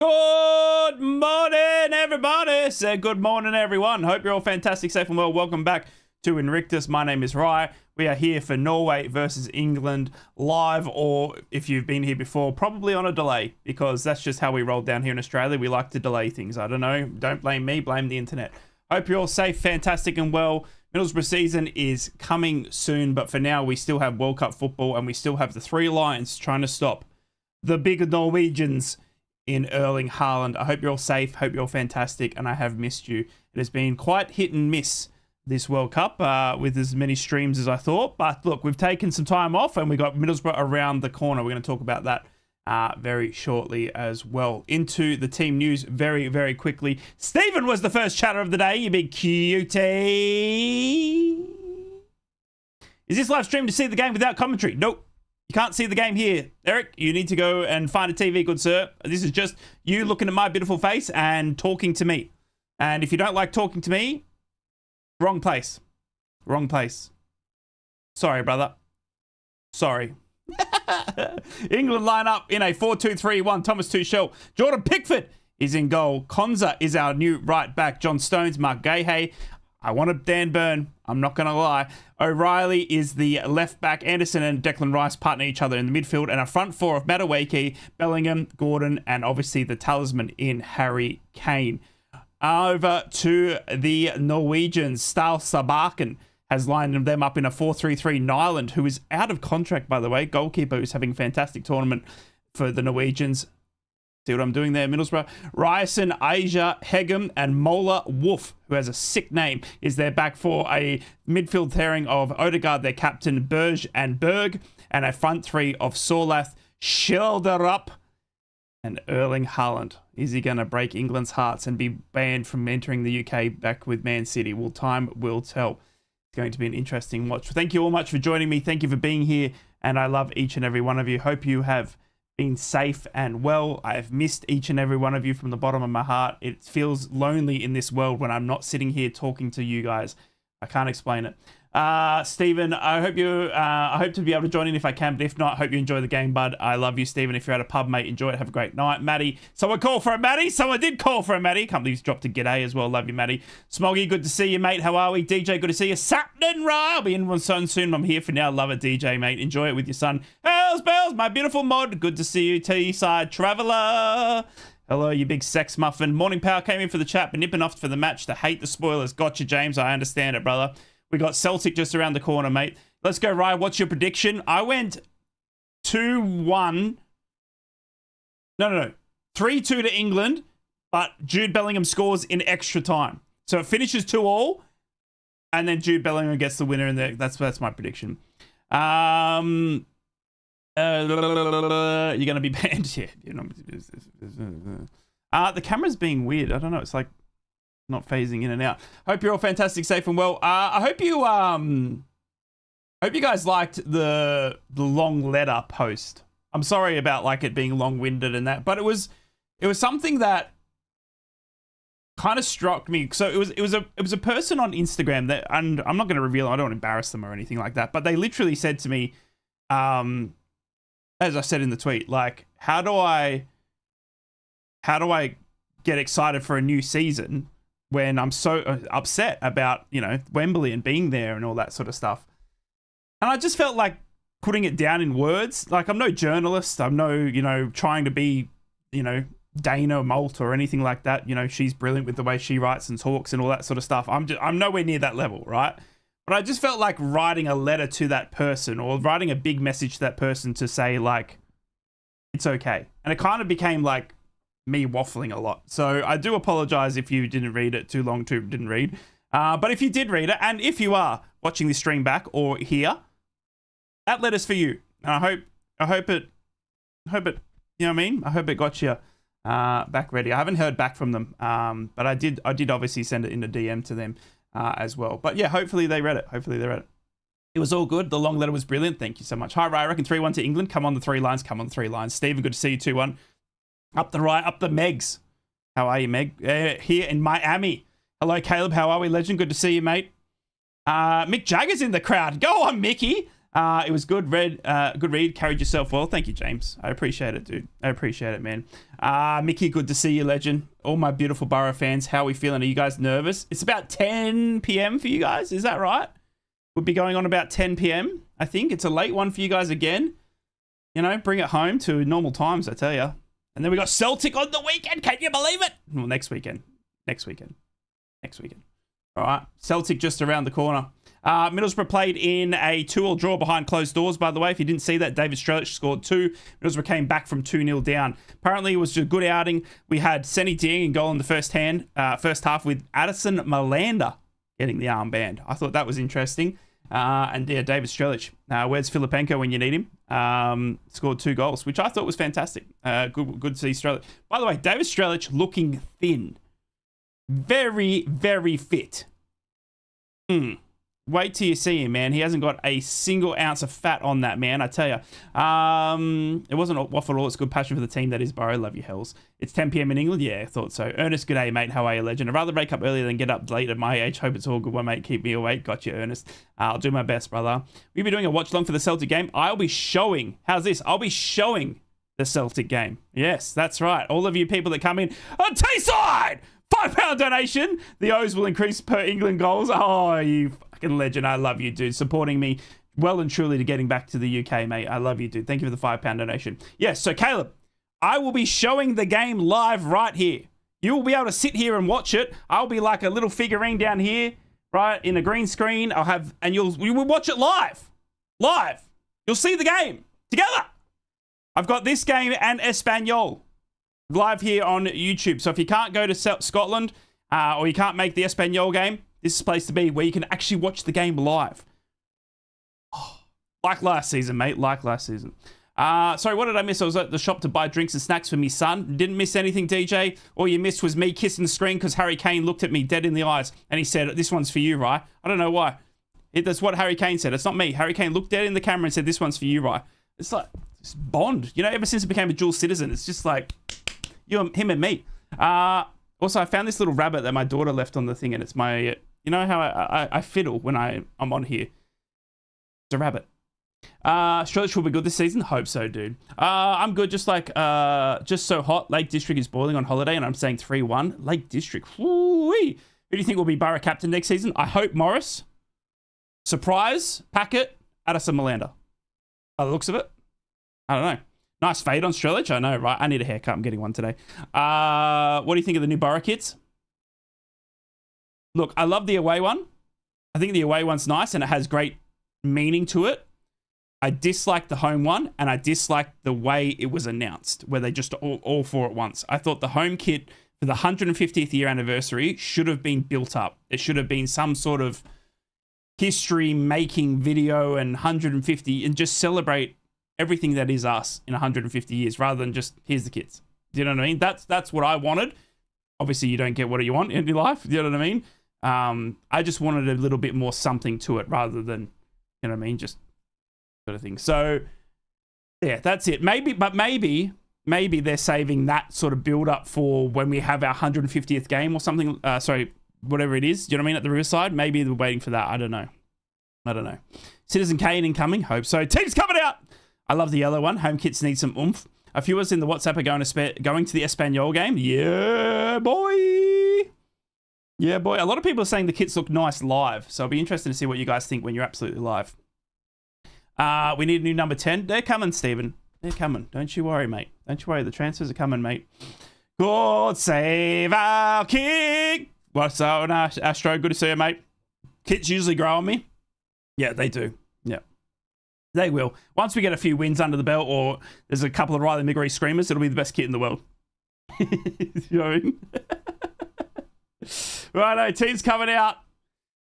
Good morning, everybody. Say good morning, everyone. Hope you're all fantastic, safe and well. Welcome back to Invictus. My name is Rye. We are here for Norway versus England live, or if you've been here before, probably on a delay, because that's just how we roll down here in Australia. We like to delay things. I don't know. Don't blame me. Blame the internet. Hope you're all safe, fantastic, and well. Middlesbrough season is coming soon, but for now, we still have World Cup football, and we still have the three lions trying to stop the big Norwegians in Erling Haaland. I hope you're all safe. Hope you're all fantastic, and I have missed you. It has been quite hit and miss this World Cup with as many streams as I thought. But look, we've taken some time off, and we got Middlesbrough around the corner. We're going to talk about that very shortly as well. Into the team news very, very quickly. Stephen was the first chatter of the day, you big cutie. Is this live stream to see the game without commentary? Nope. You can't see the game here. Eric, you need to go and find a TV, good sir. This is just you looking at my beautiful face and talking to me. And if you don't like talking to me, wrong place. Wrong place. Sorry, brother. Sorry. England line up in a 4-2-3-1. Thomas Tuchel. Jordan Pickford is in goal. Konza is our new right back. John Stones, Mark Gahey. I wanted Dan Burn. I'm not going to lie. O'Reilly is the left back. Anderson and Declan Rice partner each other in the midfield. And a front four of Madueke, Bellingham, Gordon, and obviously the talisman in Harry Kane. Over to the Norwegians. Stahl Sabakken has lined them up in a 4-3-3. Nyland, who is out of contract, by the way. Goalkeeper who's having a fantastic tournament for the Norwegians. See what I'm doing there, Middlesbrough? Ryerson, Asia, Hegem, and Mola Wolf, who has a sick name, is their back for a midfield pairing of Odegaard, their captain, Berge and Berg, and a front three of Sorlath, Schilderup, and Erling Haaland. Is he going to break England's hearts and be banned from entering the UK back with Man City? Well, time will tell. It's going to be an interesting watch. Thank you all much for joining me. Thank you for being here, and I love each and every one of you. Hope you have been safe and well. I have missed each and every one of you from the bottom of my heart. It feels lonely in this world when I'm not sitting here talking to you guys. I can't explain it. Stephen, I hope to be able to join in if I can, but if not, I hope you enjoy the game, bud. I love you, Stephen. If you're at a pub, mate, enjoy it. Have a great night. Maddie, someone call for a Maddie. Someone did call for a Maddie. Can't believe he's dropped a g'day as well. Love you, Maddie. Smoggy, good to see you, mate. How are we? DJ, good to see you. Sapnin Rye, I'll be in one soon. I'm here for now. Love it, DJ, mate. Enjoy it with your son. Hells bells, my beautiful mod. Good to see you, T-side traveler. Hello, you big sex muffin. Morning Power came in for the chat, but nipping off for the match to hate the spoilers. Gotcha, James. I understand it, brother. We got Celtic just around the corner, mate. Let's go, Ryan. What's your prediction? I went 2-1. No. 3-2 to England, but Jude Bellingham scores in extra time. So it finishes 2-2, and then Jude Bellingham gets the winner, and that's my prediction. You're going to be banned? Yeah. The camera's being weird. I don't know. It's like not phasing in and out. Hope you're all fantastic, safe and well. I hope you guys liked the long letter post. I'm sorry about like it being long-winded and that, but it was something that kind of struck me. So it was a person on Instagram that, and I'm not going to reveal, I don't want to embarrass them or anything like that, but they literally said to me, as I said in the tweet, like, how do I get excited for a new season when I'm so upset about, Wembley and being there and all that sort of stuff? And I just felt like putting it down in words. Like, I'm no journalist. I'm no, trying to be, Dana Molt or anything like that. She's brilliant with the way she writes and talks and all that sort of stuff. I'm nowhere near that level, right? But I just felt like writing a letter to that person or writing a big message to that person to say, like, it's okay. And it kind of became like me waffling a lot. So I do apologize if you didn't read it, too long didn't read. But if you did read it, and if you are watching this stream back or here, that letter's for you. And I hope it, you know what I mean? I hope it got you back ready. I haven't heard back from them, but I did obviously send it in a DM to them as well. But yeah, hopefully they read it. It was all good. The long letter was brilliant. Thank you so much. Hi, Ray. I reckon 3-1 to England. Come on the three lines. Stephen, good to see you. 2-1. Up the right, up the Megs. How are you, Meg? Here in Miami. Hello, Caleb. How are we, legend? Good to see you, mate. Mick Jagger's in the crowd. Go on, Mickey. It was good good read. Carried yourself well. Thank you, James. I appreciate it, dude. I appreciate it, man. Mickey, good to see you, legend. All my beautiful Borough fans, how are we feeling? Are you guys nervous? It's about 10 p.m. for you guys. Is that right? We'll be going on about 10 p.m. I think it's a late one for you guys again. You know, bring it home to normal times, I tell you. And then we got Celtic on the weekend. Can you believe it? Well, next weekend. Next weekend. All right. Celtic just around the corner. Middlesbrough played in a 2-2 draw behind closed doors, by the way. If you didn't see that, David Strelic scored 2. Middlesbrough came back from 2-0 down. Apparently, it was a good outing. We had Senny Dieng in goal in the first half with Addison Malander getting the armband. I thought that was interesting. And yeah, David Strelic. Where's Filipenko when you need him? Scored 2 goals, which I thought was fantastic. Good to see Strelic. By the way, David Strelic looking thin. Very, very fit. Wait till you see him, man. He hasn't got a single ounce of fat on that, man. I tell you. It wasn't off at all. It's good passion for the team that is Borough. Love you, hells. It's 10 p.m. in England. Yeah, I thought so. Ernest, good day, mate. How are you, legend? I'd rather wake up earlier than get up late at my age. Hope it's all good, one, mate. Keep me awake. Got you, Ernest. I'll do my best, brother. We'll be doing a watch along for the Celtic game. I'll be showing. How's this? I'll be showing the Celtic game. Yes, that's right. All of you people that come in on Tayside, £5 donation. The O's will increase per England goals. Oh, you fucking legend. I love you, dude. Supporting me well and truly to getting back to the UK, mate. I love you, dude. Thank you for the £5 donation. Yes, so Caleb, I will be showing the game live right here. You will be able to sit here and watch it. I'll be like a little figurine down here, right, in a green screen. You will watch it live. Live. You'll see the game together. I've got this game and Espanyol live here on YouTube. So if you can't go to Scotland or you can't make the Espanyol game, this is a place to be where you can actually watch the game live. Oh, like last season, mate. Like last season. Sorry, what did I miss? I was at the shop to buy drinks and snacks for me son. Didn't miss anything, DJ. All you missed was me kissing the screen because Harry Kane looked at me dead in the eyes and he said, "This one's for you, Rye." I don't know why. That's what Harry Kane said. It's not me. Harry Kane looked dead in the camera and said, "This one's for you, Rye." It's like this bond. You know, ever since it became a dual citizen, it's just like him and me. Also, I found this little rabbit that my daughter left on the thing, and it's my, you know how I fiddle when I'm on here. It's a rabbit. Australia will be good this season. Hope so, dude. I'm good. Just so hot. Lake District is boiling on holiday, and I'm saying 3-1. Lake District. Woo-wee. Who do you think will be Borough captain next season? I hope Morris. Surprise. Packet. Addison Malander. By the looks of it. I don't know. Nice fade on Strelic. I know, right? I need a haircut. I'm getting one today. What do you think of the new Borough kits? Look, I love the away one. I think the away one's nice and it has great meaning to it. I dislike the home one and I dislike the way it was announced, where they just all four at once. I thought the home kit for the 150th year anniversary should have been built up. It should have been some sort of history-making video and 150 and just celebrate everything that is us in 150 years rather than just, here's the kits. Do you know what I mean? That's what I wanted. Obviously, you don't get what you want in your life. Do you know what I mean? I just wanted a little bit more something to it rather than, you know what I mean, just sort of thing. So, yeah, that's it. Maybe they're saving that sort of build-up for when we have our 150th game or something. Whatever it is. Do you know what I mean? At the Riverside. Maybe they're waiting for that. I don't know. Citizen Kane incoming. Hope so. Team's coming out. I love the yellow one. Home kits need some oomph. A few of us in the WhatsApp are going to the Espanyol game. Yeah, boy. Yeah, boy. A lot of people are saying the kits look nice live. So it'll be interesting to see what you guys think when you're absolutely live. We need a new number 10. They're coming, Stephen. They're coming. Don't you worry, mate. Don't you worry. The transfers are coming, mate. God save our king. What's up, Astro? Good to see you, mate. Kits usually grow on me. Yeah, they do. Yeah. They will. Once we get a few wins under the belt or there's a couple of Riley Miggery screamers, it'll be the best kit in the world. You know what I mean? Righto, teams coming out.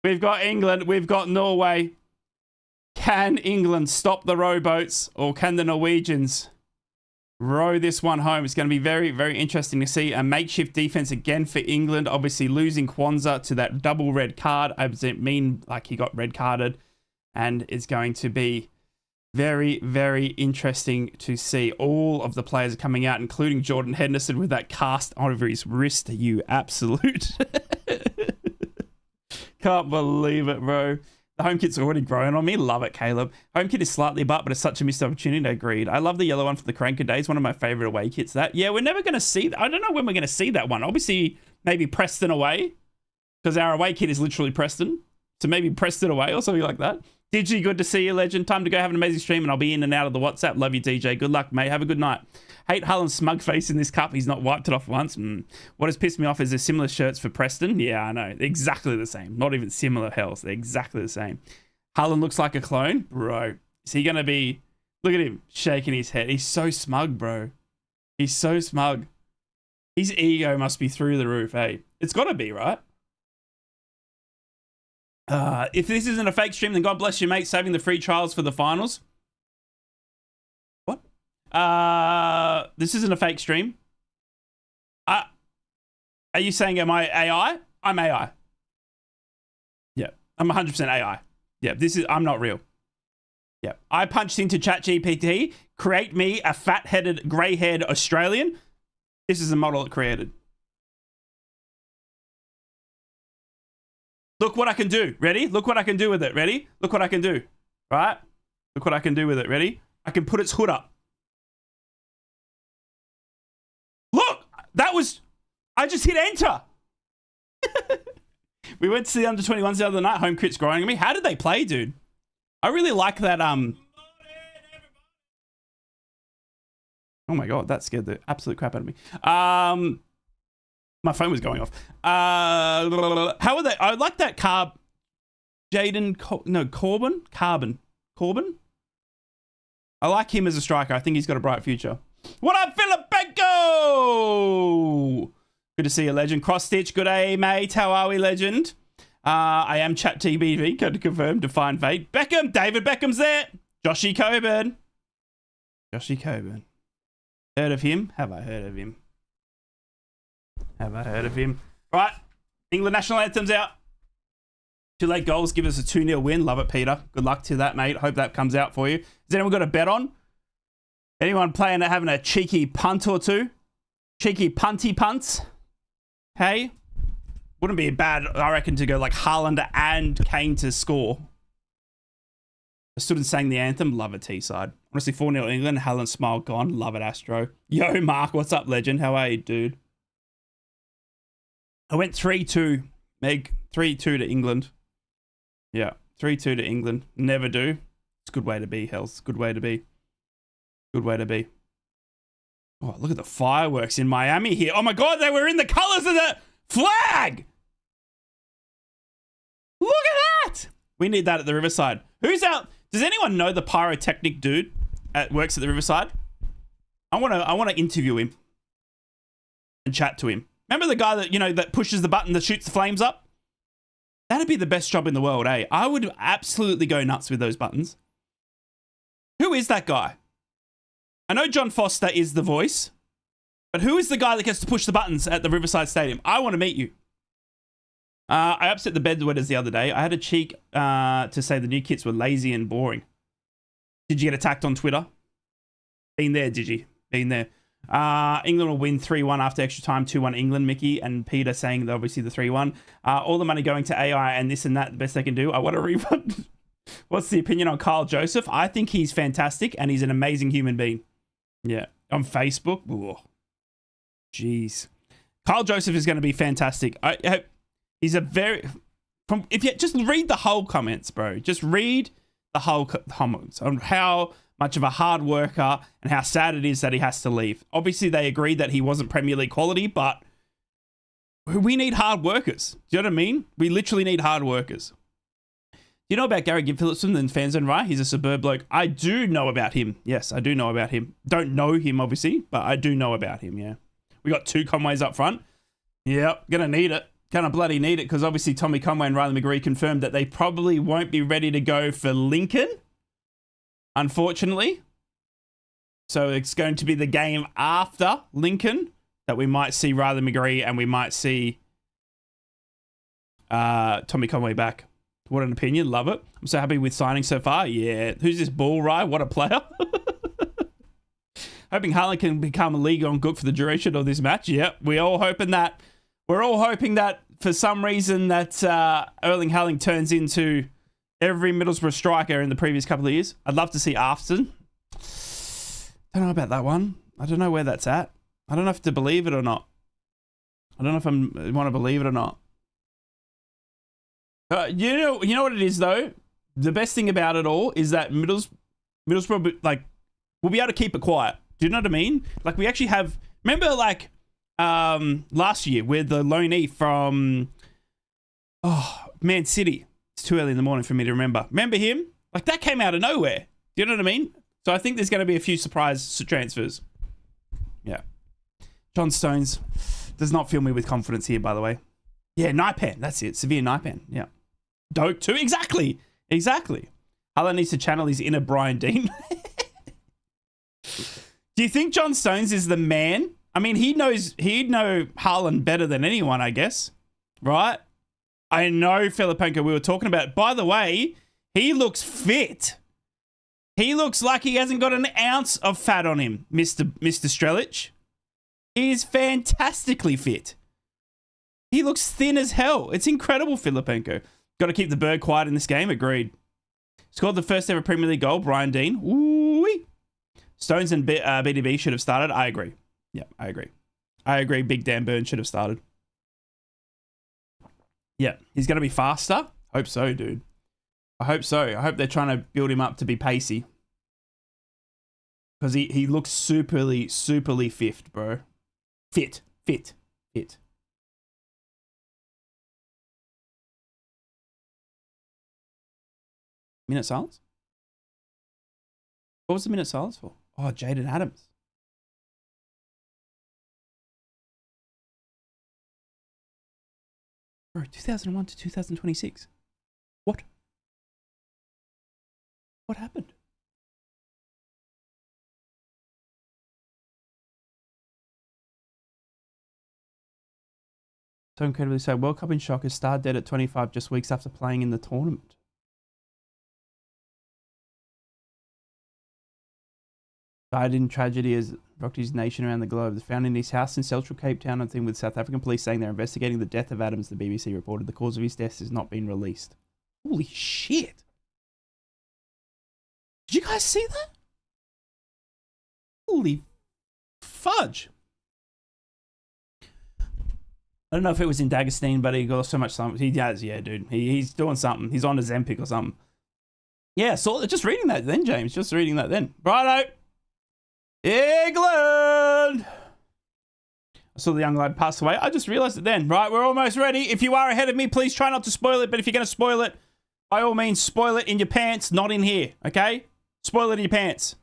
We've got England. We've got Norway. Can England stop the rowboats or can the Norwegians row this one home? It's going to be very, very interesting to see. A makeshift defense again for England. Obviously losing Kwanzaa to that double red card. I mean, like he got red carded. And it's going to be very, very interesting to see. All of the players coming out, including Jordan Henderson with that cast over his wrist. You absolute. Can't believe it, bro. The home kit's already growing on me. Love it, Caleb. Home kit is slightly butt, but it's such a missed opportunity. Agreed. I love the yellow one for the Cranker Days. One of my favorite away kits. That. Yeah, we're never going to see that. I don't know when we're going to see that one. Obviously, maybe Preston away, because our away kit is literally Preston. So maybe Preston away or something like that. Digi, good to see you, legend. Time to go have an amazing stream, and I'll be in and out of the WhatsApp. Love you, DJ. Good luck, mate. Have a good night. Hate Harlan's smug face in this cup. He's not wiped it off once. What has pissed me off is there's similar shirts for Preston. Yeah, I know. Exactly the same. Not even similar, hell. They're exactly the same. Harlan looks like a clone. Bro, is he going to be... Look at him shaking his head. He's so smug, bro. He's so smug. His ego must be through the roof, hey? It's got to be, right? If this isn't a fake stream, then God bless you, mate. Saving the free trials for the finals. What? This isn't a fake stream. Are you saying am I AI? I'm AI. Yeah, I'm 100% AI. Yeah, I'm not real. Yeah, I punched into ChatGPT, create me a fat-headed, grey-haired Australian. This is the model it created. Look what I can do. Ready? Look what I can do with it. Ready? Look what I can do. Right? Look what I can do with it. Ready? I can put its hood up. Look! That was... I just hit enter. We went to the under-21s the other night. Home crit's growing on me. How did they play, dude? I really like that, Oh my god, that scared the absolute crap out of me. My phone was going off. How are they? I like that Corbin? I like him as a striker. I think he's got a bright future. What up, Filipenko? Good to see you, legend. Cross Stitch, good day, mate. How are we, legend? I am ChatGPT, code to confirm, define fate. Beckham, David Beckham's there. Joshy Coburn. Heard of him? Have I heard of him? Right. England national anthem's out. 2 late goals give us a 2-0 win. Love it, Peter. Good luck to that, mate. Hope that comes out for you. Has anyone got a bet on? Anyone playing having a cheeky punt or two? Cheeky punty punts? Hey? Wouldn't be bad, I reckon, to go like Haaland and Kane to score. I stood and sang the anthem. Love it, T-side. Honestly, 4-0 England. Haaland smile gone. Love it, Astro. Yo, Mark. What's up, legend? How are you, dude? I went 3-2, Meg. 3-2 to England. Yeah, 3-2 to England. Never do. It's a good way to be, Hells. Good way to be. Good way to be. Oh, look at the fireworks in Miami here. Oh my god, they were in the colors of the flag! Look at that! We need that at the Riverside. Who's out? Does anyone know the pyrotechnic dude that works at the Riverside? I want to interview him and chat to him. Remember the guy that, you know, that pushes the button that shoots the flames up? That'd be the best job in the world, eh? I would absolutely go nuts with those buttons. Who is that guy? I know John Foster is the voice, but who is the guy that gets to push the buttons at the Riverside Stadium? I want to meet you. I upset the bedwetters the other day. I had a cheek to say the new kits were lazy and boring. Did you get attacked on Twitter? Been there, did you? Been there. England will win 3-1 after extra time, 2-1 England, Mickey and Peter saying that obviously the 3-1. All the money going to AI and this and that, the best they can do. I want a refund. What's the opinion on Carl Joseph? I think he's fantastic and he's an amazing human being. Yeah. On Facebook. Ooh. Jeez. Carl Joseph is going to be fantastic. He's a very... if you just read the whole comments, bro. Just read the whole comments on how much of a hard worker and how sad it is that he has to leave. Obviously, they agreed that he wasn't Premier League quality, but we need hard workers. Do you know what I mean? We literally need hard workers. Do you know about Gary Gibb-Phillipson and Fanzone Rye? He's a suburb bloke. I do know about him. Yes, I do know about him. Don't know him, obviously, but I do know about him, yeah. We got 2 Conways up front. Yep, gonna need it. Gonna bloody need it, because obviously Tommy Conway and Riley McGree confirmed that they probably won't be ready to go for Lincoln, unfortunately. So it's going to be the game after Lincoln that we might see Riley McGree and we might see Tommy Conway back. What an opinion. Love it. I'm so happy with signing so far. Yeah. Who's this Bull Rye? What a player. Hoping Haaland can become a league on good for the duration of this match. Yep. We're all hoping that. We're all hoping that for some reason that Erling Haaland turns into every Middlesbrough striker in the previous couple of years. I'd love to see Afton. Don't know about that one. I don't know where that's at. I don't know if to believe it or not. I don't know if I want to believe it or not. You know what it is though. The best thing about it all is that Middlesbrough, like, we'll be able to keep it quiet. Do you know what I mean? Like, we actually have. Remember, like, last year with the loanee from Man City. It's too early in the morning for me to remember. Remember him? Like, that came out of nowhere. Do you know what I mean? So I think there's going to be a few surprise transfers. Yeah. John Stones does not fill me with confidence here, by the way. Yeah, Naipan. That's it. Severe Naipan. Yeah. Doak too. Exactly. Haaland needs to channel his inner Brian Dean. Do you think John Stones is the man? I mean, he'd know Haaland better than anyone, I guess. Right? I know, Filipenko, we were talking about. By the way, he looks fit. He looks like he hasn't got an ounce of fat on him, Mr. Strelic. He is fantastically fit. He looks thin as hell. It's incredible, Filipenko. Got to keep the bird quiet in this game. Agreed. Scored the first ever Premier League goal, Brian Dean. Ooh-wee. Stones and BDB should have started. I agree. Yeah, I agree. Big Dan Burn should have started. Yeah, he's going to be faster. Hope so, dude. I hope so. I hope they're trying to build him up to be pacey. Because he looks superly fifth, bro. Fit. Minute silence? What was the minute silence for? Oh, Jaden Adams. Bro, 2001 to 2026. What? What happened? So incredibly so. World Cup in shock is star dead at 25 just weeks after playing in the tournament. Died in tragedy as rocked his nation around the globe. Found in his house in central Cape Town, on thing with South African police saying they're investigating the death of Adams. The BBC reported the cause of his death has not been released. Holy shit. Did you guys see that? Holy fudge. I don't know if it was in Dagestan, but he got so much something. He does, yeah, dude. He's doing something. He's on a Zempic or something. Yeah, so just reading that then, James. Just reading that then. Righto. England! I saw the young lad pass away. I just realized it then. Right, we're almost ready. If you are ahead of me, please try not to spoil it. But if you're going to spoil it, by all means, spoil it in your pants, not in here. Okay? Spoil it in your pants.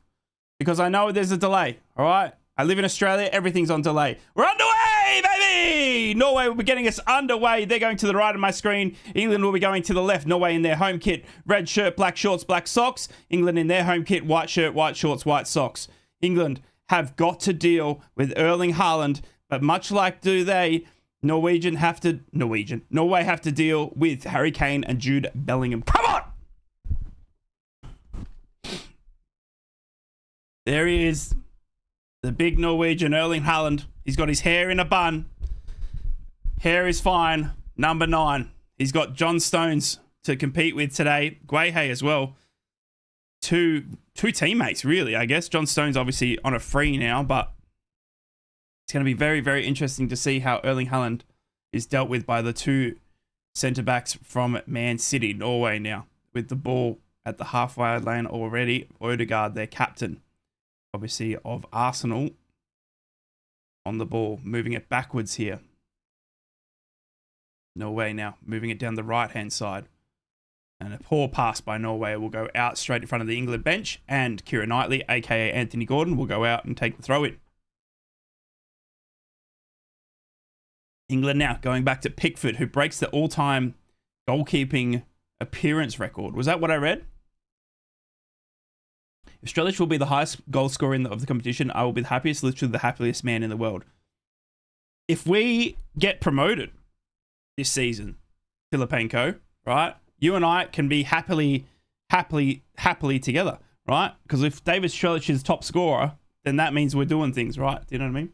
Because I know there's a delay. All right? I live in Australia. Everything's on delay. We're underway, baby! Norway will be getting us underway. They're going to the right of my screen. England will be going to the left. Norway in their home kit. Red shirt, black shorts, black socks. England in their home kit. White shirt, white shorts, white socks. England have got to deal with Erling Haaland, but much like Norway have to deal with Harry Kane and Jude Bellingham. Come on! There he is. The big Norwegian Erling Haaland. He's got his hair in a bun. Hair is fine. Number 9. He's got John Stones to compete with today. Guehi as well. Two teammates, really, I guess. John Stones obviously on a free now, but it's going to be very, very interesting to see how Erling Haaland is dealt with by the two centre-backs from Man City, Norway now, with the ball at the halfway lane already. Odegaard, their captain, obviously, of Arsenal, on the ball, moving it backwards here. Norway now, moving it down the right-hand side. And a poor pass by Norway will go out straight in front of the England bench. And Kieran Knightley, a.k.a. Anthony Gordon, will go out and take the throw-in. England now going back to Pickford, who breaks the all-time goalkeeping appearance record. Was that what I read? If Strelic will be the highest goal scorer of the competition, I will be the happiest, literally the happiest man in the world. If we get promoted this season, Filipenko, right? You and I can be happily together, right? Because if David Strelic is top scorer, then that means we're doing things, right? Do you know what I mean?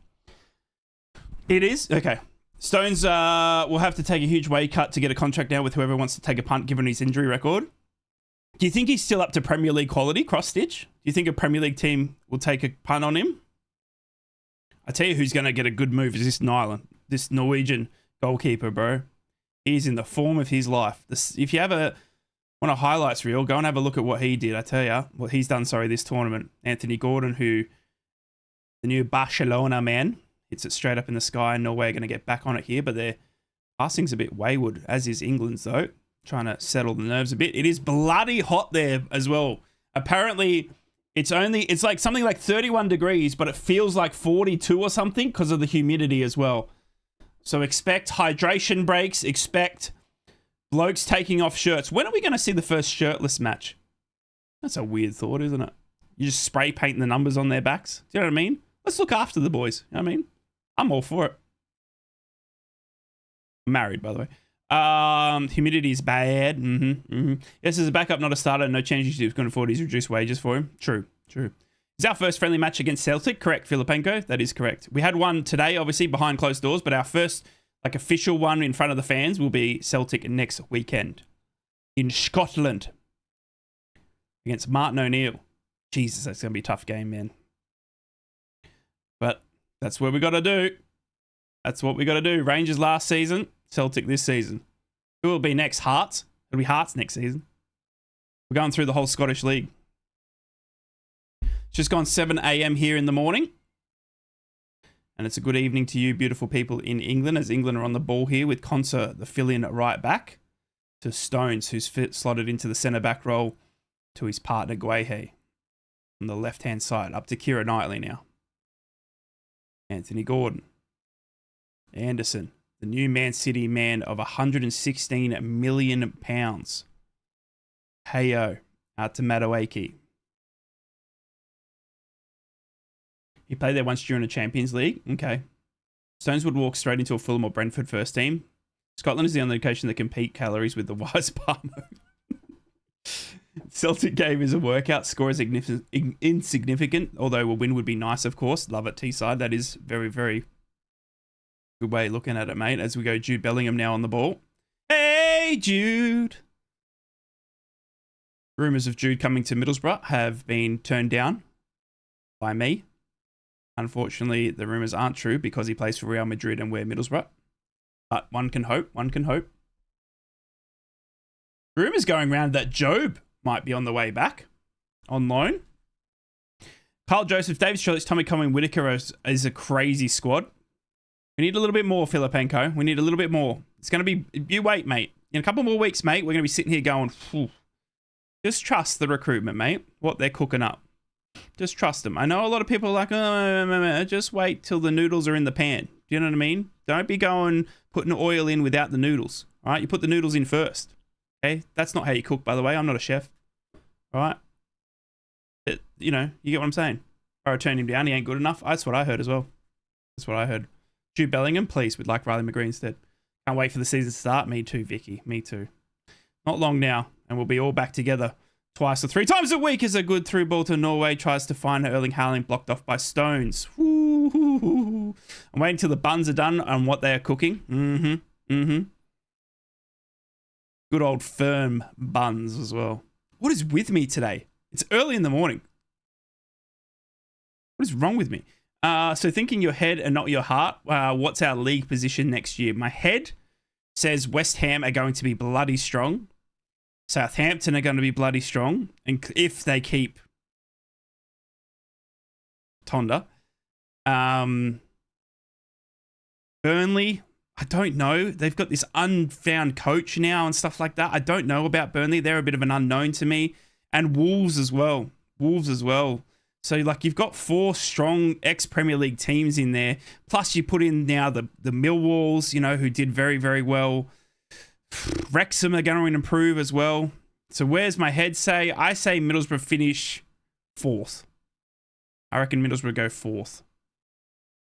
It is? Okay. Stones will have to take a huge wage cut to get a contract now with whoever wants to take a punt given his injury record. Do you think he's still up to Premier League quality, cross-stitch? Do you think a Premier League team will take a punt on him? I tell you who's going to get a good move is this Norwegian goalkeeper, bro. He's in the form of his life. If you want a highlights reel, go and have a look at what he did. I tell you, what he's done, this tournament. Anthony Gordon, the new Barcelona man, hits it straight up in the sky. Norway are going to get back on it here, but their passing's a bit wayward, as is England's, though. Trying to settle the nerves a bit. It is bloody hot there as well. Apparently, it's like something like 31 degrees, but it feels like 42 or something because of the humidity as well. So expect hydration breaks. Expect blokes taking off shirts. When are we going to see the first shirtless match? That's a weird thought, isn't it? You just spray painting the numbers on their backs. Do you know what I mean? Let's look after the boys. You know what I mean? I'm all for it. I'm married, by the way. Humidity is bad. Yes, as a backup, not a starter. No changes to going forward. He's reduced wages for him. True. It's our first friendly match against Celtic. Correct, Filipenko. That is correct. We had one today, obviously, behind closed doors, but our first official one in front of the fans will be Celtic next weekend in Scotland against Martin O'Neill. Jesus, that's going to be a tough game, man. But that's what we got to do. That's what we got to do. Rangers last season, Celtic this season. Who will be next? Hearts? It'll be Hearts next season. We're going through the whole Scottish League. It's just gone 7 a.m. here in the morning. And it's a good evening to you, beautiful people in England, as England are on the ball here with Conser, the fill-in at right back, to Stones, who's slotted into the centre-back role, to his partner, Guehi, on the left-hand side, up to Keira Knightley now. Anthony Gordon. Anderson, the new Man City man of £116 million. Heyo, out to Madueke. He played there once during a Champions League. Okay. Stones would walk straight into a Fulham or Brentford first team. Scotland is the only location that can peak calories with the Wise Bar mode. Celtic game is a workout. Score is insignificant, although a win would be nice, of course. Love it, T-side. That is very, very good way of looking at it, mate. As we go, Jude Bellingham now on the ball. Hey, Jude. Rumours of Jude coming to Middlesbrough have been turned down by me. Unfortunately, the rumours aren't true because he plays for Real Madrid and we're Middlesbrough. But one can hope. Rumours going around that Job might be on the way back on loan. Carl Joseph, David Shirley's, Tommy Conway, Whitaker is a crazy squad. We need a little bit more, Filipenko. We need a little bit more. It's going to be... You wait, mate. In a couple more weeks, mate, we're going to be sitting here going... Phew. Just trust the recruitment, mate. What they're cooking up. Just trust them. I know a lot of people are like, oh, just wait till the noodles are in the pan. Do you know what I mean? Don't be going putting oil in without the noodles. All right? You put the noodles in first. Okay? That's not how you cook, by the way. I'm not a chef. All right? You know, you get what I'm saying. If I turn him down, he ain't good enough. That's what I heard as well. That's what I heard. Jude Bellingham, please. We'd like Riley McGree instead. Can't wait for the season to start. Me too, Vicky. Me too. Not long now, and we'll be all back together twice or 3 times a week as a good through ball to Norway tries to find Erling Haaland blocked off by Stones. I'm waiting till the buns are done on what they are cooking. Good old firm buns as well. What is with me today? It's early in the morning. What is wrong with me? So thinking your head and not your heart, what's our league position next year? My head says West Ham are going to be bloody strong. Southampton are going to be bloody strong. And if they keep Tonda. Burnley, I don't know. They've got this unfound coach now and stuff like that. I don't know about Burnley. They're a bit of an unknown to me. And Wolves as well. So, like, you've got 4 strong ex-Premier League teams in there. Plus, you put in now the Millwalls, you know, who did very, very well. Wrexham are going to improve as well. So, where's my head say? I say Middlesbrough finish 4th. I reckon Middlesbrough go 4th.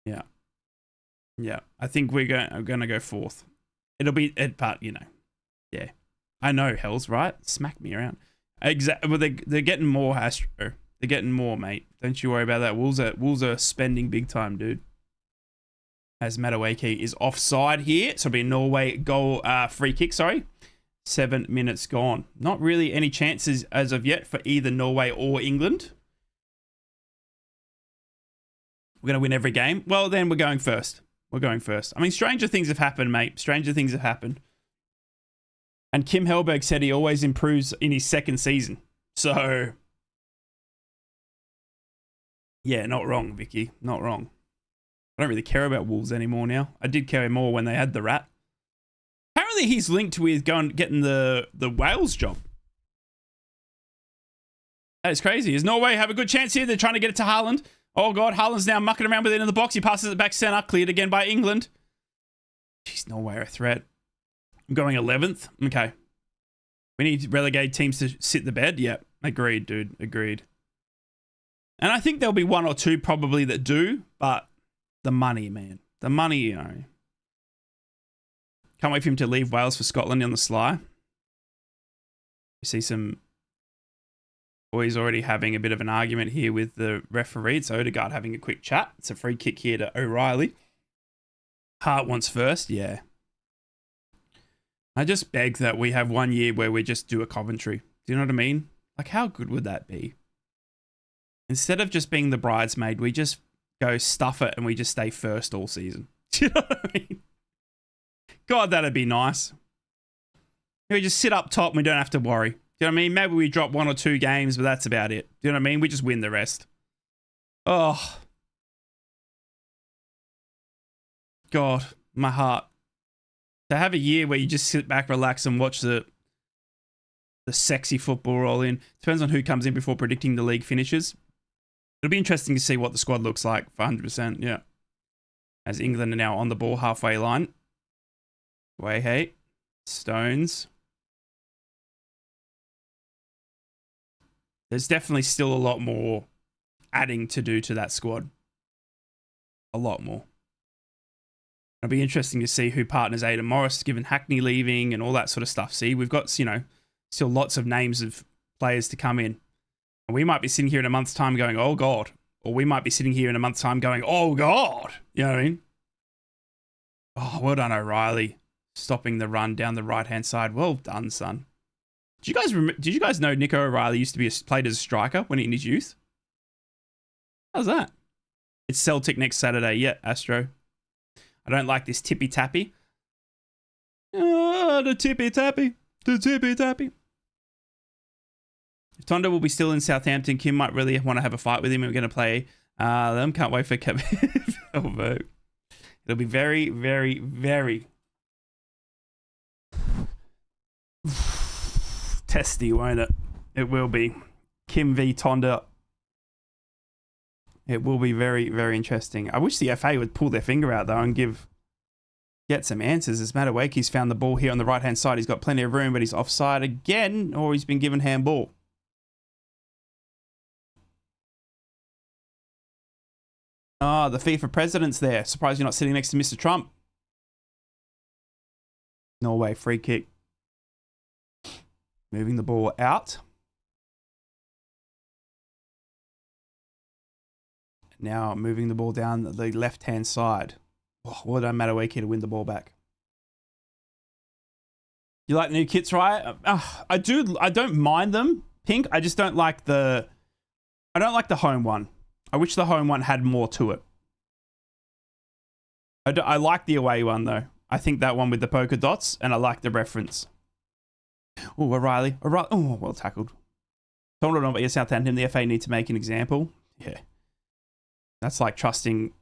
Yeah. I think we're going to go 4th. It'll be, but, you know. Yeah. I know, Hells, right? Smack me around. Exactly. Well, they're getting more, Astro. They're getting more, mate. Don't you worry about that. Wolves are spending big time, dude. As Madueke is offside here. So it'll be a Norway goal, free kick, sorry. 7 minutes gone. Not really any chances as of yet for either Norway or England. We're going to win every game. Well, then we're going first. We're going first. I mean, stranger things have happened, mate. Stranger things have happened. And Kim Helberg said he always improves in his second season. So, yeah, not wrong, Vicky. Not wrong. I don't really care about Wolves anymore now. I did care more when they had the rat. Apparently he's linked with getting the Wales job. That is crazy. Does Norway have a good chance here? They're trying to get it to Haaland. Oh, God. Haaland's now mucking around with it in the box. He passes it back center. Cleared again by England. Jeez, Norway are a threat. I'm going 11th. Okay. We need relegated teams to sit the bed. Yep. Agreed, dude. Agreed. And I think there'll be one or two probably that do, but the money, man. The money, you know. Can't wait for him to leave Wales for Scotland on the sly. You see some boys already having a bit of an argument here with the referee. It's Odegaard having a quick chat. It's a free kick here to O'Reilly. Hart wants first. Yeah. I just beg that we have 1 year where we just do a commentary. Do you know what I mean? Like, how good would that be? Instead of just being the bridesmaid, we just go stuff it and we just stay first all season. Do you know what I mean? God, that'd be nice. We just sit up top and we don't have to worry. Do you know what I mean? Maybe we drop 1 or 2 games, but that's about it. Do you know what I mean? We just win the rest. Oh. God, my heart. To have a year where you just sit back, relax, and watch the sexy football roll in. Depends on who comes in before predicting the league finishes. It'll be interesting to see what the squad looks like for 100%, yeah. As England are now on the ball halfway line. Way, Stones. There's definitely still a lot more adding to do to that squad. A lot more. It'll be interesting to see who partners Aidan Morris, given Hackney leaving and all that sort of stuff. See, we've got, you know, still lots of names of players to come in. And we might be sitting here in a month's time going, oh, God. Or we might be sitting here in a month's time going, oh, God. You know what I mean? Oh, well done, O'Reilly. Stopping the run down the right-hand side. Well done, son. Did you guys know Nico O'Reilly used to be played as a striker when in his youth? How's that? It's Celtic next Saturday. Yeah, Astro. I don't like this tippy-tappy. Oh, the tippy-tappy. The tippy-tappy. If Tondo will be still in Southampton, Kim might really want to have a fight with him. We're going to play them. Can't wait for Kevin. It'll be very, very, very testy, won't it? It will be. Kim v Tonda. It will be very, very interesting. I wish the FA would pull their finger out, though, and get some answers. As Matawaki's found the ball here on the right-hand side. He's got plenty of room, but he's offside again, or he's been given handball. Ah, the FIFA president's there. Surprised you're not sitting next to Mr. Trump. Norway, free kick. Moving the ball out. Now moving the ball down the left-hand side. Oh, well done, Matawaki, to win the ball back. You like the new kits, right? I do. I don't mind them, Pink. I just don't like the home one. I wish the home one had more to it. I like the away one, though. I think that one with the polka dots, and I like the reference. Oh, O'Reilly. Oh, well tackled. Told it on about Southampton. The FA need to make an example. Yeah. That's like trusting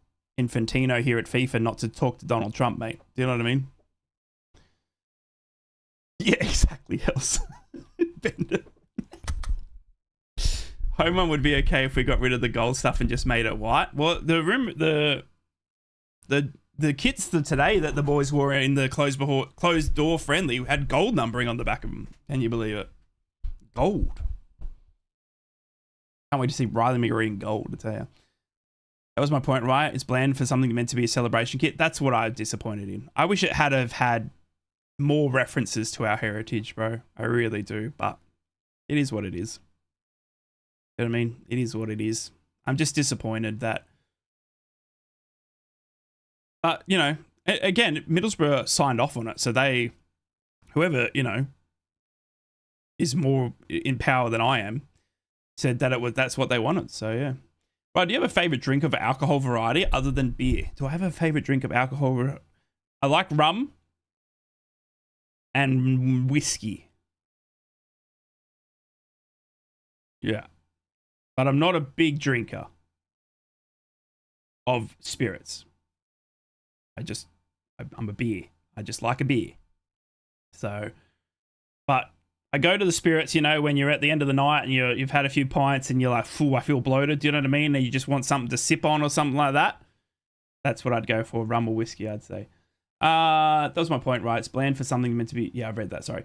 Infantino here at FIFA not to talk to Donald Trump, mate. Do you know what I mean? Yeah, exactly, else. Bender. Home one would be okay if we got rid of the gold stuff and just made it white. Well, the kits today that the boys wore in the closed door friendly had gold numbering on the back of them. Can you believe it? Gold. Can't wait to see Riley McGree in gold, I tell you. That was my point, right? It's bland for something meant to be a celebration kit. That's what I'm disappointed in. I wish it had have had more references to our heritage, bro. I really do, but it is what it is. You know what I mean? It is what it is. I'm just disappointed that... But, you know, again, Middlesbrough signed off on it, so they... Whoever, you know, is more in power than I am, said that that's what they wanted. So yeah. Right, do you have a favorite drink of alcohol variety other than beer? Do I have a favorite drink of alcohol? I like rum and whiskey. Yeah. But I'm not a big drinker of spirits. I'm a beer. I just like a beer. So, but I go to the spirits, you know, when you're at the end of the night and you've had a few pints and you're like, "Phew, I feel bloated." Do you know what I mean? And you just want something to sip on or something like that. That's what I'd go for, rum or whiskey, I'd say. That was my point, right? It's bland for something meant to be... Yeah, I've read that, sorry.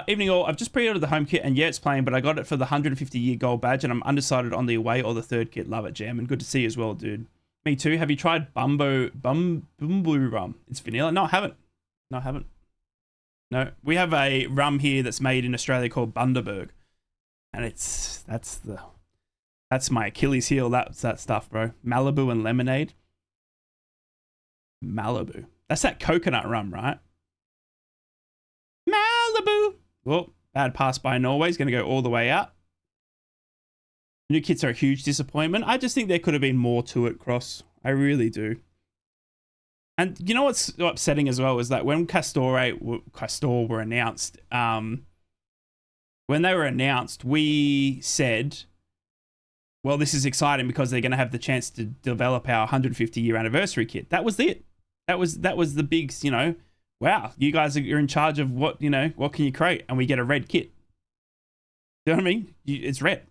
Evening all, I've just pre-ordered the home kit and yeah, it's playing, but I got it for the 150-year gold badge and I'm undecided on the away or the third kit. Love it, Jam. And good to see you as well, dude. Me too. Have you tried Bumbo rum? It's vanilla. No, I haven't. No, we have a rum here that's made in Australia called Bundaberg. And that's my Achilles heel, that's that stuff, bro. Malibu and lemonade. Malibu. That's that coconut rum, right? Malibu. Well, bad pass by Norway. Is going to go all the way out. New kits are a huge disappointment. I just think there could have been more to it, Cross. I really do. And you know what's upsetting as well is that when Castor were announced, when they were announced, we said, well, this is exciting because they're going to have the chance to develop our 150-year anniversary kit. That was it. That was the big, you know, wow, you guys are in charge of what, you know, what can you create? And we get a red kit. You know what I mean? It's red.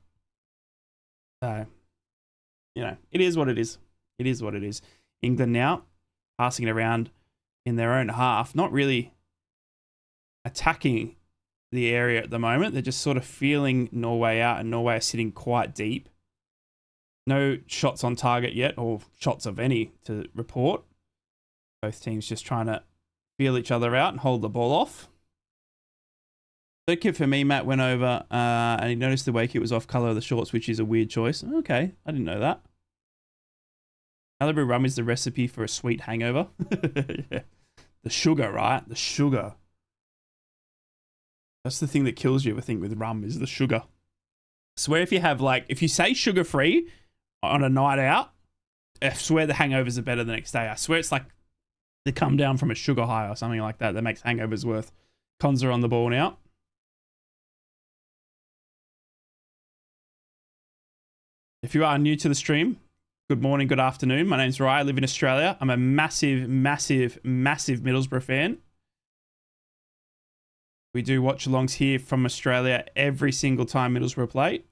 So, you know, it is what it is. It is what it is. England now passing it around in their own half, not really attacking the area at the moment. They're just sort of feeling Norway out, and Norway are sitting quite deep. No shots on target yet, or shots of any to report. Both teams just trying to feel each other out and hold the ball off. Third kit for me, Matt went over and he noticed the way kit was off colour of the shorts, which is a weird choice. Okay, I didn't know that. Malibu rum is the recipe for a sweet hangover. Yeah. The sugar, right? The sugar. That's the thing that kills you, I think, with rum is the sugar. I swear if you have if you say sugar-free on a night out, I swear the hangovers are better the next day. I swear it's like they come down from a sugar high or something like that makes hangovers worth. Cons are on the ball now. If you are new to the stream, good morning, good afternoon. My name's Ryan. I live in Australia. I'm a massive, massive, massive Middlesbrough fan. We do watch-alongs here from Australia every single time Middlesbrough play,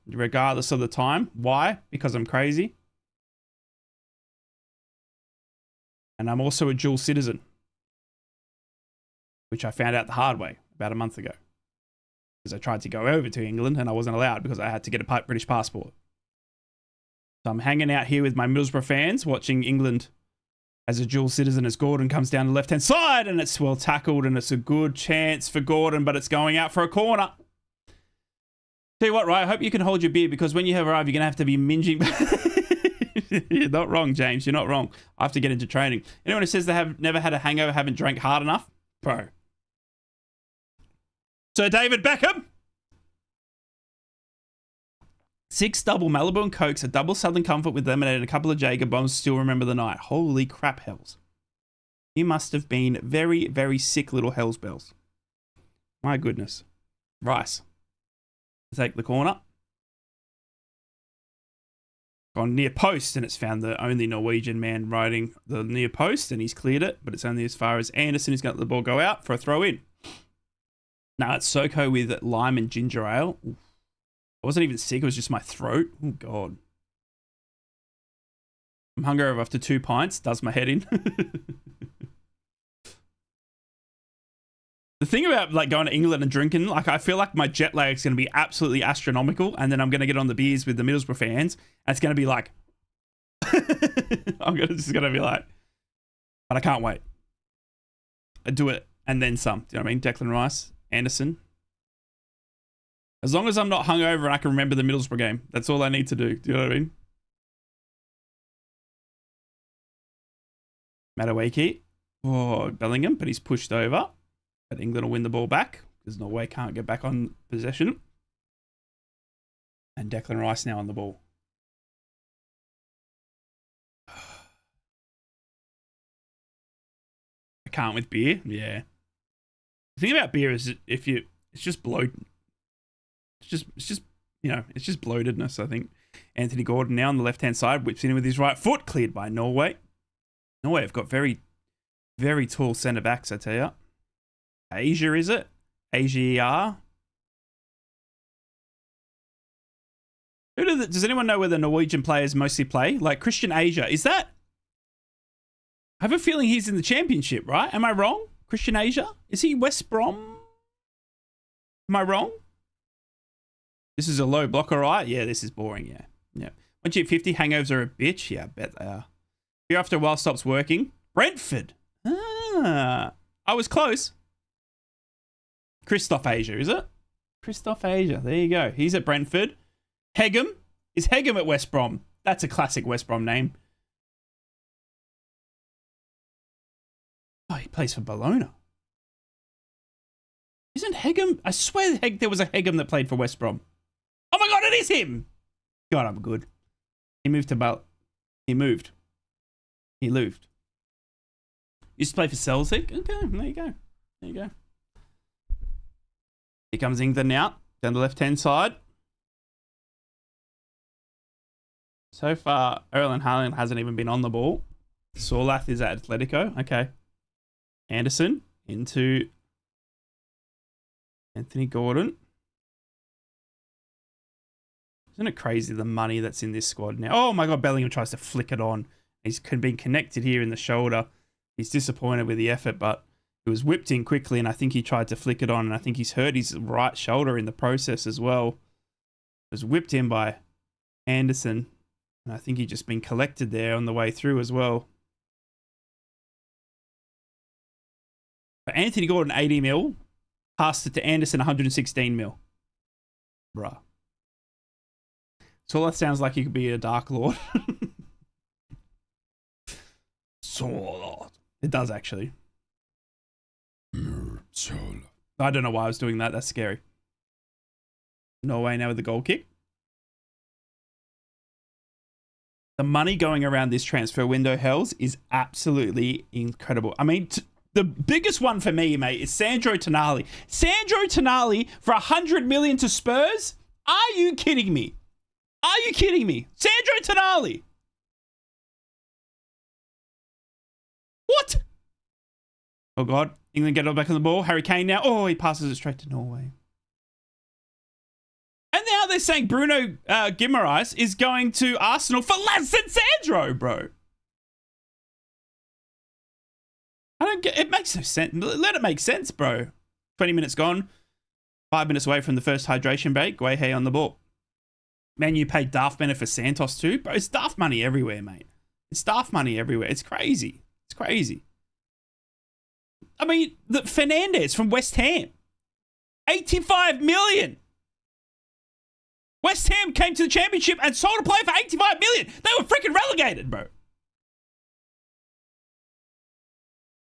regardless of the time. Why? Because I'm crazy. And I'm also a dual citizen, which I found out the hard way about a month ago. Because I tried to go over to England and I wasn't allowed because I had to get a British passport. So I'm hanging out here with my Middlesbrough fans, watching England as a dual citizen as Gordon comes down the left-hand side, and it's well tackled, and it's a good chance for Gordon, but it's going out for a corner. Tell you what, Ryan, I hope you can hold your beer, because when you arrive, you're going to have to be minging. You're not wrong, James. You're not wrong. I have to get into training. Anyone who says they have never had a hangover, haven't drank hard enough? Bro. Sir David Beckham. 6 double Malibu and Cokes, a double Southern Comfort with lemonade, and a couple of Jager bombs. Still remember the night. Holy crap, hells. You must have been very, very sick little hells bells. My goodness. Rice. Take the corner. Gone near post, and it's found the only Norwegian man riding the near post, and he's cleared it, but it's only as far as Anderson. He's going to let the ball go out for a throw in. Now it's Soko with lime and ginger ale. Oof. I wasn't even sick, it was just my throat. Oh, God. I'm hungover after 2 pints. Does my head in. The thing about going to England and drinking, I feel like my jet lag is going to be absolutely astronomical, and then I'm going to get on the beers with the Middlesbrough fans, and it's going to be like... just going to be like... But I can't wait. I do it, and then some. Do you know what I mean? Declan Rice, Anderson... As long as I'm not hungover and I can remember the Middlesbrough game, that's all I need to do. Do you know what I mean? Mattawaki. Oh, Bellingham, but he's pushed over. But England will win the ball back. because Norway can't get back on possession. And Declan Rice now on the ball. I can't with beer. Yeah. The thing about beer is it's just bloated. It's just it's just bloatedness, I think. Anthony Gordon now on the left-hand side, whips in with his right foot, cleared by Norway. Norway have got very, very tall centre-backs, I tell you. Asia, is it? Asia. Does anyone know where the Norwegian players mostly play? Like Christian Asia, is that? I have a feeling he's in the championship, right? Am I wrong? Christian Asia? Is he West Brom? Am I wrong? This is a low block, all right? Yeah, this is boring, yeah. Yeah. Once you hit 50, hangovers are a bitch. Yeah, I bet they are. Here after a while stops working. Brentford. Ah, I was close. Christoph Asia, is it? Christoph Asia. There you go. He's at Brentford. Hegem. Is Hegem at West Brom? That's a classic West Brom name. Oh, he plays for Bologna. Isn't Hegem? I swear there was a Hegem that played for West Brom. Oh my God, it is him. God, I'm good. He moved to He moved. Used to play for Celtic. Okay, there you go. There you go. Here comes England now, down the left-hand side. So far, Erling Haaland hasn't even been on the ball. Sorlath is at Atletico. Okay. Anderson into Anthony Gordon. Isn't it crazy the money that's in this squad now? Oh my God, Bellingham tries to flick it on. He's been connected here in the shoulder. He's disappointed with the effort, but it was whipped in quickly, and I think he tried to flick it on, and I think he's hurt his right shoulder in the process as well. It was whipped in by Anderson, and I think he's just been collected there on the way through as well. But Anthony Gordon, 80 mil. Passed it to Anderson, 116 mil. Bruh. So that sounds like he could be a Dark Lord. Sword. It does, actually. I don't know why I was doing that. That's scary. Norway now with the goal kick. The money going around this transfer window, Hells, is absolutely incredible. I mean, the biggest one for me, mate, is Sandro Tonali. Sandro Tonali for 100 million to Spurs? Are you kidding me? Are you kidding me? Sandro Tonali. What? Oh, God. England get it back on the ball. Harry Kane now. Oh, he passes it straight to Norway. And now they're saying Bruno Guimaraes is going to Arsenal for Sandro, bro. I don't get it. Makes no sense. Let it make sense, bro. 20 minutes gone. 5 minutes away from the first hydration break. Guehi on the ball. Man, you paid daft money for Santos too. Bro, it's daft money everywhere, mate. It's daft money everywhere. It's crazy. It's crazy. I mean, the Fernandez from West Ham. 85 million. West Ham came to the championship and sold a player for 85 million. They were freaking relegated, bro.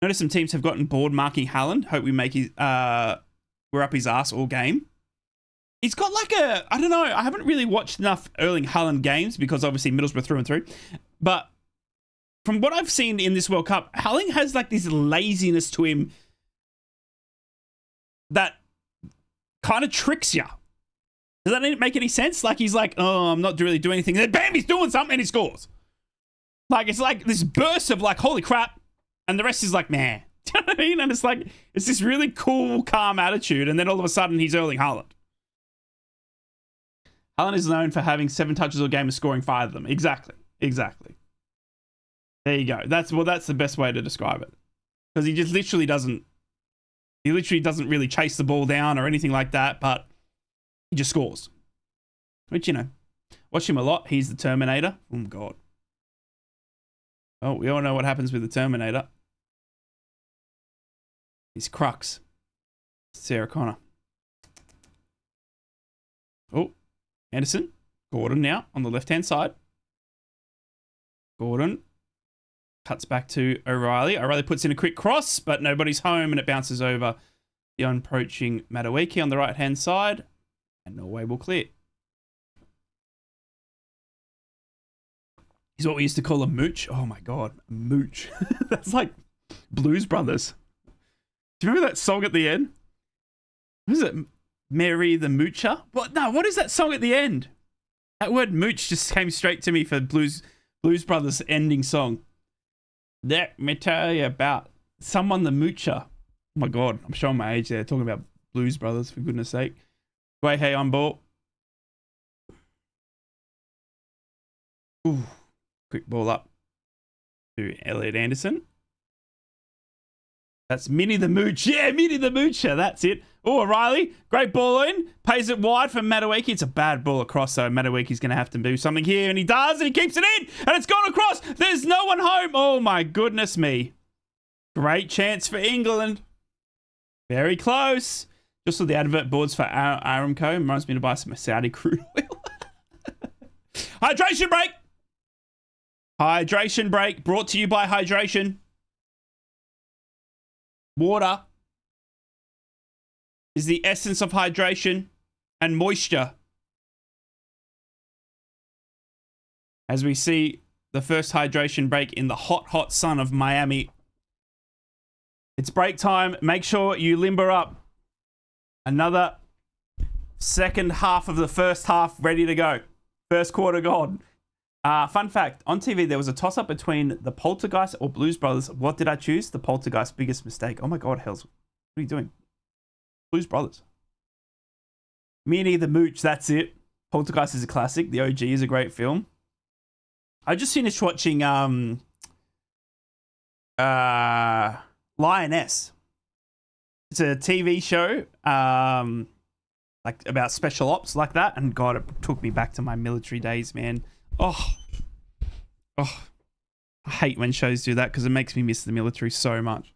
Notice some teams have gotten bored marking Haaland. Hope we make his, we're up his ass all game. He's got like a, I don't know, I haven't really watched enough Erling Haaland games because obviously Middlesbrough through and through. But from what I've seen in this World Cup, Haaland has like this laziness to him that kind of tricks you. Does that make any sense? Like he's like, oh, I'm not really doing anything. Then bam, he's doing something and he scores. Like it's like this burst of like, holy crap. And the rest is like, nah. Do you know what I mean? And it's like, it's this really cool, calm attitude. And then all of a sudden he's Erling Haaland. Haaland is known for having 7 touches a game and scoring 5 of them. Exactly. Exactly. There you go. That's the best way to describe it. Because he just literally doesn't really chase the ball down or anything like that, but he just scores. Which, you know, watch him a lot. He's the Terminator. Oh, God. Oh, we all know what happens with the Terminator. He's Crux. Sarah Connor. Oh, Anderson. Gordon now on the left-hand side. Gordon cuts back to O'Reilly. O'Reilly puts in a quick cross, but nobody's home and it bounces over The approaching Madueke on the right-hand side. And Norway will clear. He's what we used to call a mooch. Oh my God, a mooch. That's like Blues Brothers. Do you remember that song at the end? What is it? Mary the Moocher? What? No, what is that song at the end? That word mooch just came straight to me for Blues Brothers ending song. Let me tell you about someone the moocher. Oh my God, I'm showing my age there. Talking about Blues Brothers, for goodness sake. Wait, hey, on ball. Ooh. Quick ball up to Elliot Anderson. That's Minnie the Mooch. Yeah, Minnie the Moocher. That's it. Oh, O'Reilly. Great ball in. Pays it wide for Madueke. It's a bad ball across, though. Madueke's going to have to do something here, and he does, and he keeps it in, and it's gone across. There's no one home. Oh, my goodness me. Great chance for England. Very close. Just saw the advert boards for Aramco. Reminds me to buy some Saudi crude oil. Hydration break. Hydration break brought to you by Hydration. Water is the essence of hydration and moisture. As we see the first hydration break in the hot, hot sun of Miami. It's break time. Make sure you limber up. Another second half of the first half ready to go. First quarter gone. Fun fact, on TV, there was a toss-up between the Poltergeist or Blues Brothers. What did I choose? The Poltergeist, biggest mistake. Oh my God, Hells. What are you doing? Blues Brothers. Minnie the Mooch, that's it. Poltergeist is a classic. The OG is a great film. I just finished watching Lioness. It's a TV show like about special ops like that. And God, it took me back to my military days, man. Oh, I hate when shows do that because it makes me miss the military so much.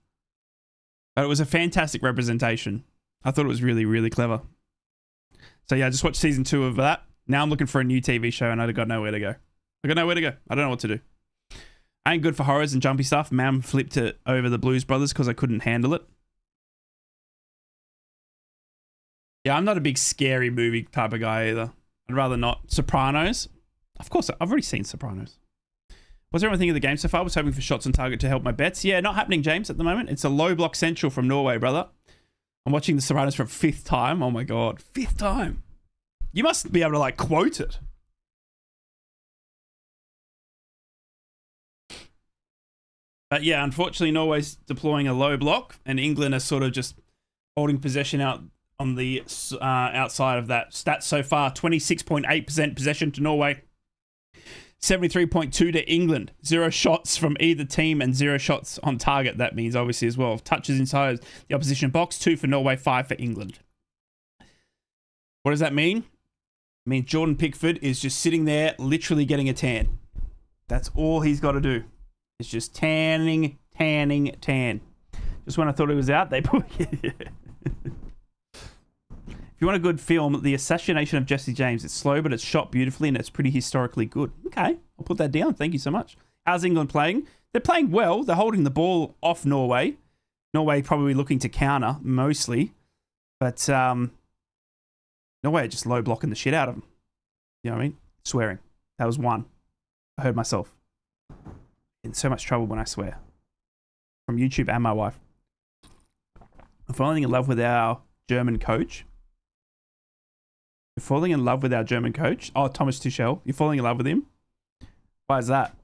But it was a fantastic representation. I thought it was really, really clever. So yeah, I just watched season 2 of that. Now I'm looking for a new TV show and I got nowhere to go. I got nowhere to go. I don't know what to do. I ain't good for horrors and jumpy stuff. Mam flipped it over the Blues Brothers because I couldn't handle it. Yeah, I'm not a big scary movie type of guy either. I'd rather not. Sopranos. Of course, I've already seen Sopranos. What's everyone think of the game so far? I was hoping for shots on target to help my bets. Yeah, not happening, James, at the moment. It's a low block central from Norway, brother. I'm watching the Sopranos for a 5th time. Oh my God, 5th time. You must be able to like quote it. But yeah, unfortunately, Norway's deploying a low block and England are sort of just holding possession out on the outside of that. Stats so far, 26.8% possession to Norway. 73.2 to England. 0 shots from either team and 0 shots on target. That means obviously as well. Touches inside the opposition box. 2 for Norway, 5 for England. What does that mean? It means Jordan Pickford is just sitting there literally getting a tan. That's all he's got to do. It's just tanning. Just when I thought he was out, they put... If you want a good film, The Assassination of Jesse James. It's slow, but it's shot beautifully and it's pretty historically good. Okay, I'll put that down. Thank you so much. How's England playing? They're playing well. They're holding the ball off Norway. Norway probably looking to counter, mostly. But Norway are just low blocking the shit out of them. You know what I mean? Swearing. That was one. I heard myself. In so much trouble when I swear. From YouTube and my wife. I'm falling in love with our German coach. You're falling in love with our German coach? Oh, Thomas Tuchel. You're falling in love with him? Why is that?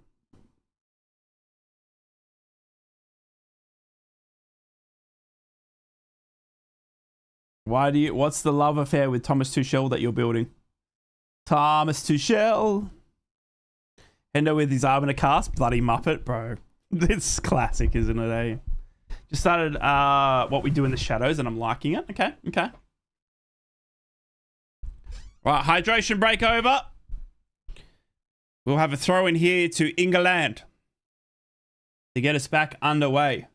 What's the love affair with Thomas Tuchel that you're building? Thomas Tuchel. Hendo with his arm in a cast. Bloody Muppet, bro. It's classic, isn't it, eh? Just started What We Do in the Shadows and I'm liking it. Okay. Right, hydration break over. We'll have a throw in here to England to get us back underway.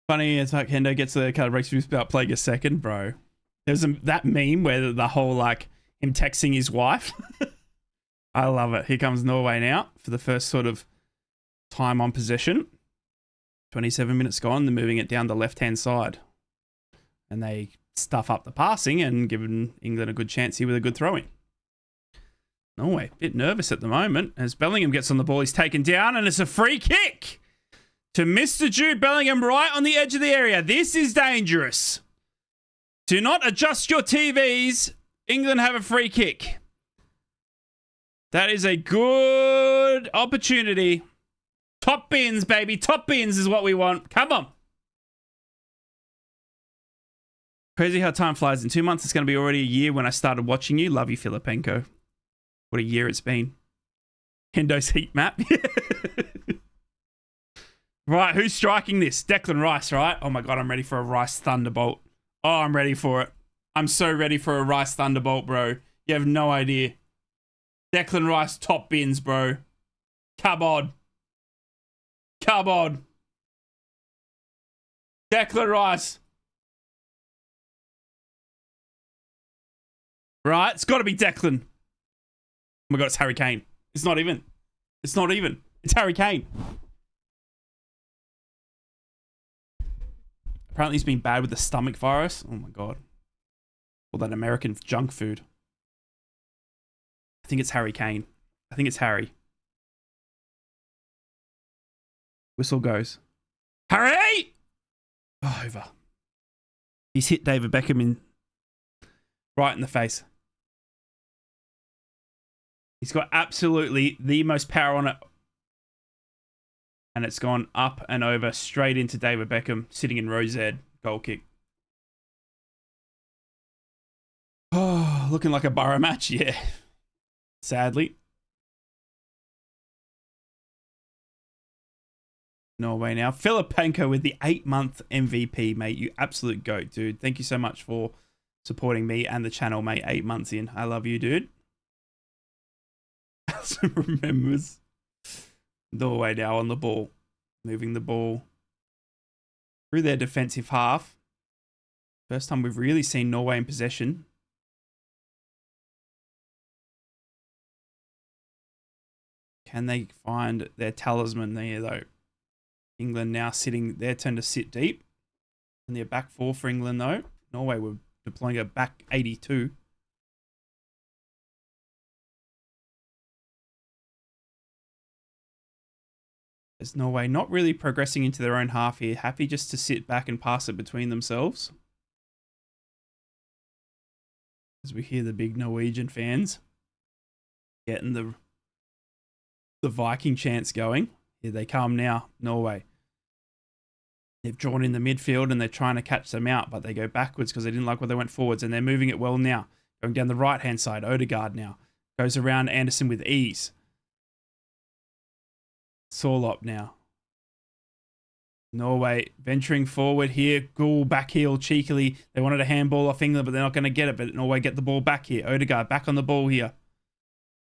Funny, it's like Hendo gets the card breaks about playing a second, bro. There's that meme where the whole like him texting his wife. I love it. Here comes Norway now for the first sort of time on possession. 27 minutes gone. They're moving it down the left-hand side. And they stuff up the passing and giving England a good chance here with a good throw-in. Norway, a bit nervous at the moment. As Bellingham gets on the ball, he's taken down, and it's a free kick to Mr. Jude Bellingham right on the edge of the area. This is dangerous. Do not adjust your TVs. England have a free kick. That is a good opportunity. Top bins, baby. Top bins is what we want. Come on. Crazy how time flies. In 2 months, it's going to be already a year when I started watching you. Love you, Filipenko. What a year it's been. Hendo's heat map. Right, who's striking this? Declan Rice, right? Oh my God, I'm ready for a Rice Thunderbolt. Oh, I'm ready for it. I'm so ready for a Rice Thunderbolt, bro. You have no idea. Declan Rice top bins, bro. Come on. Come on. Declan Rice. Right, it's got to be Declan. Oh my God, it's Harry Kane. It's not even. It's not even. It's Harry Kane. Apparently he's been bad with the stomach virus. Oh my God. All that American junk food. I think it's Harry Kane. I think it's Harry. Whistle goes. Harry! Oh, over. He's hit David Beckham right in the face. He's got absolutely the most power on it. And it's gone up and over straight into David Beckham sitting in row Z. Goal kick. Oh, looking like a Borough match, yeah. Sadly. Norway now. Filipenko with the 8-month MVP, mate. You absolute goat, dude. Thank you so much for supporting me and the channel, mate. 8 months in. I love you, dude. Alison remembers. Norway now on the ball. Moving the ball through their defensive half. First time we've really seen Norway in possession. Can they find their talisman there, though? England now sitting, their turn to sit deep. And their back four for England, though. Norway were deploying a back 82. As Norway not really progressing into their own half here. Happy just to sit back and pass it between themselves. As we hear the big Norwegian fans getting the Viking chants going. Here they come now, Norway. They've drawn in the midfield and they're trying to catch them out, but they go backwards because they didn't like where they went forwards, and they're moving it well now. Going down the right-hand side, Odegaard now. Goes around Anderson with ease. Sorlop now. Norway venturing forward here. Gould back heel cheekily. They wanted a handball off England, but they're not going to get it. But Norway get the ball back here. Odegaard back on the ball here.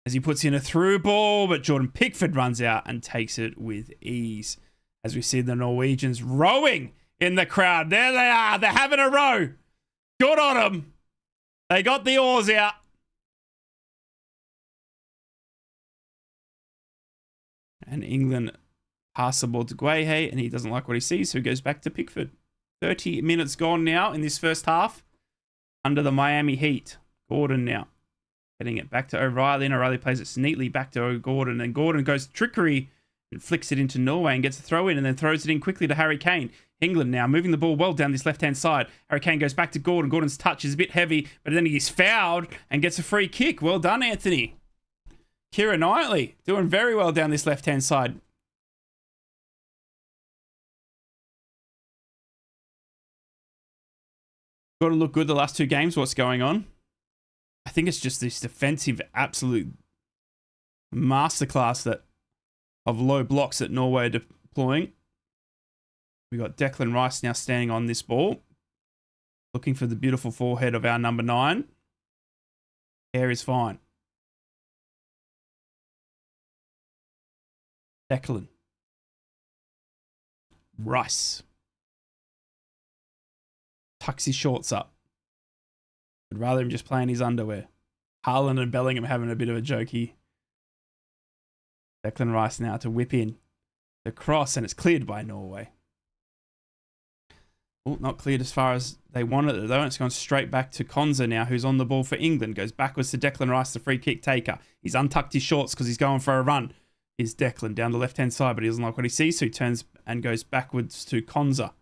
As he puts in a through ball, but Jordan Pickford runs out and takes it with ease. As we see the Norwegians rowing in the crowd. There they are. They're having a row. Good on them. They got the oars out. And England pass the ball to Guehi, and he doesn't like what he sees, so he goes back to Pickford. 30 minutes gone now in this first half under the Miami Heat. Gordon now. Getting it back to O'Reilly, and O'Reilly plays it neatly back to Gordon, and Gordon goes trickery and flicks it into Norway and gets a throw in, and then throws it in quickly to Harry Kane. England now moving the ball well down this left-hand side. Harry Kane goes back to Gordon. Gordon's touch is a bit heavy, but then he's fouled and gets a free kick. Well done, Anthony. Keira Knightley doing very well down this left-hand side. Gordon looked good the last 2 games. What's going on? I think it's just this defensive absolute masterclass of low blocks that Norway are deploying. We got Declan Rice now standing on this ball, looking for the beautiful forehead of our number 9. Hair is fine. Declan Rice tucks his shorts up. I'd rather him just play in his underwear. Haaland and Bellingham having a bit of a joke here. Declan Rice now to whip in the cross, and it's cleared by Norway. Oh, not cleared as far as they wanted it, though. It's gone straight back to Konza now, who's on the ball for England. Goes backwards to Declan Rice, the free kick taker. He's untucked his shorts because he's going for a run. Here's Declan down the left-hand side, but he doesn't like what he sees, so he turns and goes backwards to Konza.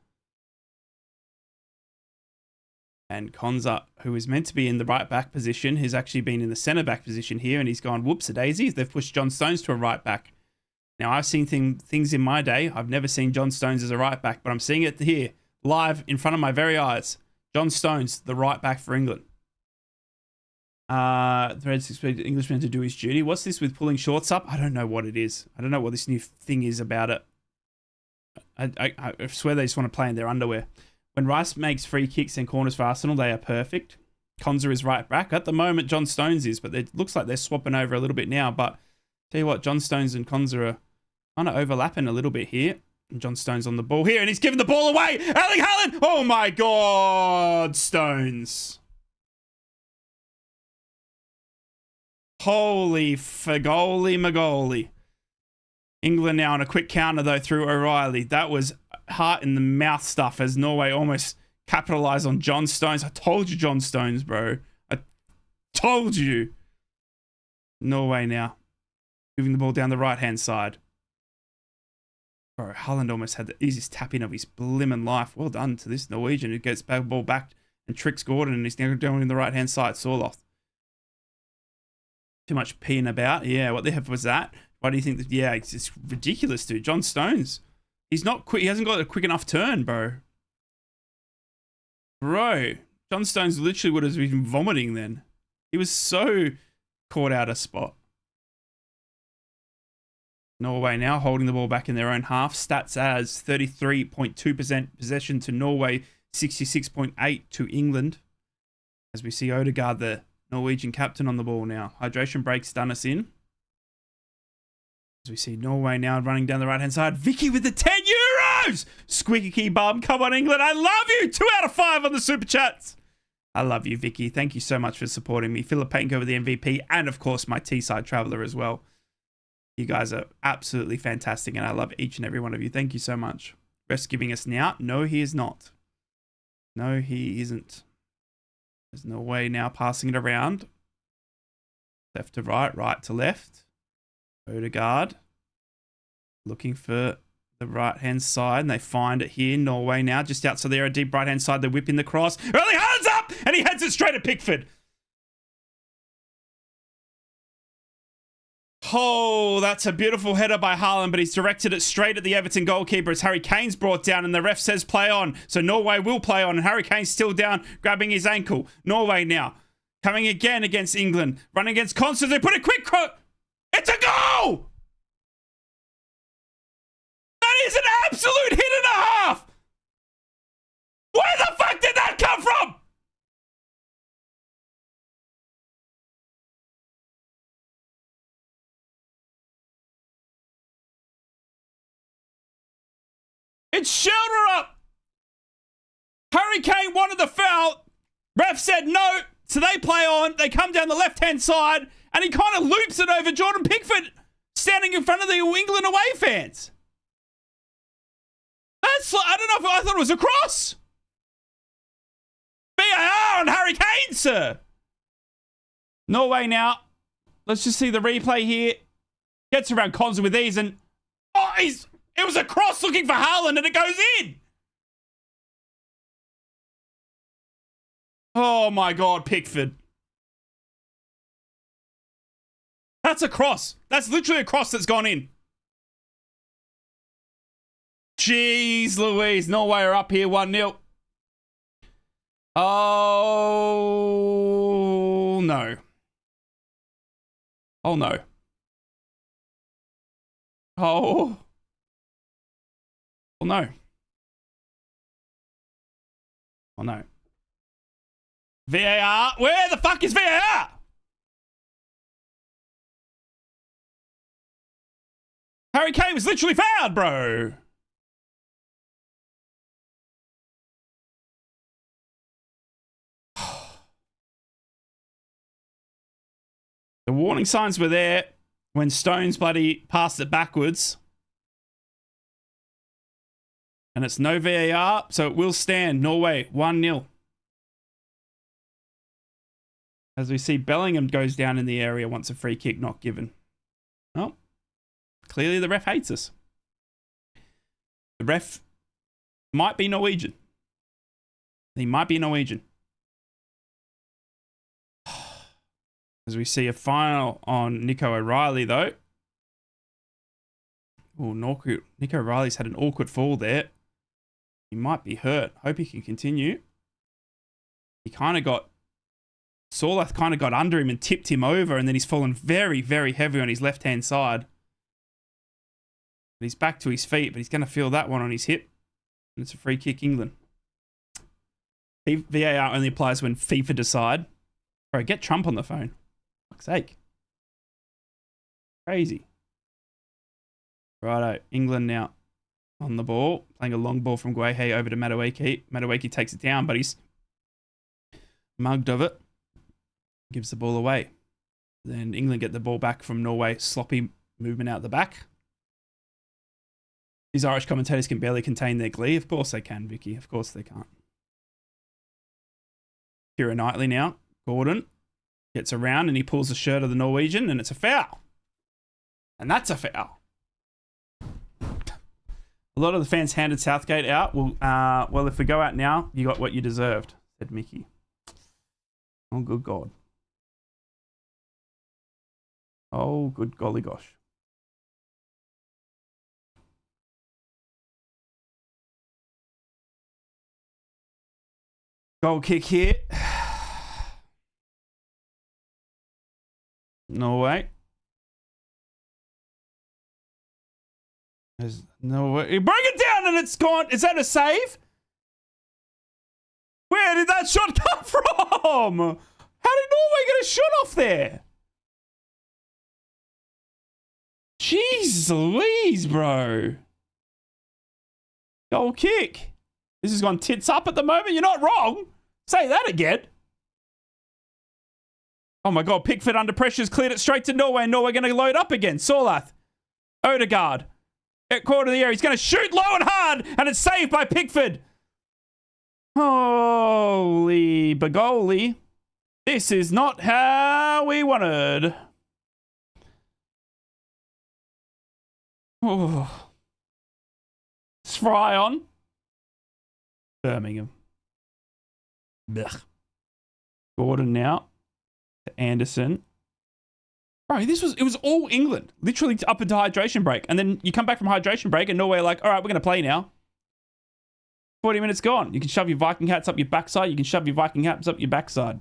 And Konza, who is meant to be in the right-back position, has actually been in the centre-back position here, and he's gone, whoops-a-daisy. They've pushed John Stones to a right-back. Now, I've seen things in my day. I've never seen John Stones as a right-back, but I'm seeing it here, live in front of my very eyes. John Stones, the right-back for England. The Reds expect the Englishman to do his duty. What's this with pulling shorts up? I don't know what it is. I don't know what this new thing is about it. I swear they just want to play in their underwear. When Rice makes free kicks and corners for Arsenal, they are perfect. Konza is right back. At the moment, John Stones is, but it looks like they're swapping over a little bit now. But tell you what, John Stones and Konza are kind of overlapping a little bit here. And John Stones on the ball here, and he's giving the ball away. Erling Haaland! Oh my God, Stones. Holy fagoli magoli. England now on a quick counter, though, through O'Reilly. That was heart in the mouth stuff as Norway almost capitalized on John Stones. I told you, John Stones, bro. I told you. Norway now moving the ball down the right-hand side. Bro, Haaland almost had the easiest tap-in of his blimmin' life. Well done to this Norwegian who gets the ball back and tricks Gordon, and he's now going in the right-hand side. Sorloth. Too much peeing about. Yeah, what the heck was that? Why do you think that? Yeah, it's ridiculous, dude. John Stones. He's not quick. He hasn't got a quick enough turn, bro. Bro, John Stones literally would have been vomiting then. He was so caught out of spot. Norway now holding the ball back in their own half. Stats as 33.2% possession to Norway, 66.8% to England. As we see Odegaard, the Norwegian captain, on the ball now. Hydration breaks done us in. As we see Norway now running down the right-hand side. Vicky with the 10 euros! Squeaky key bum. Come on, England. I love you. 2 out of 5 on the Super Chats. I love you, Vicky. Thank you so much for supporting me. Filipenko with the MVP. And, of course, my Teesside Traveller as well. You guys are absolutely fantastic, and I love each and every one of you. Thank you so much. Rest giving us now. No, he is not. No, he isn't. There's no way now passing it around. Left to right, right to left. Odegaard. Looking for the right-hand side, and they find it here. Norway now, just outside there, a deep right-hand side. They're whipping the cross. Erling Haaland's up, and he heads it straight at Pickford. Oh, that's a beautiful header by Haaland, but he's directed it straight at the Everton goalkeeper as Harry Kane's brought down, and the ref says play on. So Norway will play on, and Harry Kane's still down, grabbing his ankle. Norway now, coming again against England, running against Constance. They put a quick It's a goal! That is an absolute hit and a half! Where the fuck did that come from? It's shoulder up. Harry Kane wanted the foul. Ref said no. So they play on. They come down the left-hand side. And he kind of loops it over Jordan Pickford standing in front of the England away fans. I don't know if I thought it was a cross. VAR on Harry Kane, sir. Norway now. Let's just see the replay here. Gets around Konza with ease, and it was a cross looking for Haaland, and it goes in. Oh my God, Pickford. That's a cross. That's literally a cross that's gone in. Jeez Louise. Norway are up here 1-0. Oh, no. Oh, no. Oh. Oh, no. Oh, no. VAR. Where the fuck is VAR? Harry Kane was literally fouled, bro. The warning signs were there. when Stones bloody passed it backwards. And it's no VAR, so it will stand. Norway, 1-0. As we see, Bellingham goes down in the area once a free kick not given. Oh, clearly the ref hates us. The ref might be Norwegian. He might be Norwegian. As we see a final on Nico O'Reilly, though. Oh, Nico O'Reilly's had an awkward fall there. He might be hurt. Hope he can continue. He kind of got... Sorlath kind of got under him and tipped him over, and then he's fallen very, very heavy on his left-hand side. But he's back to his feet, but he's going to feel that one on his hip. And it's a free kick, England. VAR only applies when FIFA decide. Bro, get Trump on the phone. For fuck's sake. Crazy. Righto, England now on the ball. Playing a long ball from Guehi over to Madueke. Madueke takes it down, but he's mugged of it. Gives the ball away. Then England get the ball back from Norway. Sloppy movement out the back. These Irish commentators can barely contain their glee. Of course they can, Vicky. Of course they can't. Kira Knightley now. Gordon gets around and he pulls the shirt of the Norwegian and it's a foul. And that's a foul. A lot of the fans handed Southgate out. Well, if we go out now, you got what you deserved, said Mickey. Oh, good God. Oh, good golly gosh. Goal kick here. Norway. There's no way. He bring it down and it's gone. Is that a save? Where did that shot come from? How did Norway get a shot off there? Jeez Louise, bro. Goal kick. This has gone tits up at the moment. You're not wrong. Say that again. Oh my God. Pickford under pressure's cleared it straight to Norway. Norway going to load up again. Sorlath. Odegaard. At quarter of the air. He's going to shoot low and hard. And it's saved by Pickford. Holy bagoli. This is not how we wanted. Oh. Fry on. Birmingham. Blech. Gordon now. To Anderson. Bro, it was all England. Literally up into hydration break. And then you come back from hydration break and Norway are like, all right, we're going to play now. 40 minutes gone. You can shove your Viking hats up your backside. You can shove your Viking hats up your backside.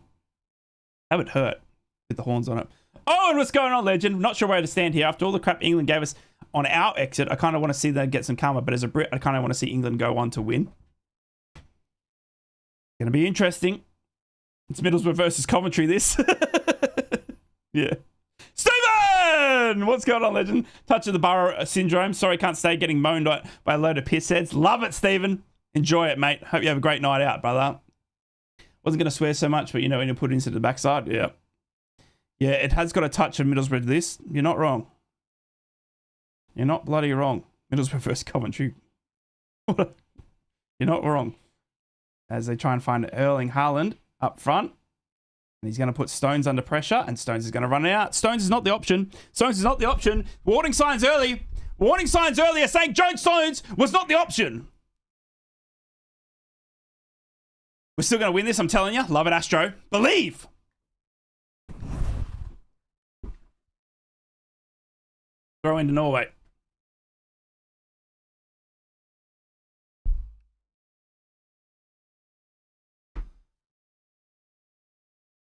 That would hurt with the horns on it. Oh, and what's going on, legend? Not sure where to stand here. After all the crap England gave us on our exit, I kind of want to see them get some karma. But as a Brit, I kind of want to see England go on to win. Going to be interesting. It's Middlesbrough versus Coventry, this. Yeah. Stephen! What's going on, legend? Touch of the Borough syndrome. Sorry, can't stay getting moaned by a load of pissheads. Love it, Stephen. Enjoy it, mate. Hope you have a great night out, brother. Wasn't going to swear so much, but you know when you put it into the backside, yeah. Yeah, it has got a touch of Middlesbrough, this. You're not wrong. You're not bloody wrong. Middlesbrough versus Coventry. You're not wrong. As they try and find Erling Haaland up front. And he's going to put Stones under pressure. And Stones is going to run it out. Stones is not the option. Stones is not the option. Warning signs early. Warning signs earlier saying Joe Stones was not the option. We're still going to win this, I'm telling you. Love it, Astro. Believe. Throw into Norway.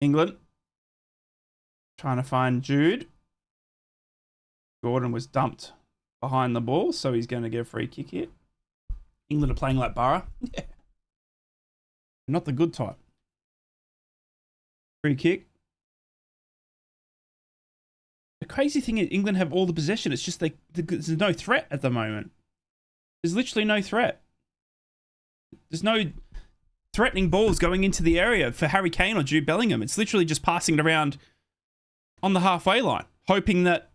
England. Trying to find Jude. Gordon was dumped behind the ball, so he's going to get a free kick here. England are playing like Borough. Yeah. Not the good type. Free kick. The crazy thing is England have all the possession. It's just there's no threat at the moment. There's literally no threat. There's no threatening balls going into the area for Harry Kane or Jude Bellingham. It's literally just passing it around on the halfway line, hoping that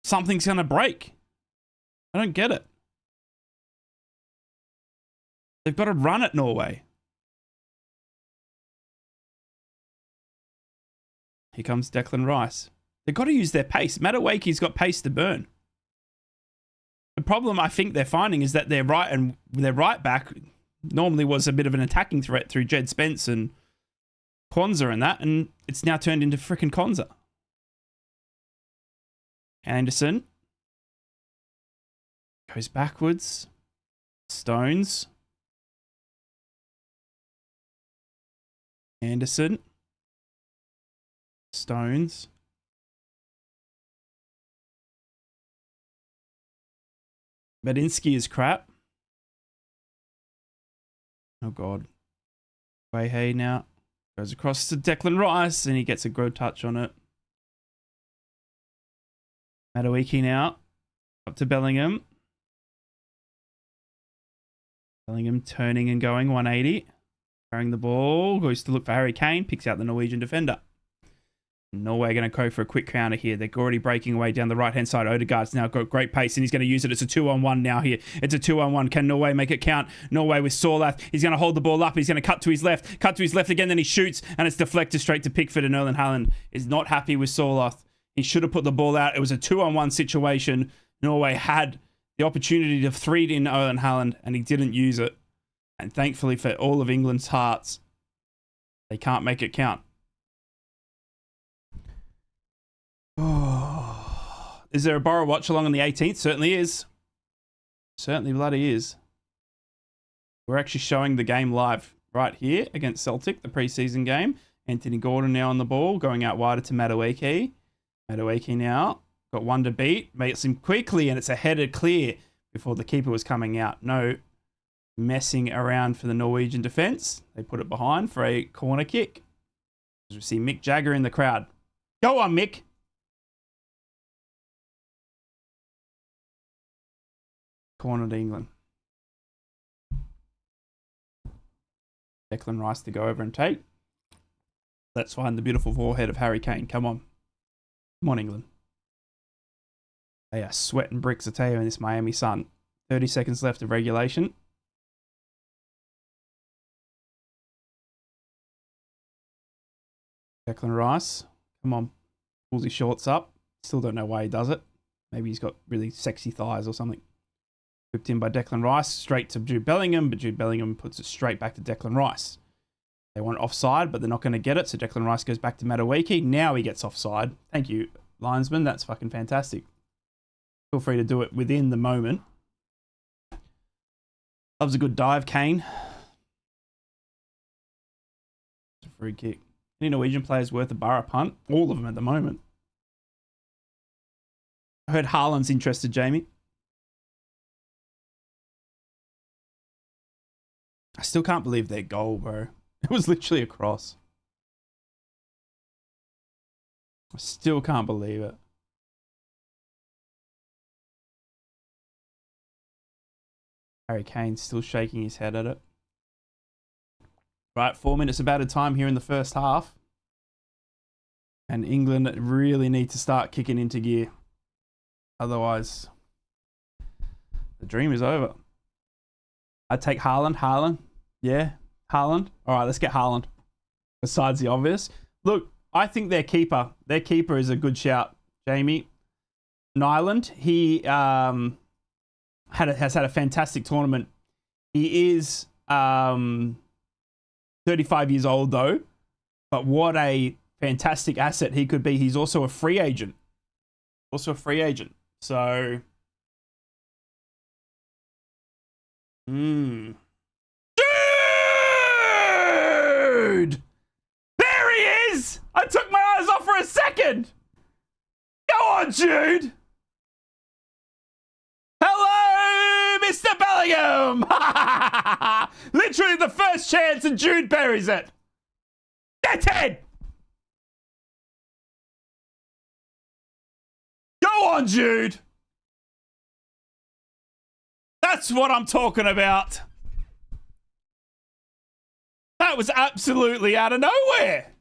something's going to break. I don't get it. They've got to run at Norway. Here comes Declan Rice. They've got to use their pace. Madueke's got pace to burn. The problem I think they're finding is that their right back normally was a bit of an attacking threat through Jed Spence and Kwanzaa and that, and it's now turned into frickin' Kwanzaa. Anderson goes backwards. Stones. Anderson. Stones. Badinsky is crap. Oh, God. Wayhay now. Goes across to Declan Rice, and he gets a good touch on it. Madueke now. Up to Bellingham. Bellingham turning and going 180. Carrying the ball. Goes to look for Harry Kane. Picks out the Norwegian defender. Norway going to go for a quick counter here. They're already breaking away down the right-hand side. Odegaard's now got great pace, and he's going to use it. It's a 2-on-1 now here. It's a 2-on-1. Can Norway make it count? Norway with Sorlath. He's going to hold the ball up. He's going to cut to his left. Cut to his left again, then he shoots, and it's deflected straight to Pickford, and Erling Haaland is not happy with Sorlath. He should have put the ball out. It was a 2-on-1 situation. Norway had the opportunity to 3'd in Erling Haaland, and he didn't use it. And thankfully for all of England's hearts, they can't make it count. Oh. Is there a Borough watch along on the 18th? Certainly is. Certainly bloody is. We're actually showing the game live right here against Celtic, the preseason game. Anthony Gordon now on the ball, going out wider to Madueke. Madueke now got one to beat, makes him quickly, and it's a headed clear before the keeper was coming out. No messing around for the Norwegian defence. They put it behind for a corner kick. As we see Mick Jagger in the crowd. Go on, Mick. Corner to England. Declan Rice to go over and take. Let's find the beautiful forehead of Harry Kane. Come on. Come on, England. They are sweating bricks, I tell you, in this Miami sun. 30 seconds left of regulation. Declan Rice. Come on. Pulls his shorts up. Still don't know why he does it. Maybe he's got really sexy thighs or something. Whipped in by Declan Rice, straight to Jude Bellingham, but Jude Bellingham puts it straight back to Declan Rice. They want offside, but they're not going to get it, so Declan Rice goes back to Madueke. Now he gets offside. Thank you, linesman. That's fucking fantastic. Feel free to do it within the moment. Loves a good dive, Kane. It's a free kick. Any Norwegian players worth a Borough punt? All of them at the moment. I heard Haaland's interested, Jamie. I still can't believe their goal, bro. It was literally a cross. I still can't believe it. Harry Kane's still shaking his head at it. Right, 4 minutes of added time here in the first half. And England really need to start kicking into gear. Otherwise, the dream is over. I'd take Haaland. Haaland. Yeah, Haaland. All right, let's get Haaland. Besides the obvious. Look, I think their keeper is a good shout. Jamie Nyland. He has had a fantastic tournament. He is 35 years old, though. But what a fantastic asset he could be. He's also a free agent. So... Dude! There he is! I took my eyes off for a second! Go on, Jude! Hello, Mr. Bellingham! Literally the first chance and Jude buries it. That's it! Go on, Jude! That's what I'm talking about. That was absolutely out of nowhere.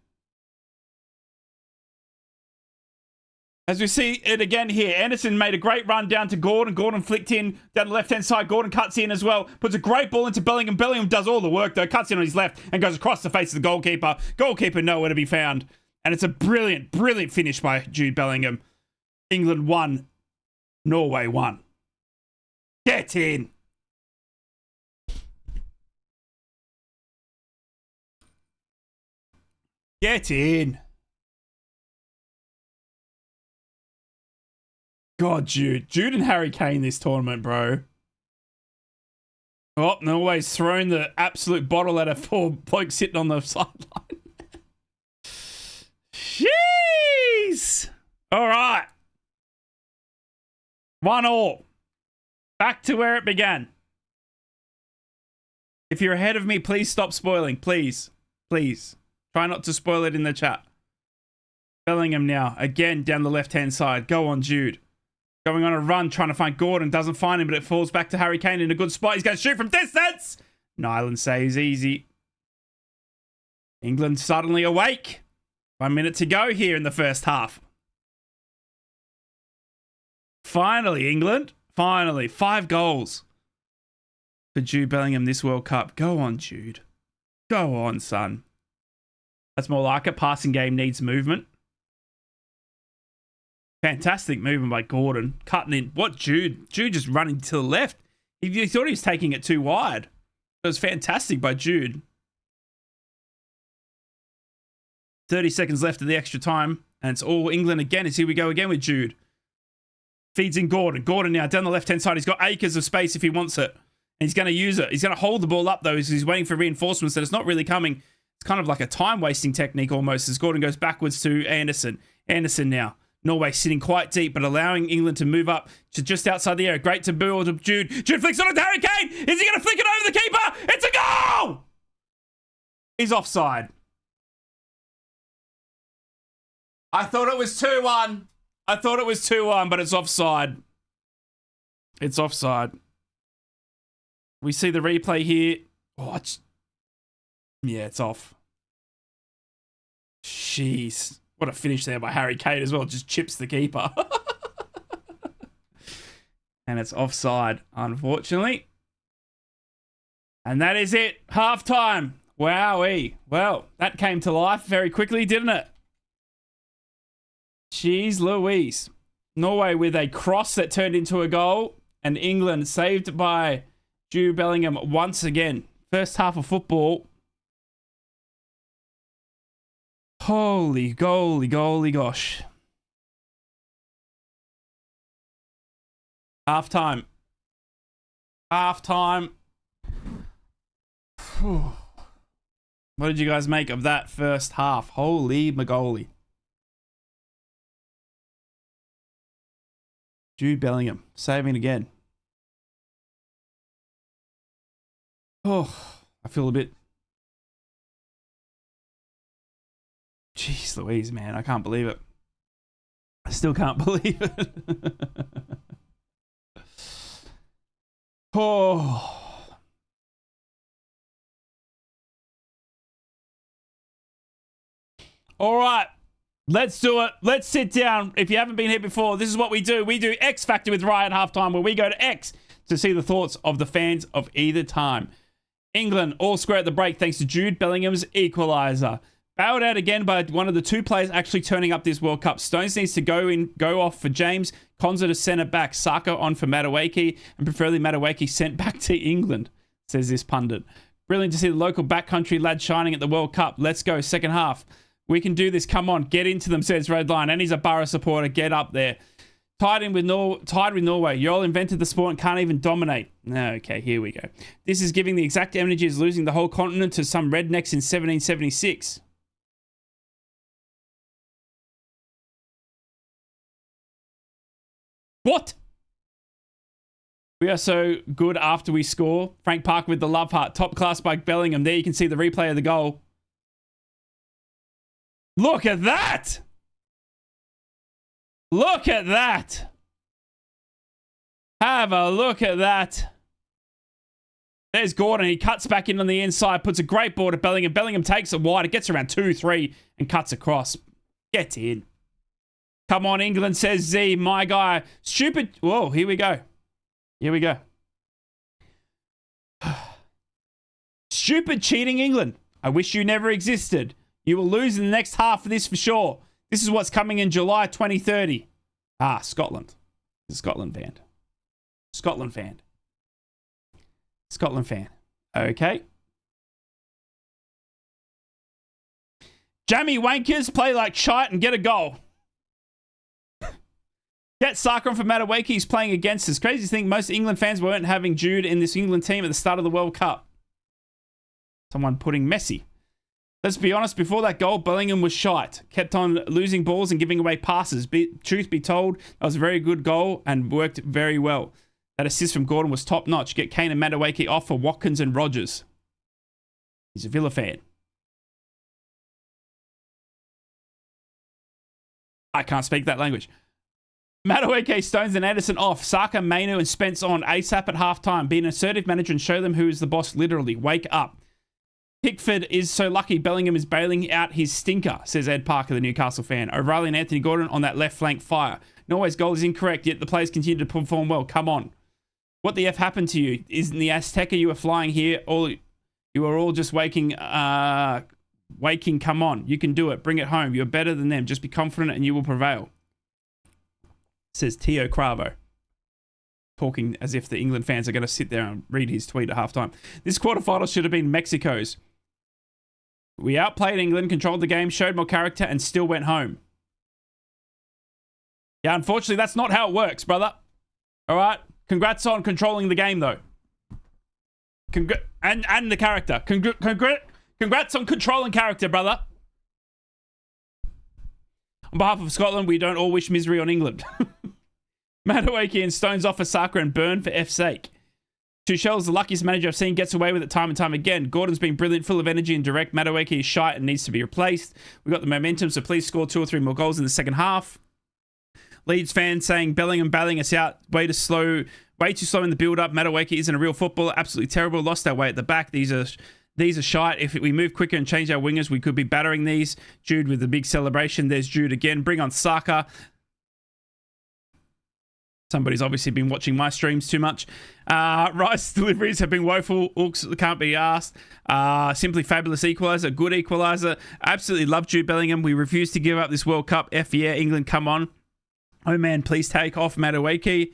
As we see it again here, Anderson made a great run down to Gordon. Gordon flicked in down the left-hand side. Gordon cuts in as well. Puts a great ball into Bellingham. Bellingham does all the work, though. Cuts in on his left and goes across the face of the goalkeeper. Goalkeeper nowhere to be found. And it's a brilliant, brilliant finish by Jude Bellingham. England 1. Norway 1. Get in. Get in. God, Jude. Jude and Harry Kane this tournament, bro. Oh, Norway's thrown the absolute bottle at a poor bloke sitting on the sideline. Jeez. All right. 1-1. Back to where it began. If you're ahead of me, please stop spoiling. Please. Please. Try not to spoil it in the chat. Bellingham now. Again, down the left-hand side. Go on, Jude. Going on a run, trying to find Gordon. Doesn't find him, but it falls back to Harry Kane in a good spot. He's going to shoot from distance. Nyland saves easy. England suddenly awake. 1 minute to go here in the first half. Finally, England. Finally. 5 goals for Jude Bellingham this World Cup. Go on, Jude. Go on, son. That's more like it. Passing game needs movement. Fantastic movement by Gordon. Cutting in. What, Jude? Jude just running to the left. He thought he was taking it too wide. It was fantastic by Jude. 30 seconds left of the extra time. And it's all England again. As here we go again with Jude. Feeds in Gordon. Gordon now down the left-hand side. He's got acres of space if he wants it. And he's going to use it. He's going to hold the ball up, though, as he's waiting for reinforcements. And it's not really coming. It's kind of like a time-wasting technique almost as Gordon goes backwards to Anderson. Anderson now. Norway sitting quite deep, but allowing England to move up to just outside the area. Great to build up Jude. Jude flicks on it to Harry Kane. Is he going to flick it over the keeper? It's a goal! He's offside. I thought it was 2-1. I thought it was 2-1, but it's offside. It's offside. We see the replay here. Oh, yeah, it's off. Jeez. What a finish there by Harry Kane as well. Just chips the keeper. And it's offside, unfortunately. And that is it. Half-time. Wowee. Well, that came to life very quickly, didn't it? Jeez Louise. Norway with a cross that turned into a goal. And England saved by Jude Bellingham once again. First half of football. Holy gosh. Half-time. Half-time. What did you guys make of that first half? Holy magoli. Jude Bellingham saving again. Oh, I feel a bit... Jeez Louise, man. I can't believe it. I still can't believe it. Oh. All right. Let's do it. Let's sit down. If you haven't been here before, this is what we do. We do X Factor with Ryan halftime, where we go to X to see the thoughts of the fans of either time. England all square at the break thanks to Jude Bellingham's equaliser. Bailed out again by one of the 2 players actually turning up this World Cup. Stones needs to go off for James. Konza to centre back. Saka on for Madueke. And preferably Madueke sent back to England, says this pundit. Brilliant to see the local backcountry lad shining at the World Cup. Let's go. Second half. We can do this. Come on. Get into them, says Redline. And he's a Borough supporter. Get up there. Tied with Norway. You all invented the sport and can't even dominate. Okay, here we go. This is giving the exact energy as losing the whole continent to some rednecks in 1776. What? We are so good after we score. Frank Parker with the love heart. Top class by Bellingham. There you can see the replay of the goal. Look at that. Look at that. Have a look at that. There's Gordon. He cuts back in on the inside. Puts a great ball to Bellingham. Bellingham takes it wide. It gets around 2-3 and cuts across. Get in. Come on, England, says Z, my guy. Stupid. Whoa, here we go. Here we go. Stupid cheating England. I wish you never existed. You will lose in the next half of this for sure. This is what's coming in July 2030. Ah, Scotland. Scotland fan. Scotland fan. Scotland fan. Okay. Jammy wankers, play like shite and get a goal. Get Saka on for Madueke. He's playing against us. Crazy thing, most England fans weren't having Jude in this England team at the start of the World Cup. Someone putting Messi. Let's be honest, before that goal, Bellingham was shite. Kept on losing balls and giving away passes. Truth be told, that was a very good goal and worked very well. That assist from Gordon was top-notch. Get Kane and Madueke off for Watkins and Rodgers. He's a Villa fan. I can't speak that language. Madueke, Stones and Anderson off. Saka, Mainu and Spence on ASAP at halftime. Be an assertive manager and show them who is the boss literally. Wake up. Pickford is so lucky Bellingham is bailing out his stinker, says Ed Parker, the Newcastle fan. O'Reilly and Anthony Gordon on that left flank fire. Norway's goal is incorrect, yet the players continue to perform well. Come on. What the F happened to you? Isn't the Azteca you were flying here? You are all just waking. Come on. You can do it. Bring it home. You're better than them. Just be confident and you will prevail. Says Tio Cravo. Talking as if the England fans are going to sit there and read his tweet at halftime. This quarterfinal should have been Mexico's. We outplayed England, controlled the game, showed more character, and still went home. Yeah, unfortunately, that's not how it works, brother. All right? Congrats on controlling the game, though. And the character. Congrats on controlling character, brother. On behalf of Scotland, we don't all wish misery on England. Madueke and Stones off for Saka and Burn for F's sake. Tuchel's the luckiest manager I've seen, gets away with it time and time again. Gordon's been brilliant, full of energy and direct. Madueke is shite and needs to be replaced. We've got the momentum, so please score 2 or 3 more goals in the second half. Leeds fans saying Bellingham bailing us out. Way too slow in the build-up. Madueke isn't a real footballer. Absolutely terrible. Lost our way at the back. These are shite. If we move quicker and change our wingers, we could be battering these. Jude with the big celebration. There's Jude again. Bring on Saka. Somebody's obviously been watching my streams too much. Rice deliveries have been woeful. Ooks can't be asked. Simply fabulous equaliser. Good equaliser. Absolutely love Jude Bellingham. We refuse to give up this World Cup. F yeah, England, come on. Oh man, please take off Madueke.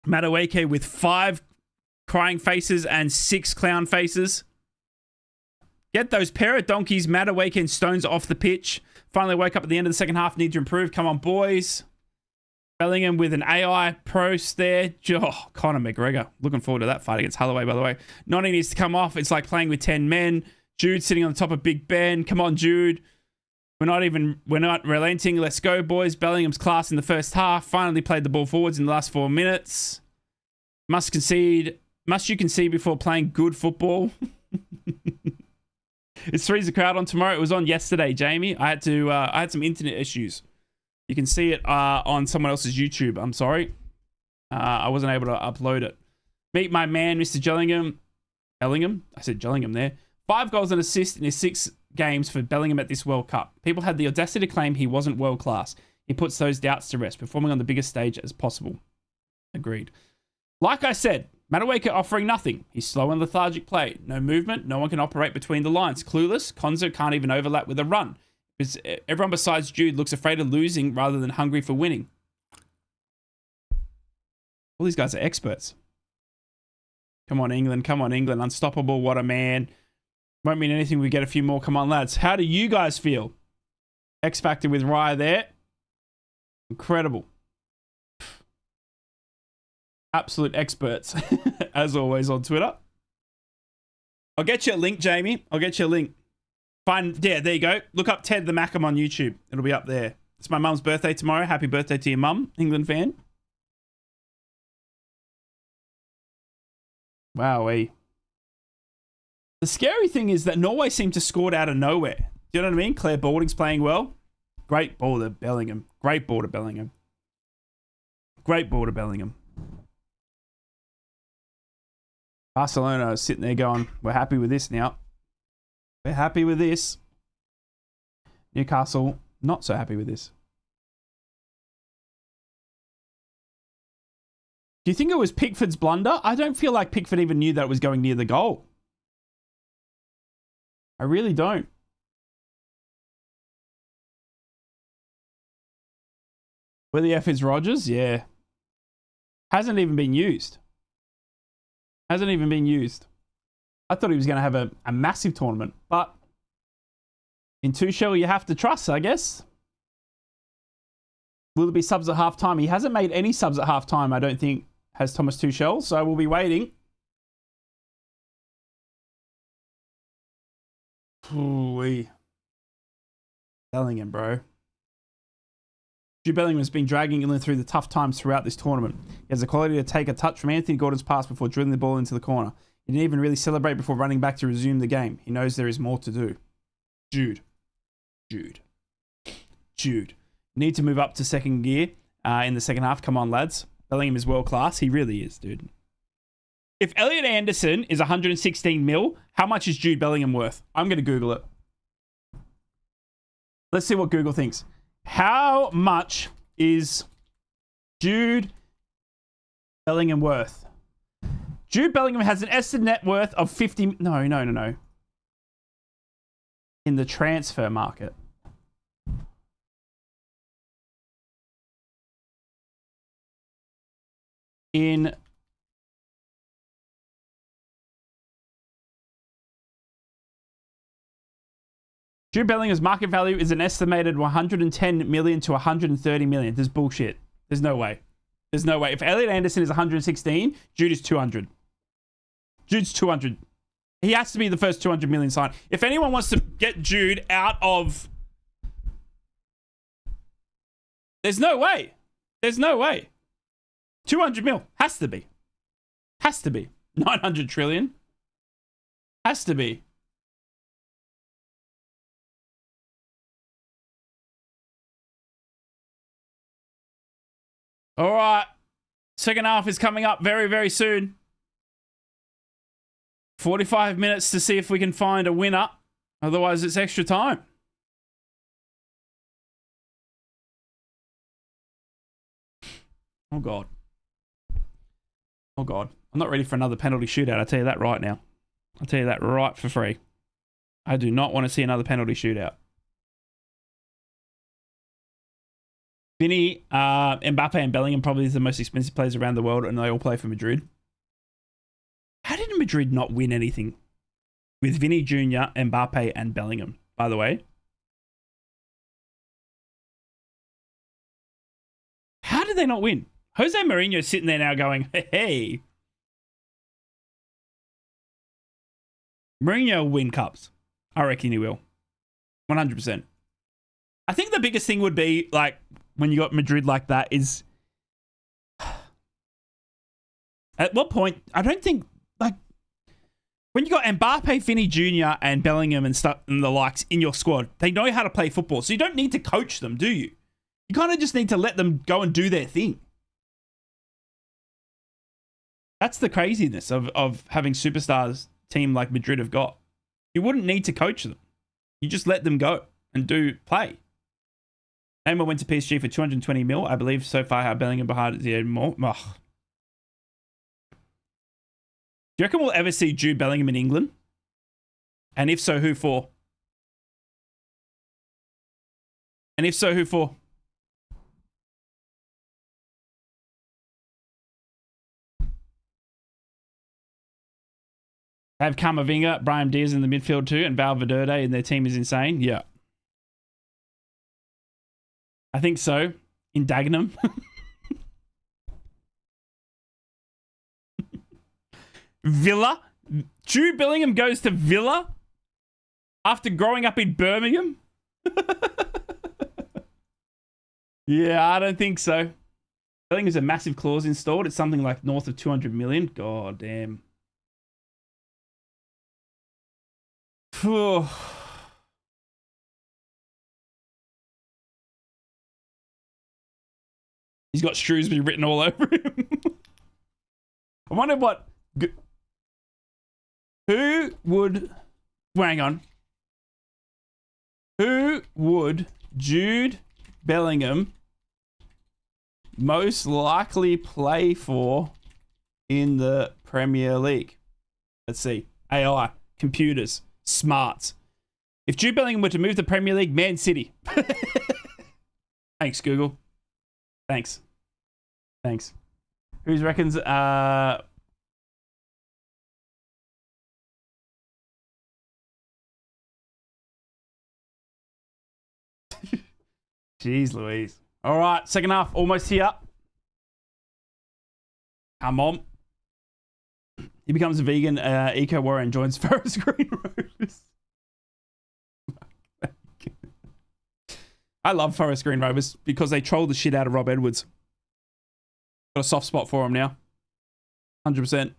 Madueke with 5 crying faces and 6 clown faces. Get those pair of donkeys, Madueke and Stones off the pitch. Finally woke up at the end of the second half. Need to improve. Come on, boys. Bellingham with an AI prost there. Oh, Conor McGregor. Looking forward to that fight against Holloway, by the way. Noni needs to come off. It's like playing with 10 men. Jude sitting on the top of Big Ben. Come on, Jude. We're not relenting. Let's go, boys. Bellingham's class in the first half. Finally played the ball forwards in the last 4 minutes. Must you concede before playing good football? It's 3's the crowd on tomorrow. It was on yesterday, Jamie. I had some internet issues. You can see it on someone else's YouTube. I'm sorry. I wasn't able to upload it. Meet my man, Mr. Gillingham. Bellingham? I said Gillingham there. 5 goals and assists in his 6 games for Bellingham at this World Cup. People had the audacity to claim he wasn't world class. He puts those doubts to rest, performing on the biggest stage as possible. Agreed. Like I said, Madueke offering nothing. He's slow and lethargic play. No movement. No one can operate between the lines. Clueless. Konza can't even overlap with a run. Because everyone besides Jude looks afraid of losing rather than hungry for winning. All these guys are experts. Come on, England. Come on, England. Unstoppable. What a man. Won't mean anything. We get a few more. Come on, lads. How do you guys feel? X Factor with Raya there. Incredible. Absolute experts. As always on Twitter. I'll get you a link, Jamie. I'll get you a link. Yeah, there you go. Look up Ted the Macam on YouTube. It'll be up there. It's my mum's birthday tomorrow. Happy birthday to your mum, England fan. Wowee. The scary thing is that Norway seem to score out of nowhere. Do you know what I mean? Claire Balding's playing well. Great ball to Bellingham. Great ball to Bellingham. Great ball to Bellingham. Barcelona is sitting there going, we're happy with this now. We're happy with this. Newcastle, not so happy with this. Do you think it was Pickford's blunder? I don't feel like Pickford even knew that it was going near the goal. I really don't. Where the F is Rodgers? Yeah. Hasn't even been used. Hasn't even been used. I thought he was going to have a massive tournament, but in Tuchel, you have to trust, I guess. Will there be subs at halftime? He hasn't made any subs at halftime, I don't think, has Thomas Tuchel, so we'll be waiting. Ooh-wee. Bellingham, bro. Jude Bellingham has been dragging England through the tough times throughout this tournament. He has the quality to take a touch from Anthony Gordon's pass before drilling the ball into the corner. He didn't even really celebrate before running back to resume the game. He knows there is more to do. Jude. Need to move up to second gear in the second half. Come on, lads. Bellingham is world class. He really is, dude. If Elliot Anderson is 116 mil, how much is Jude Bellingham worth? I'm going to Google it. Let's see what Google thinks. How much is Jude Bellingham worth? Jude Bellingham has an estimated net worth of 50... No. In the transfer market. In... Jude Bellingham's market value is an estimated 110 million to 130 million. This is bullshit. There's no way. There's no way. If Elliot Anderson is 116, Jude is 200. Jude's 200. He has to be the first 200 million sign. If anyone wants to get Jude out of... There's no way. There's no way. 200 mil. Has to be. Has to be. 900 trillion. Has to be. All right. Second half is coming up very, very soon. 45 minutes to see if we can find a winner. Otherwise, it's extra time. Oh, God. Oh, God. I'm not ready for another penalty shootout. I'll tell you that right now. I'll tell you that right for free. I do not want to see another penalty shootout. Vinny, Mbappe and Bellingham probably the most expensive players around the world, and they all play for Madrid. How did Madrid not win anything with Vinny Jr., Mbappe, and Bellingham, by the way? How did they not win? Jose Mourinho's sitting there now going, hey. Mourinho will win cups. I reckon he will. 100%. I think the biggest thing would be, like, when you got Madrid like that is... At what point... I don't think... Like... When you got Mbappe, Vinny Jr. and Bellingham and stuff and the likes in your squad, they know how to play football. So you don't need to coach them, do you? You kind of just need to let them go and do their thing. That's the craziness of having superstars team like Madrid have got. You wouldn't need to coach them. You just let them go and play. Neymar went to PSG for 220 mil. I believe so far how Bellingham behind it more. Ugh. Do you reckon we'll ever see Jude Bellingham in England? And if so, who for? And if so, who for? Have Camavinga, Brahim Diaz in the midfield too, and Valverde, and their team is insane. Yeah. I think so. In Dagenham. Villa. Jude Bellingham goes to Villa after growing up in Birmingham. Yeah, I don't think so. I think there's a massive clause installed. It's something like north of 200 million. God damn. He's got Shrewsbury written all over him. I wonder what... Who would... Hang on. Who would Jude Bellingham most likely play for in the Premier League? Let's see. AI, computers, smarts. If Jude Bellingham were to move to Premier League, Man City. Thanks, Google. Thanks. Who reckons? Jeez Louise. All right, second half almost here. Come on. He becomes a vegan eco warrior and joins Forest Green Rovers. I love Forest Green Rovers because they troll the shit out of Rob Edwards. Got a soft spot for him now. 100%.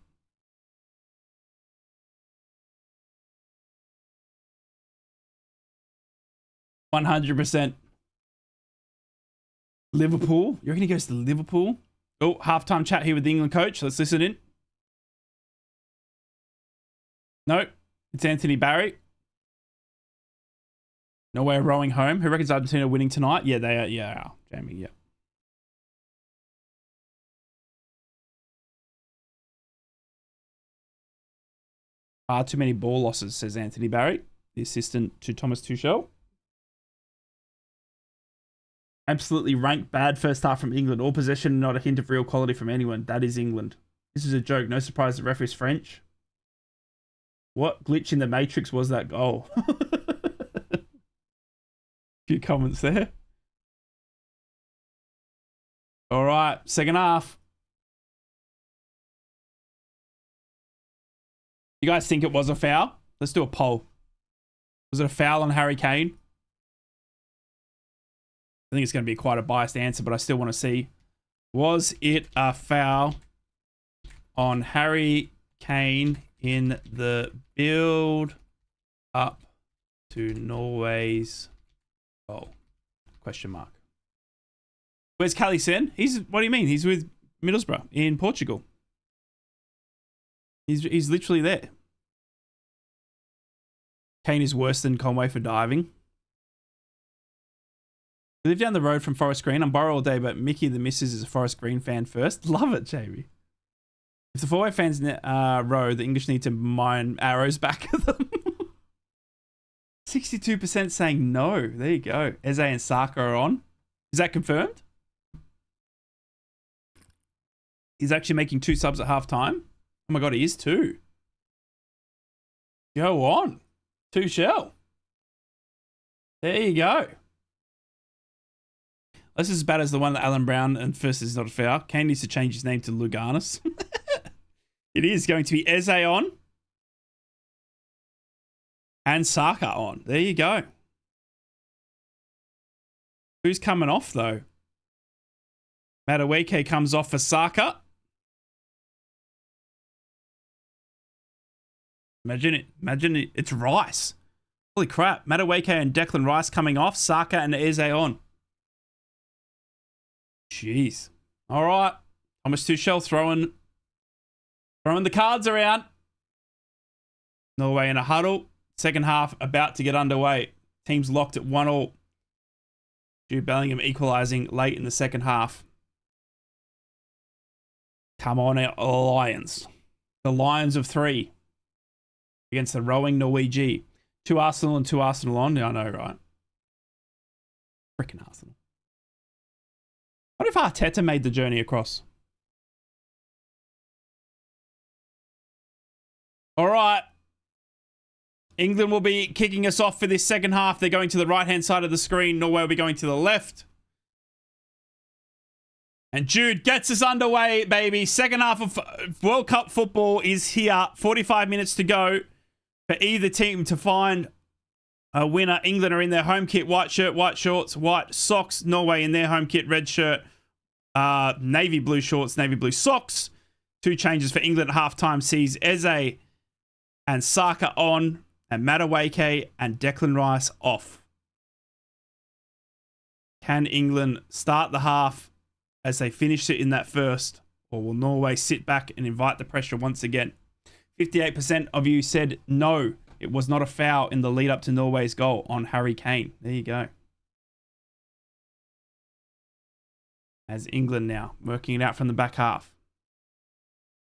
Liverpool. You reckon he goes to Liverpool? Oh, halftime chat here with the England coach. Let's listen in. Nope. It's Anthony Barry. Norway rowing home. Who reckons Argentina winning tonight? Yeah, they are. Yeah, Jamie, yeah. Far too many ball losses, says Anthony Barry, the assistant to Thomas Tuchel. Absolutely rank bad first half from England. All possession, not a hint of real quality from anyone. That is England. This is a joke. No surprise the ref is French. What glitch in the Matrix was that goal? Few comments there. All right, second half. You guys think it was a foul? Let's do a poll. Was it a foul on Harry Kane? I think it's going to be quite a biased answer, but I still want to see. Was it a foul on Harry Kane in the build up to Norway's goal? Question mark. Where's Callie Sen? What do you mean? He's with Middlesbrough in Portugal. He's literally there. Kane is worse than Conway for diving. We live down the road from Forest Green. I'm Borough all day, but Mickey the Missus is a Forest Green fan first. Love it, Jamie. If the 4-way fans row, the English need to mine arrows back at them. 62% saying no. There you go. Eze and Saka are on. Is that confirmed? He's actually making 2 subs at half time. Oh my God, he is too. Go on. Tuchel. There you go. This is as bad as the one that Alan Brown and first is not a foul. Kane needs to change his name to Luganis. It is going to be Eze on. And Saka on. There you go. Who's coming off though? Madueke comes off for Saka. Imagine it. It's Rice. Holy crap. Madueke and Declan Rice coming off. Saka and Eze on. Jeez. All right. Thomas Tuchel throwing the cards around. Norway in a huddle. Second half about to get underway. Teams locked at 1-1. Jude Bellingham equalising late in the second half. Come on, Lions. The Lions of 3 against the rowing Norwegian. 2 Arsenal and 2 Arsenal on. Yeah, I know, right? Freaking Arsenal. What if Arteta made the journey across? All right. England will be kicking us off for this second half. They're going to the right-hand side of the screen. Norway will be going to the left. And Jude gets us underway, baby. Second half of World Cup football is here. 45 minutes to go for either team to find a winner. England are in their home kit, white shirt, white shorts, white socks. Norway in their home kit, red shirt, navy blue shorts, navy blue socks. 2 changes for England at halftime sees Eze and Saka on, and Madueke and Declan Rice off. Can England start the half as they finish it in that first, or will Norway sit back and invite the pressure once again? 58% of you said no, it was not a foul in the lead up to Norway's goal on Harry Kane. There you go. As England now working it out from the back half.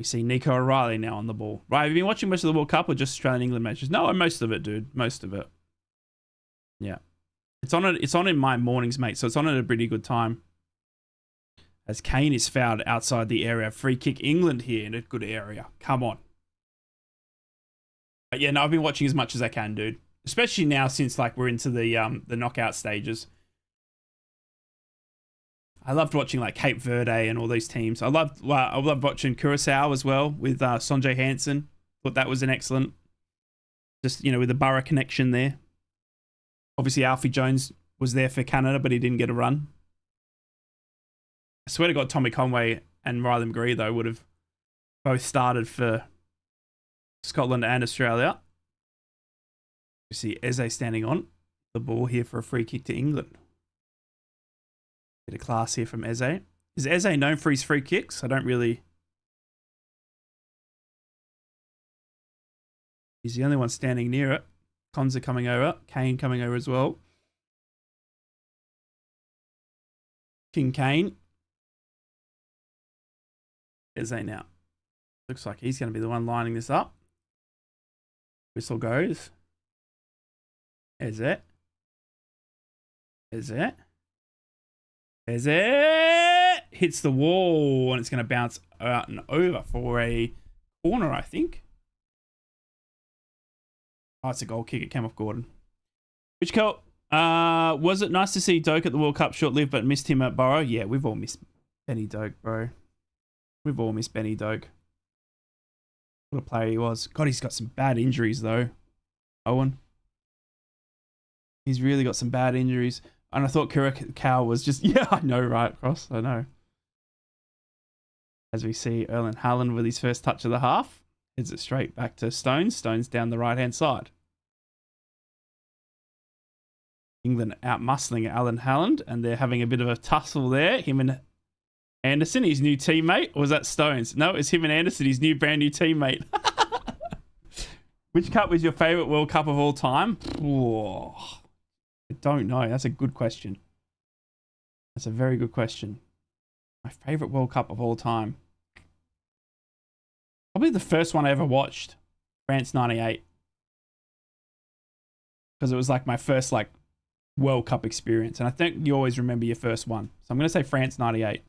We see Nico O'Reilly now on the ball. Right, have you been watching most of the World Cup or just Australian-England matches? No, most of it, dude. Most of it. Yeah. It's on in my mornings, mate, so it's on at a pretty good time. As Kane is fouled outside the area. Free kick England here in a good area. Come on. But yeah, no, I've been watching as much as I can, dude. Especially now since like we're into the knockout stages. I loved watching like Cape Verde and all these teams. I loved watching Curacao as well with Sanjay Hansen. Thought that was an excellent, just, you know, with the Borough connection there. Obviously, Alfie Jones was there for Canada, but he didn't get a run. I swear to God, Tommy Conway and Riley McGree, though, would have both started for Scotland and Australia. You see Eze standing on the ball here for a free kick to England. Bit of class here from Eze. Is Eze known for his free kicks? I don't really... He's the only one standing near it. Konza coming over. Kane coming over as well. King Kane. Eze now. Looks like he's going to be the one lining this up. Whistle goes. Eze. Eze. Eze hits the wall and it's going to bounce out and over for a corner, I think. Oh, it's a goal kick. It came off Gordon. Which Kel, was it nice to see Doak at the World Cup short-lived but missed him at Borough? Yeah, we've all missed Benny Doak, bro. We've all missed Benny Doak. What a player he was. God, he's got some bad injuries though. Owen. He's really got some bad injuries. And I thought Curacao was just... Yeah, I know, right, Cross? I know. As we see Erling Haaland with his first touch of the half. Heads it straight back to Stones. Stones down the right-hand side. England out-muscling Erling Haaland. And they're having a bit of a tussle there. Him and Anderson, his new teammate. Or was that Stones? No, it's him and Anderson, his brand new teammate. Which cup was your favourite World Cup of all time? Whoa. I don't know. That's a good question. That's a very good question. My favourite World Cup of all time. Probably the first one I ever watched. France 98. Because it was like my first like World Cup experience. And I think you always remember your first one. So I'm going to say France 98.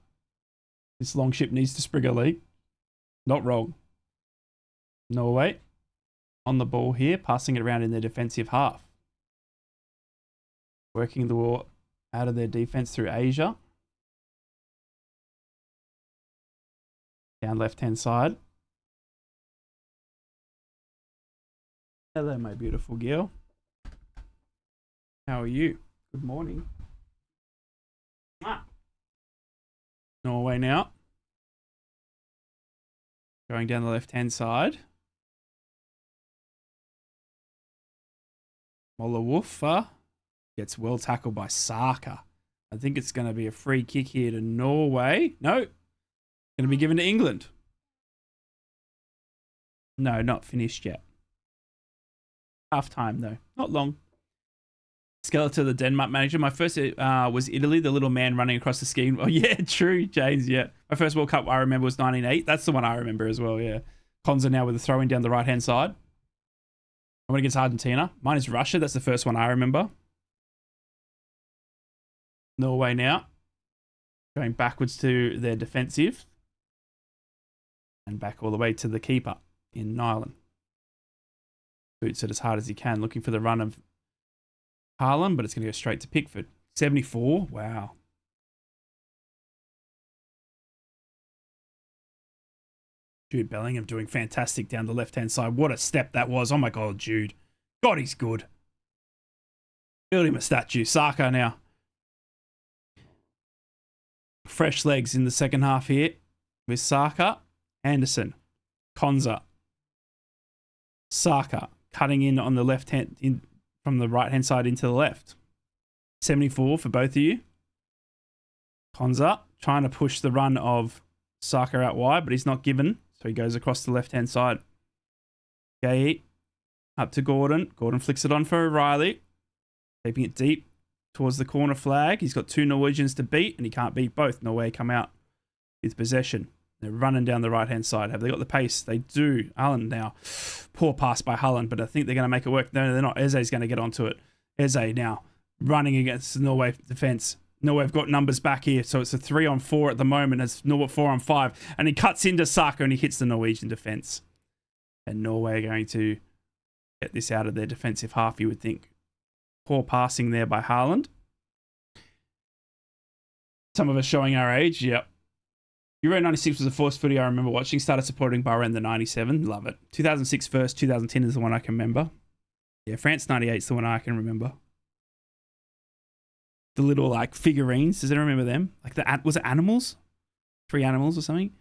This long ship needs to sprig a leak. Not wrong. Norway. On the ball here. Passing it around in their defensive half. Working the ball out of their defense through Asia. Down left-hand side. Hello, my beautiful girl. How are you? Good morning. Norway now. Going down the left-hand side. Mollawoofa gets well tackled by Saka. I think it's going to be a free kick here to Norway. No. Going to be given to England. No, not finished yet. Half time though. Not long. Skeletor, the Denmark manager. My first was Italy, the little man running across the ski. Oh yeah, true, James, yeah. My first World Cup I remember was 1908. That's the one I remember as well, yeah. Konza now with a throw-in down the right-hand side. I went against Argentina. Mine is Russia. That's the first one I remember. Norway now. Going backwards to their defensive. And back all the way to the keeper in Nyland. Boots it as hard as he can, looking for the run of Haaland, but it's going to go straight to Pickford. 74. Wow. Jude Bellingham doing fantastic down the left-hand side. What a step that was. Oh my God, Jude. God, he's good. Build him a statue. Saka now. Fresh legs in the second half here with Saka. Anderson. Konza. Saka. Cutting in on the left hand, from the right hand side into the left. 74 for both of you. Konza trying to push the run of Saka out wide, but he's not given. So he goes across the left hand side. Okay. Up to Gordon. Gordon flicks it on for O'Reilly. Keeping it deep towards the corner flag. He's got two Norwegians to beat, and he can't beat both. Norway come out with possession. They're running down the right-hand side. Have they got the pace? They do. Haaland now. Poor pass by Haaland, but I think they're going to make it work. No, they're not. Eze's going to get onto it. Eze now running against the Norway defence. Norway have got numbers back here, so it's a 3-on-4 at the moment. It's Norway 4-on-5, and he cuts into Saka and he hits the Norwegian defence. And Norway are going to get this out of their defensive half, you would think. Poor passing there by Haaland. Some of us showing our age, yep. Euro 96 was the first footy I remember watching. Started supporting Bahrain the 97. Love it. 2006 first, 2010 is the one I can remember. Yeah, France 98 is the one I can remember. The little like figurines. Does anyone remember them? Like was it animals? 3 animals or something?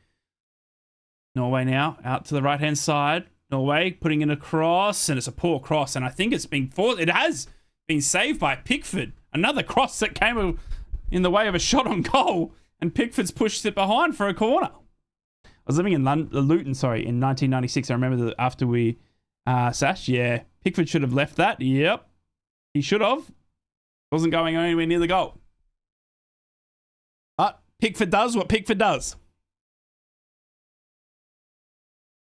Norway now out to the right hand side. Norway putting in a cross, and it's a poor cross, and I think it's been it has been saved by Pickford. Another cross that came in the way of a shot on goal, and Pickford's pushed it behind for a corner. I was living in Luton, in 1996. I remember that after we sashed. Yeah, Pickford should have left that. Yep, he should have. Wasn't going anywhere near the goal. But Pickford does what Pickford does.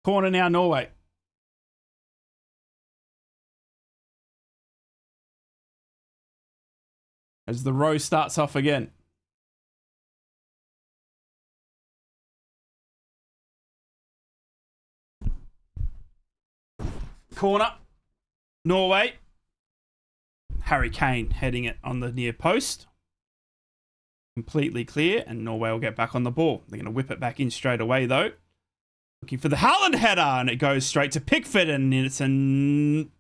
Corner now, Norway. As the row starts off again. Corner. Norway. Harry Kane heading it on the near post. Completely clear, and Norway will get back on the ball. They're going to whip it back in straight away, though. Looking for the Haaland header, and it goes straight to Pickford, and it's an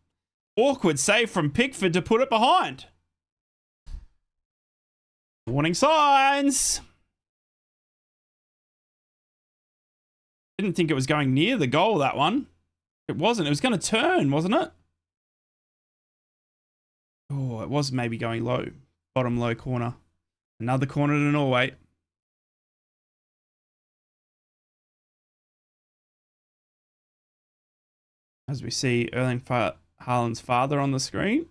awkward save from Pickford to put it behind. Warning signs. Didn't think it was going near the goal, that one. It wasn't. It was going to turn, wasn't it? Oh, it was maybe going low. Bottom low corner. Another corner to Norway. As we see Erling Haaland's father on the screen.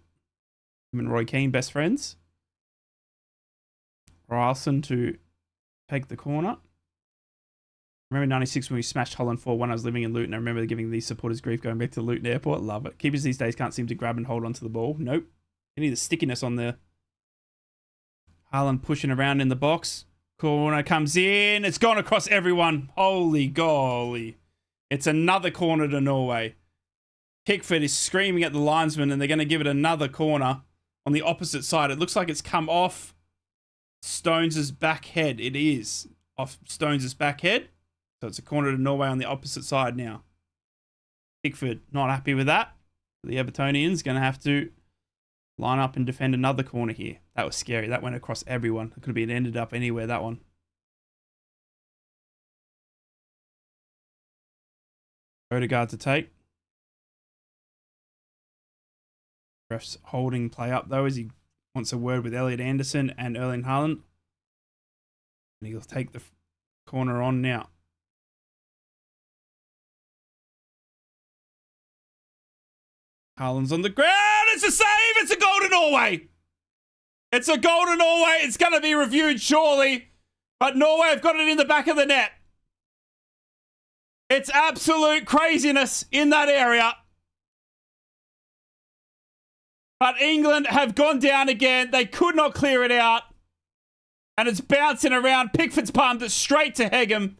Him and Roy Keane, best friends. Ryerson to take the corner. I remember 96 when we smashed Holland 4-1. I was living in Luton. I remember giving these supporters grief going back to Luton Airport. Love it. Keepers these days can't seem to grab and hold onto the ball. Nope. You need the stickiness on there. Haaland pushing around in the box. Corner comes in. It's gone across everyone. Holy golly. It's another corner to Norway. Pickford is screaming at the linesman, and they're going to give it another corner on the opposite side. It looks like it's come off Stones' back head. It is off Stones' back head. So it's a corner to Norway on the opposite side now. Pickford not happy with that. The Evertonians going to have to line up and defend another corner here. That was scary. That went across everyone. It could have ended up anywhere, that one. Odegaard to take. Ref's holding play up, though, as he wants a word with Elliot Anderson and Erling Haaland. And he'll take the corner on now. Haaland's on the ground. It's a save. It's a goal to Norway. It's a goal to Norway. It's going to be reviewed surely. But Norway have got it in the back of the net. It's absolute craziness in that area. But England have gone down again. They could not clear it out. And it's bouncing around. Pickford's palmed it straight to Hegem.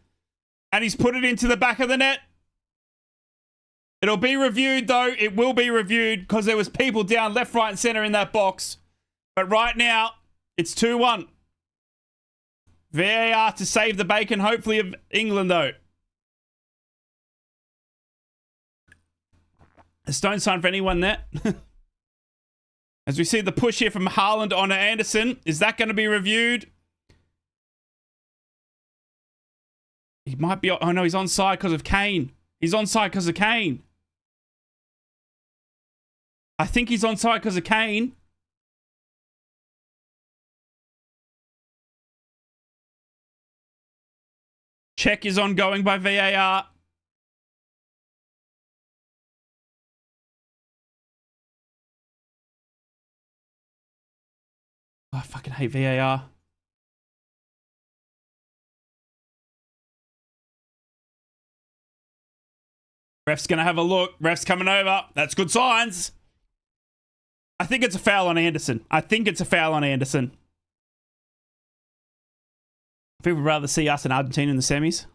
And he's put it into the back of the net. It'll be reviewed, though. It will be reviewed because there was people down left, right, and centre in that box. But right now, it's 2-1. VAR to save the bacon, hopefully, of England, though. A stone sign for anyone there. As we see the push here from Haaland on Anderson. Is that going to be reviewed? He might be... Oh, no, he's onside because of Kane. He's onside because of Kane. I think he's onside because of Kane. Check is ongoing by VAR. Oh, I fucking hate VAR. Ref's going to have a look. Ref's coming over. That's good signs. I think it's a foul on Anderson. People would rather see us and Argentina in the semis.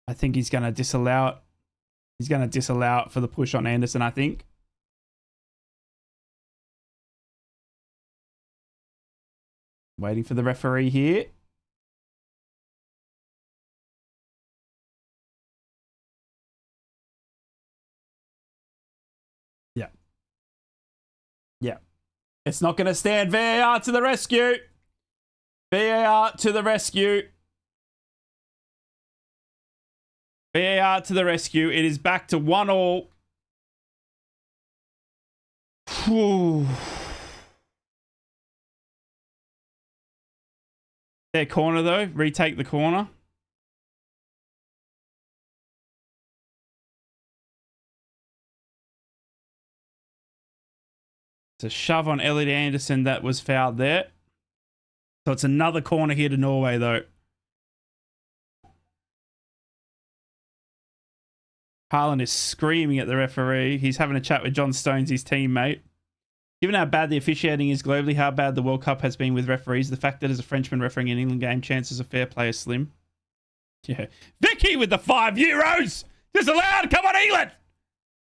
I think he's going to disallow it. He's going to disallow it for the push on Anderson, I think. Waiting for the referee here. Yeah. Yeah. It's not going to stand. VAR to the rescue. VAR to the rescue. VAR to the rescue. It is back to 1-1. Their corner, though. Retake the corner. It's a shove on Elliot Anderson that was fouled there. So it's another corner here to Norway, though. Haaland is screaming at the referee. He's having a chat with John Stones, his teammate. Given how bad the officiating is globally, how bad the World Cup has been with referees, the fact that as a Frenchman refereeing an England game, chances of fair play are slim. Yeah. Vicky with the €5. Disallowed. Come on, England.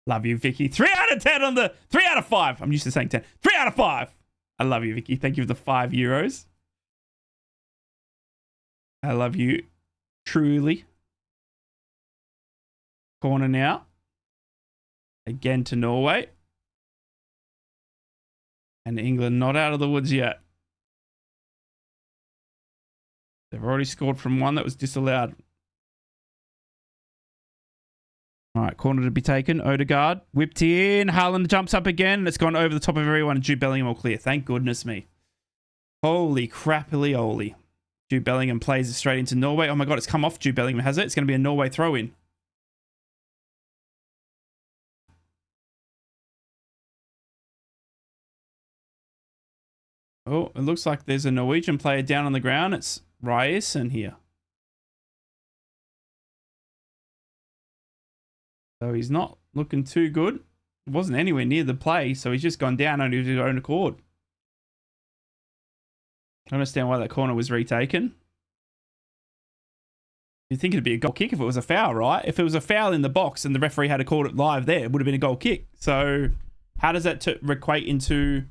Love you, Vicky. 3 out of 10 on the... 3 out of 5. I'm used to saying 10. 3 out of 5. I love you, Vicky. Thank you for the €5. I love you. Truly. Corner now. Again to Norway. And England not out of the woods yet. They've already scored from one that was disallowed. All right, corner to be taken. Odegaard whipped in. Haaland jumps up again. It's gone over the top of everyone. And Jude Bellingham all clear. Thank goodness me. Holy crappily holy. Jude Bellingham plays it straight into Norway. Oh my God, it's come off Jude Bellingham, has it? It's going to be a Norway throw-in. Oh, it looks like there's a Norwegian player down on the ground. It's Ryerson here. So he's not looking too good. It wasn't anywhere near the play, so he's just gone down on his own accord. I understand why that corner was retaken. You'd think it'd be a goal kick if it was a foul, right? If it was a foul in the box and the referee had called it live there, it would have been a goal kick. So how does that equate into...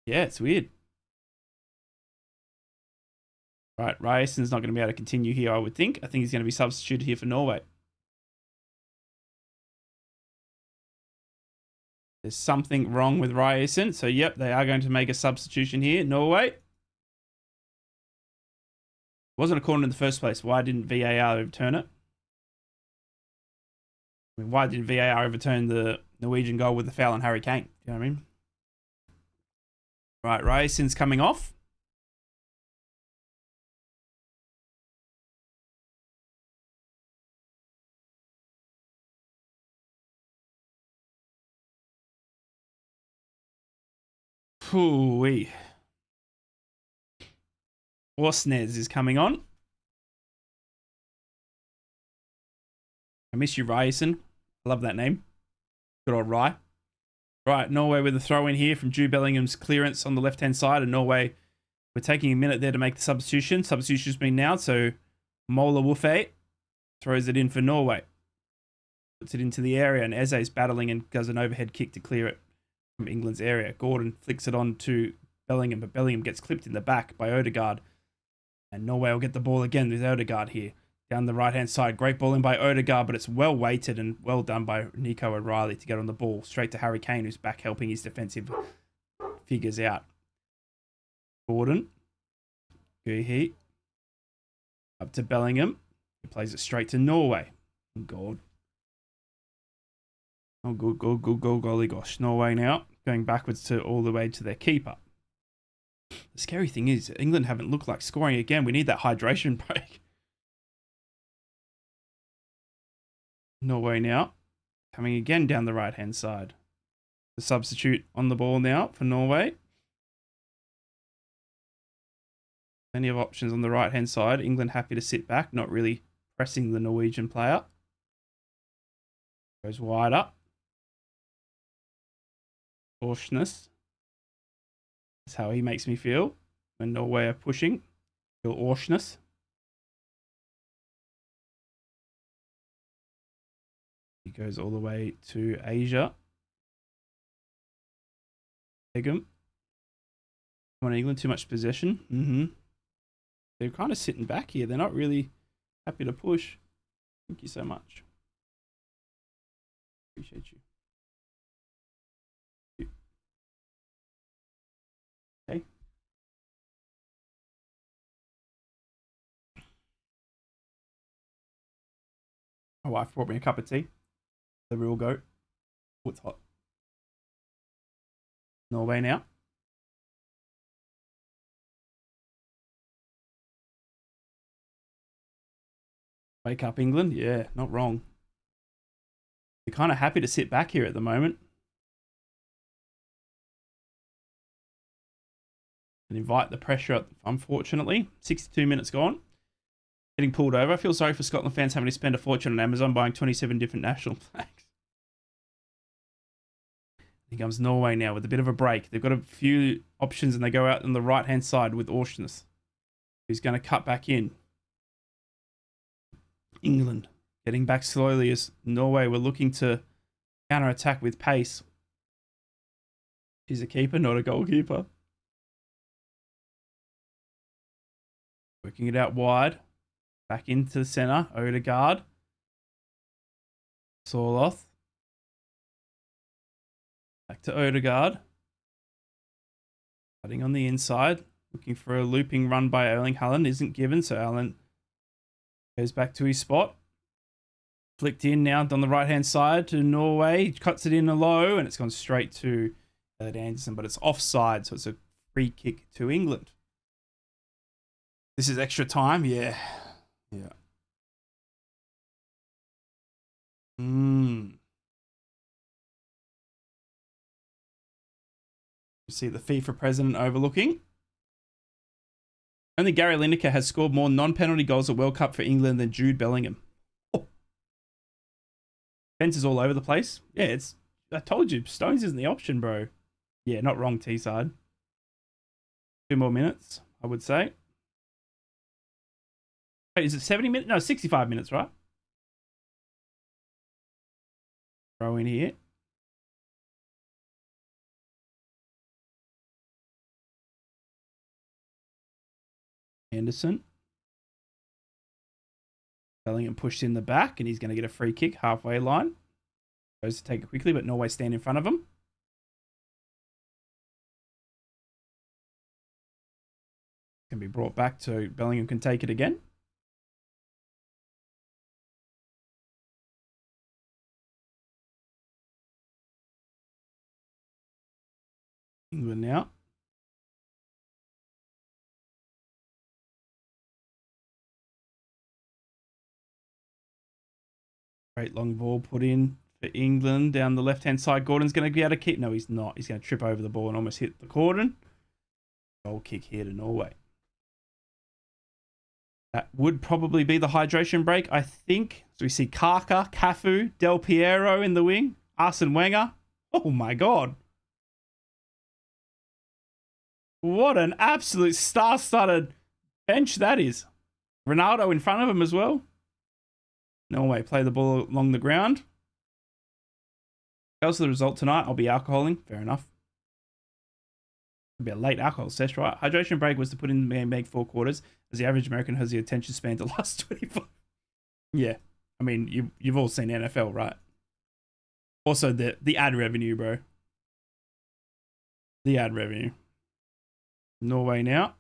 Yeah, it's weird. Right, Ryerson's not going to be able to continue here, I would think. I think he's going to be substituted here for Norway. There's something wrong with Ryerson. So, yep, they are going to make a substitution here. Norway. Wasn't a corner in the first place. Why didn't VAR overturn it? I mean, why didn't VAR overturn the Norwegian goal with the foul on Harry Kane? You know what I mean? Right, Ryerson's coming off. Hoo-wee. Orsnes is coming on. I miss you, Ryerson. I love that name. Good old Rye. Right, Norway with a throw in here from Jude Bellingham's clearance on the left-hand side. And Norway, we're taking a minute there to make the substitution. Substitution's been now, so Mola Wolfe throws it in for Norway. Puts it into the area, and Eze's battling and does an overhead kick to clear it from England's area. Gordon flicks it on to Bellingham, but Bellingham gets clipped in the back by Odegaard. And Norway will get the ball again with Odegaard here. Down the right-hand side. Great ball in by Odegaard, but it's well weighted and well done by Nico O'Reilly to get on the ball. Straight to Harry Kane, who's back helping his defensive figures out. Gordon. Guhi. Up to Bellingham. He plays it straight to Norway. God. Oh, good, golly gosh. Norway now going backwards to all the way to their keeper. The scary thing is, England haven't looked like scoring again. We need that hydration break. Norway now. Coming again down the right-hand side. The substitute on the ball now for Norway. Plenty of options on the right-hand side. England happy to sit back, not really pressing the Norwegian player. Goes wide up. Harshness. That's how he makes me feel when Norway are pushing. Feel harshness. He goes all the way to Asia. Begum. Come on, England, too much possession. They're kind of sitting back here. They're not really happy to push. Thank you so much. Appreciate you. Okay. My wife brought me a cup of tea. The real goat. Oh, it's hot. Norway now. Wake up, England. Yeah, not wrong. They're kind of happy to sit back here at the moment. And invite the pressure up, unfortunately. 62 minutes gone. Getting pulled over. I feel sorry for Scotland fans having to spend a fortune on Amazon buying 27 different national flags. Here comes Norway now with a bit of a break. They've got a few options and they go out on the right-hand side with Orshness, who's going to cut back in. England getting back slowly as Norway were looking to counter-attack with pace. She's a keeper, not a goalkeeper. Working it out wide. Back into the centre. Odegaard. Sorloth. Back to Odegaard. Cutting on the inside. Looking for a looping run by Erling Haaland. Isn't given, so Haaland goes back to his spot. Flicked in now on the right-hand side to Norway. Cuts it in a low, and it's gone straight to Elliot Anderson, but it's offside, so it's a free kick to England. This is extra time, yeah. Yeah. You see the FIFA president overlooking. Only Gary Lineker has scored more non-penalty goals at World Cup for England than Jude Bellingham. Oh. Fence is all over the place. Yeah, it's... I told you, Stones isn't the option, bro. Yeah, not wrong, T-side. 2 more minutes, I would say. Wait, is it 70 minutes? No, 65 minutes, right? Throw in here. Anderson. Bellingham pushed in the back, and he's going to get a free kick halfway line. Goes to take it quickly, but Norway stand in front of him. Can be brought back to Bellingham can take it again. England now. Great long ball put in for England down the left-hand side. Gordon's going to be able to keep... No, he's not. He's going to trip over the ball and almost hit the cordon. Goal kick here to Norway. That would probably be the hydration break, I think. So we see Kaka, Cafu, Del Piero in the wing. Arsene Wenger. Oh my God. What an absolute star-studded bench that is. Ronaldo in front of him as well. Norway play the ball along the ground. Tells the result tonight. I'll be alcoholing. Fair enough. It'll be a late alcohol session, right? Hydration break was to put in and make 4 quarters, as the average American has the attention span to last 25. Yeah. I mean, you've all seen NFL, right? Also, the ad revenue, bro. The ad revenue. Norway now.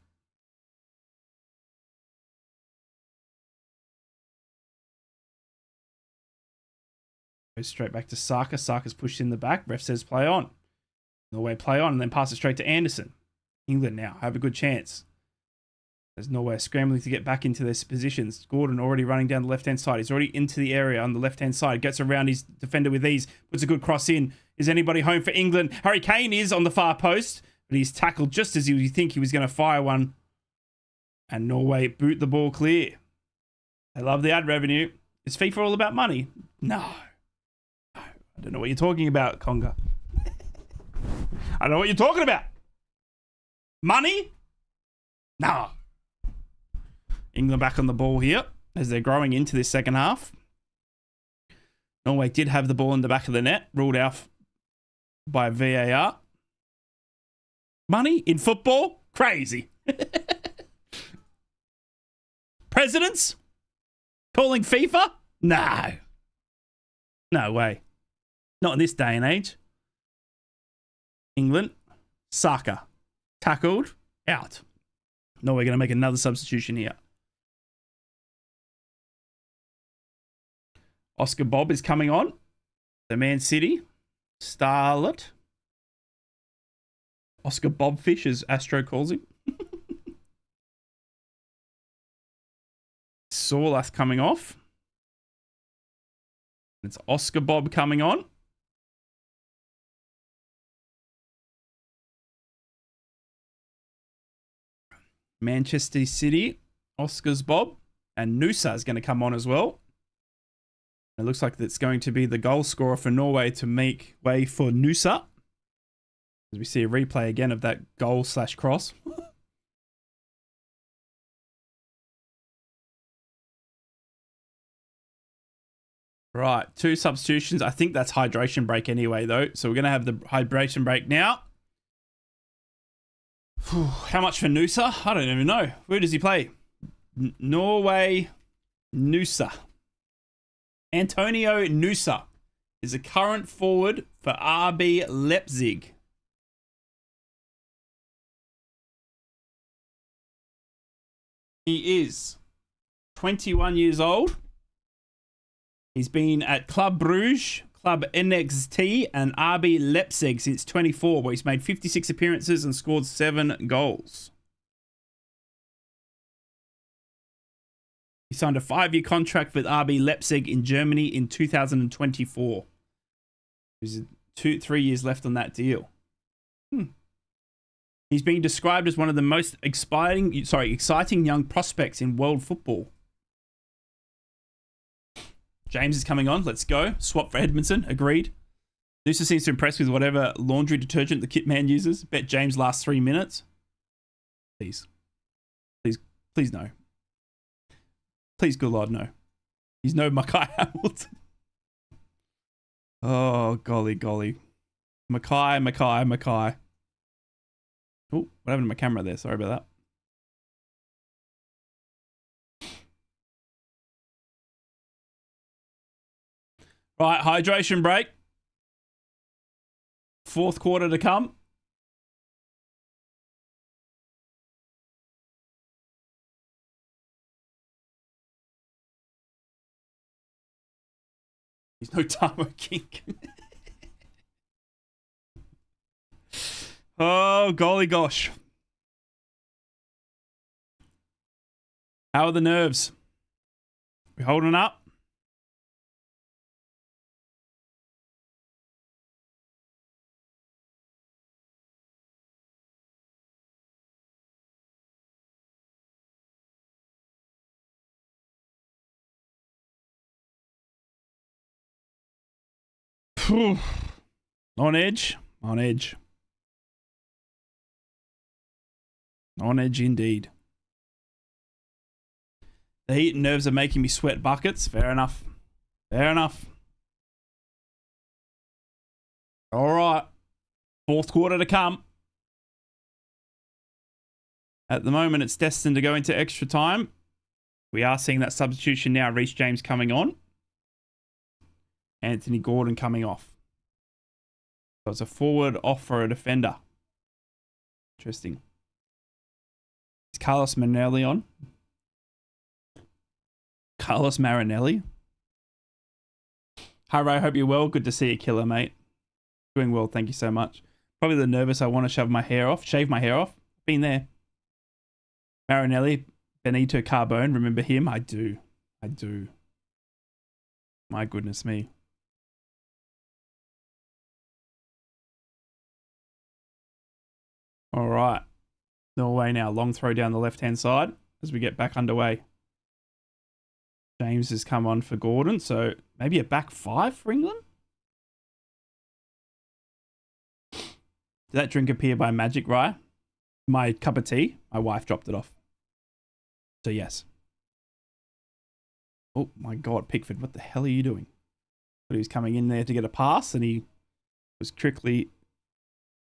Goes straight back to Saka. Saka's pushed in the back. Ref says play on. Norway play on and then pass it straight to Anderson. England now have a good chance. There's Norway scrambling to get back into their positions. Gordon already running down the left-hand side. He's already into the area on the left-hand side. Gets around his defender with ease. Puts a good cross in. Is anybody home for England? Harry Kane is on the far post, but he's tackled just as you think he was going to fire one. And Norway boot the ball clear. They love the ad revenue. Is FIFA all about money? No. I don't know what you're talking about, Conga. I don't know what you're talking about. Money? No. England back on the ball here as they're growing into this second half. Norway did have the ball in the back of the net, ruled out by VAR. Money in football? Crazy. Presidents? Calling FIFA? No. No way. Not in this day and age. England. Saka. Tackled. Out. No, we're going to make another substitution here. Oscar Bob is coming on. The Man City. Starlet. Oscar Bobfish, as Astro calls him. Saulath coming off. It's Oscar Bob coming on. Manchester City, Oscar's Bob, and Nusa is going to come on as well. It looks like it's going to be the goal scorer for Norway to make way for Nusa. As we see a replay again of that goal/cross. Right, 2 substitutions. I think that's hydration break anyway, though. So we're going to have the hydration break now. How much for Nusa? I don't even know. Where does he play? Norway, Nusa. Antonio Nusa is a current forward for RB Leipzig. He is 21 years old. He's been at Club Brugge, Club NXT, and RB Leipzig since 24, where he's made 56 appearances and scored 7 goals. He signed a 5-year contract with RB Leipzig in Germany in 2024. There's 3 years left on that deal. He's being described as one of the most exciting young prospects in world football. James is coming on. Let's go. Swap for Edmondson. Agreed. Noosa seems to impress with whatever laundry detergent the kit man uses. Bet James lasts 3 minutes. Please. Please. Please no. Please, good Lord, no. He's no Mackay Hamilton. Oh, golly, golly. Mackay. Oh, what happened to my camera there? Sorry about that. Right, hydration break. 4th quarter to come. He's no Tamo King. Oh, golly gosh. How are the nerves? We holding up? On edge. On edge. On edge indeed. The heat and nerves are making me sweat buckets. Fair enough. Fair enough. All right. 4th quarter to come. At the moment, it's destined to go into extra time. We are seeing that substitution now. Reece James coming on. Anthony Gordon coming off. So it's a forward off for a defender. Interesting. Is Carlos Marinelli on? Carlos Marinelli? Hi, Ray. Hope you're well. Good to see you, killer, mate. Doing well. Thank you so much. Probably the nervous. I want to shave my hair off. Been there. Marinelli, Benito Carbone. Remember him? I do. I do. My goodness me. All right. Norway now. Long throw down the left-hand side as we get back underway. James has come on for Gordon, so maybe a back five for England? Did that drink appear by magic, Rye? My cup of tea? My wife dropped it off. So yes. Oh my God, Pickford, what the hell are you doing? But he was coming in there to get a pass and he was quickly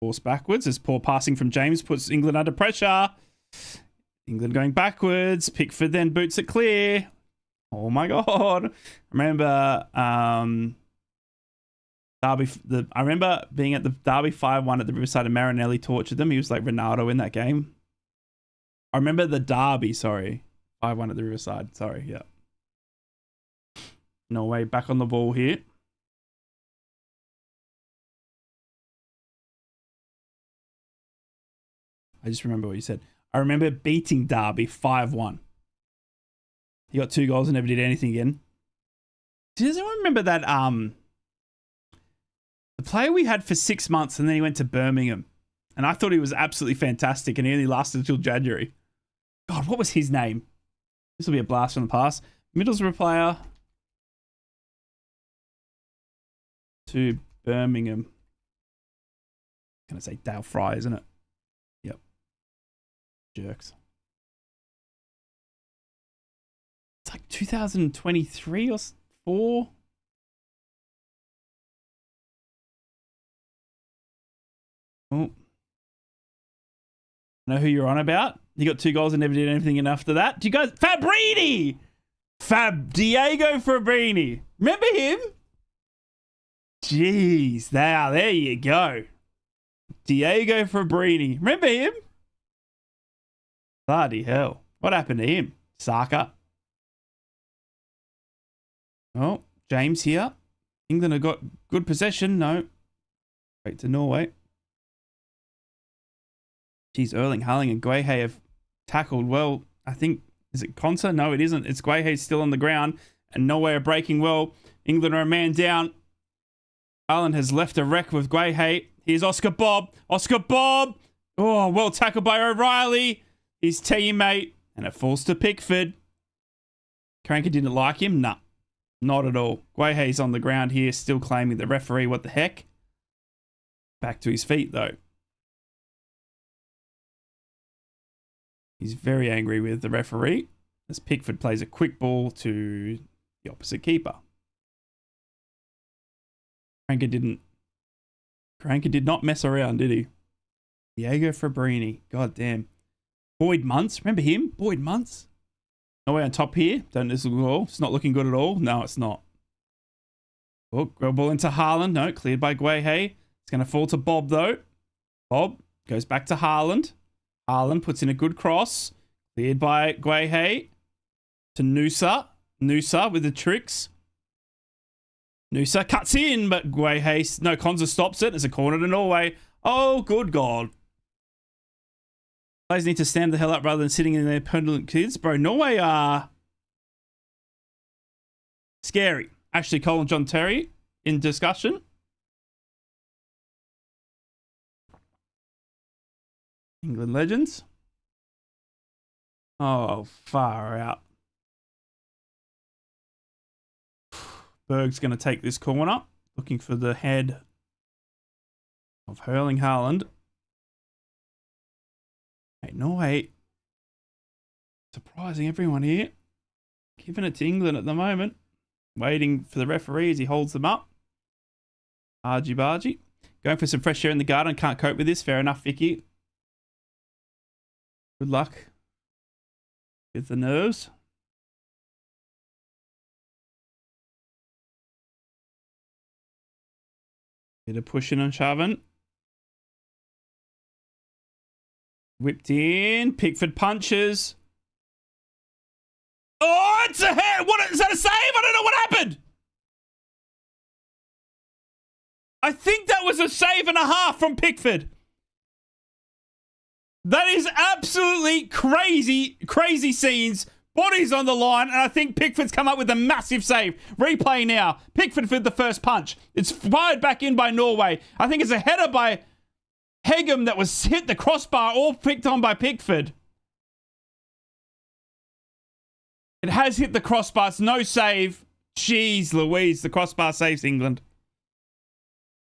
forced backwards as poor passing from James puts England under pressure. England going backwards. Pickford then boots it clear. Oh my God. Remember, Derby, I remember being at the Derby 5-1 at the Riverside and Marinelli tortured them. He was like Ronaldo in that game. I remember the Derby, sorry. 5-1 at the Riverside, sorry, yeah. Norway back on the ball here. I just remember what you said. I remember beating Derby 5-1. He got 2 goals and never did anything again. Does anyone remember that the player we had for 6 months and then he went to Birmingham? And I thought he was absolutely fantastic and he only lasted until January. God, what was his name? This will be a blast from the past. Middlesbrough player to Birmingham. Can I say Dale Fry, isn't it? Yep. Jerks. It's like 2023 or 4. Oh. I know who you're on about. He got 2 goals and never did anything after that. Do you guys... Fabrini! Diego Fabrini. Remember him? Jeez. There you go. Diego Fabrini. Remember him? Bloody hell. What happened to him? Saka. Oh, James here. England have got good possession. No. Wait to Norway. Geez, Erling Haaland and Guehi have tackled well. I think, is it Konsa? No, it isn't. It's Guehi still on the ground and Norway are breaking well. England are a man down. Haaland has left a wreck with Guehi. Here's Oscar Bob. Oscar Bob. Oh, well tackled by O'Reilly. His teammate. And it falls to Pickford. Karanka didn't like him? Nah, not at all. Guehi's on the ground here, still claiming the referee. What the heck? Back to his feet, though. He's very angry with the referee as Pickford plays a quick ball to the opposite keeper. Karanka did not mess around, did he? Diego Fabrini. God damn. Boyd Muntz. Remember him? Boyd Muntz. Norway on top here. Don't this look all. It's not looking good at all. No, it's not. Oh, go ball into Haaland. No, cleared by Guehi. It's going to fall to Bob, though. Bob goes back to Haaland. Haaland puts in a good cross. Cleared by Guehi. To Noosa. Noosa with the tricks. Noosa cuts in, but Guehi... No, Konza stops it. It's a corner to Norway. Oh, good God. Players need to stand the hell up rather than sitting in their pendulum kids. Bro, Norway are... scary. Ashley Cole and John Terry in discussion. England legends. Oh, far out. Berg's going to take this corner. Looking for the head of Erling Haaland. Hey, Norway. Surprising everyone here. Giving it to England at the moment. Waiting for the referee as he holds them up. Argy bargy. Going for some fresh air in the garden. Can't cope with this. Fair enough, Vicky. Good luck with the nerves. Bit of pushing and shoving. Whipped in. Pickford punches. Oh, it's a hit. What is that, a save? I don't know what happened. I think that was a save and a half from Pickford. That is absolutely crazy, crazy scenes. Bodies on the line, and I think Pickford's come up with a massive save. Replay now. Pickford for the first punch. It's fired back in by Norway. I think it's a header by Hegem that was hit the crossbar, all picked on by Pickford. It has hit the crossbar. It's no save. Jeez Louise, the crossbar saves England.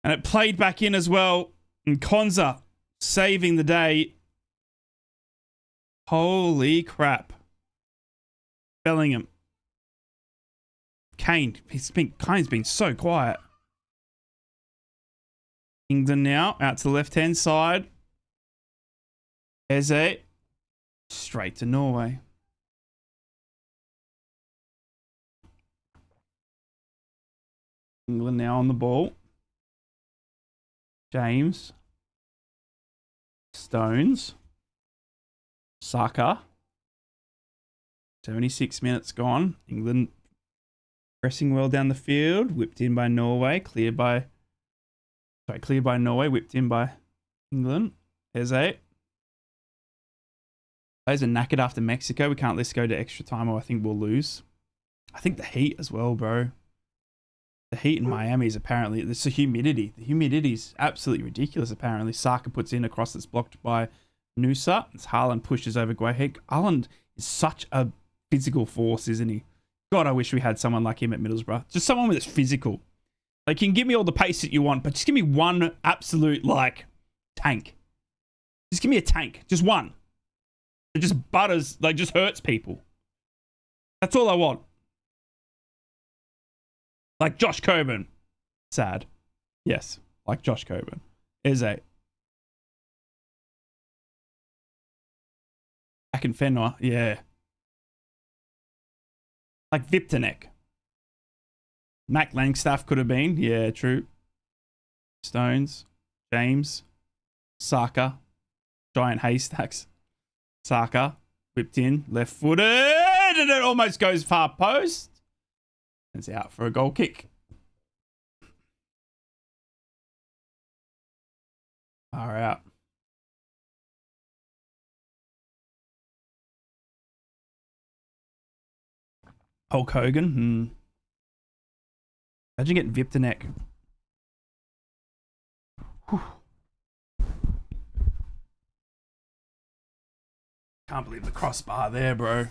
And it played back in as well. And Konza saving the day. Holy crap. Bellingham. Kane's been so quiet. England now out to the left-hand side. Eze. Straight to Norway. England now on the ball. James. Stones. Saka. 76 minutes gone. England pressing well down the field. Whipped in by Norway. Cleared by Norway. Whipped in by England. Eze. Players are knackered after Mexico. We can't let this go to extra time or I think we'll lose. I think the heat as well, bro. The heat in Miami is apparently... It's the humidity. The humidity is absolutely ridiculous, apparently. Saka puts in a cross that's blocked by Nusa. As Haaland pushes over Guahic. Haaland is such a physical force, isn't he? God, I wish we had someone like him at Middlesbrough. Just someone that's physical. Like, you can give me all the pace that you want, but just give me one absolute, like, tank. Just give me a tank. Just one. It just butters, like, just hurts people. That's all I want. Like Josh Coburn. Sad. Yes, like Josh Coburn. Eze. Back in Fenway, yeah. Like Viptanek. Mac Langstaff could have been. Yeah, true. Stones. James. Saka. Giant haystacks. Saka. Whipped in. Left footed. And it almost goes far post. It's out for a goal kick. Far out. Hulk Hogan. Imagine getting Viptanek. Can't believe the crossbar there, bro.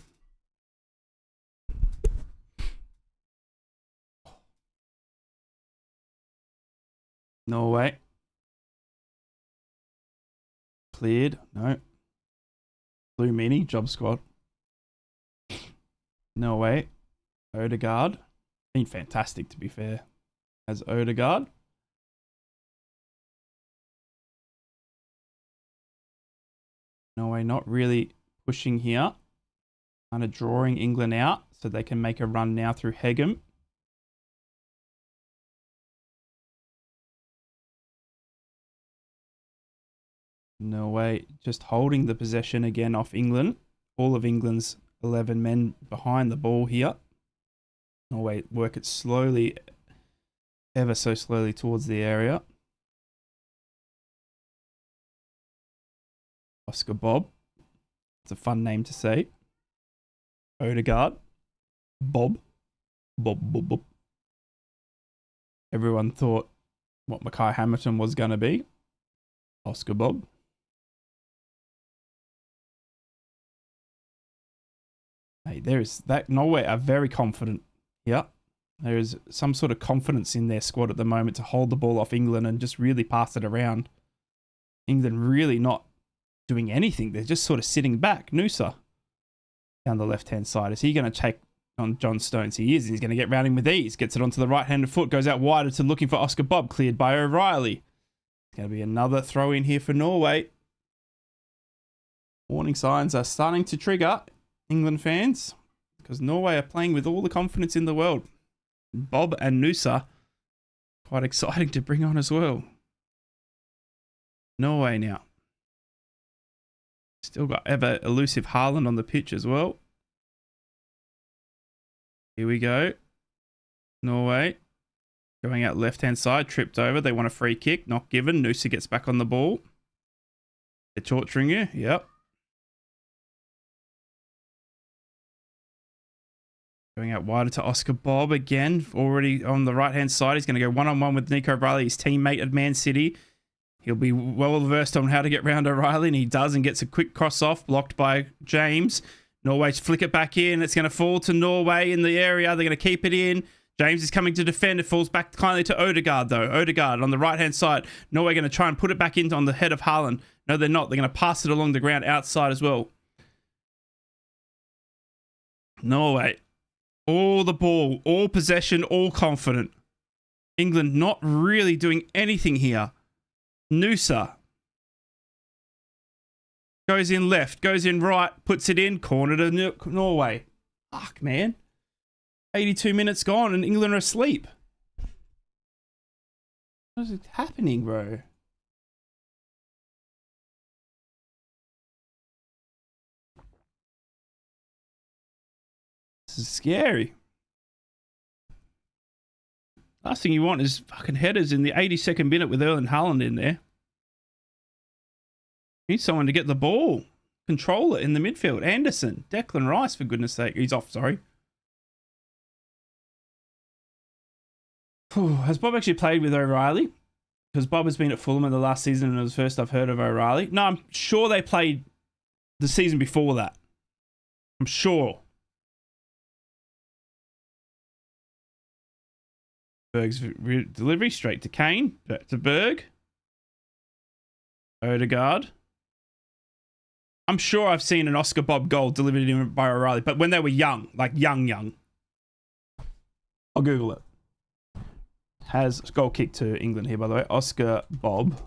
Norway. Cleared. No. Blue Mini. Job squad. Norway. Odegaard. Been fantastic, to be fair. As Odegaard. Norway not really pushing here. Kind of drawing England out so they can make a run now through Hegem. Norway just holding the possession again off England. All of England's 11 men behind the ball here. Norway work it slowly, ever so slowly towards the area. Oscar Bob. It's a fun name to say. Odegaard. Bob. Bob. Everyone thought what Mackay Hamilton was going to be. Oscar Bob. Hey, there is that. Norway are very confident. Yeah. There is some sort of confidence in their squad at the moment to hold the ball off England and just really pass it around. England really not doing anything. They're just sort of sitting back. Nusa down the left-hand side. Is he going to take on John Stones? He is. He's going to get round him with ease. Gets it onto the right-handed foot. Goes out wider to looking for Oscar Bob. Cleared by O'Reilly. It's going to be another throw in here for Norway. Warning signs are starting to trigger, England fans, because Norway are playing with all the confidence in the world. Bob and Nusa, quite exciting to bring on as well. Norway now. Still got ever elusive Haaland on the pitch as well. Here we go. Norway going out left-hand side, tripped over. They want a free kick, not given. Nusa gets back on the ball. They're torturing you. Yep. Going out wider to Oscar Bob again. Already on the right-hand side. He's going to go one-on-one with Nico O'Reilly, his teammate at Man City. He'll be well versed on how to get round O'Reilly, and he does, and gets a quick cross off, blocked by James. Norway flick it back in. It's going to fall to Norway in the area. They're going to keep it in. James is coming to defend. It falls back kindly to Odegaard, though. Odegaard on the right-hand side. Norway going to try and put it back in on the head of Haaland. No, they're not. They're going to pass it along the ground outside as well. Norway. All the ball. All possession. All confident. England not really doing anything here. Noosa. Goes in left. Goes in right. Puts it in. Corner to Norway. Fuck, man. 82 minutes gone and England are asleep. What is happening, bro? This is scary. Last thing you want is fucking headers in the 82nd minute with Erling Haaland in there. Need someone to get the ball. Control it in the midfield. Anderson. Declan Rice, for goodness sake. He's off, sorry. Has Bob actually played with O'Reilly? Because Bob has been at Fulham in the last season and it was the first I've heard of O'Reilly. No, I'm sure they played the season before that. I'm sure. Berg's delivery straight to Kane. Back to Berg. Odegaard. I'm sure I've seen an Oscar Bob goal delivered in by O'Reilly, but when they were young, like young. I'll Google it. Has goal kick to England here, by the way. Oscar Bob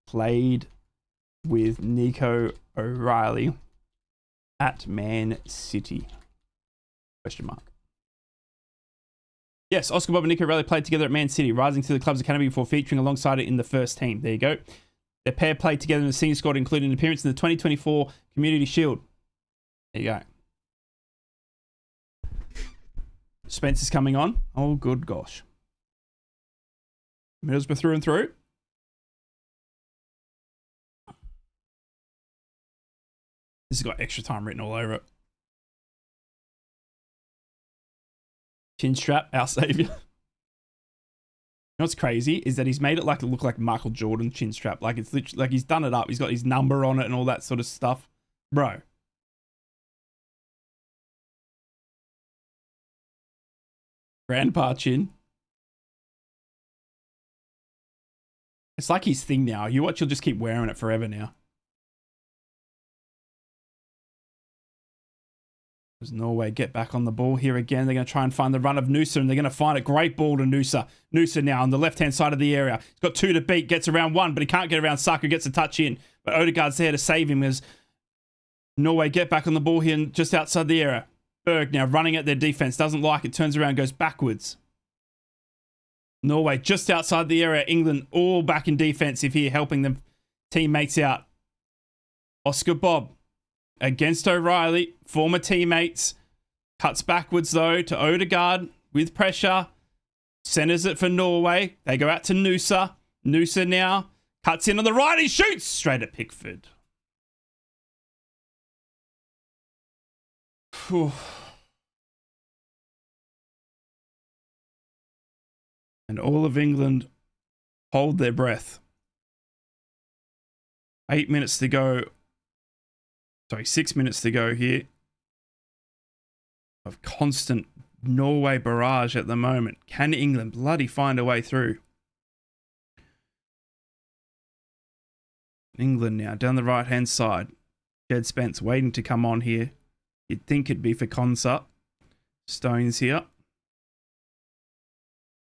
played with Nico O'Reilly at Man City. Question mark. Yes, Oscar Bob and Nico O'Reilly played together at Man City, rising to the club's academy before featuring alongside it in the first team. There you go. Their pair played together in the senior squad, including an appearance in the 2024 Community Shield. There you go. Spence is coming on. Oh, good gosh. Middlesbrough through and through. This has got extra time written all over it. Chin strap, our savior. You know what's crazy is that he's made it like look like Michael Jordan chin strap. Like it's literally like he's done it up. He's got his number on it and all that sort of stuff. Bro. Grandpa chin. It's like his thing now. You watch, he'll just keep wearing it forever now. Does Norway get back on the ball here again? They're going to try and find the run of Noosa, and they're going to find a great ball to Noosa. Noosa now on the left-hand side of the area. He's got two to beat, gets around one, but he can't get around Saka, gets a touch in. But Odegaard's there to save him as Norway get back on the ball here and just outside the area. Berg now running at their defense. Doesn't like it. Turns around, goes backwards. Norway just outside the area. England all back in defensive here, helping them teammates out. Oscar Bob against O'Reilly, former teammates. Cuts backwards though to Odegaard with pressure. Centers it for Norway. They go out to Noosa. Noosa now cuts in on the right. He shoots straight at Pickford. Whew. And all of England hold their breath. 8 minutes to go. Sorry, 6 minutes to go here. Of constant Norway barrage at the moment. Can England bloody find a way through? England now down the right hand side. Jed Spence waiting to come on here. You'd think it'd be for Konsa. Stones here.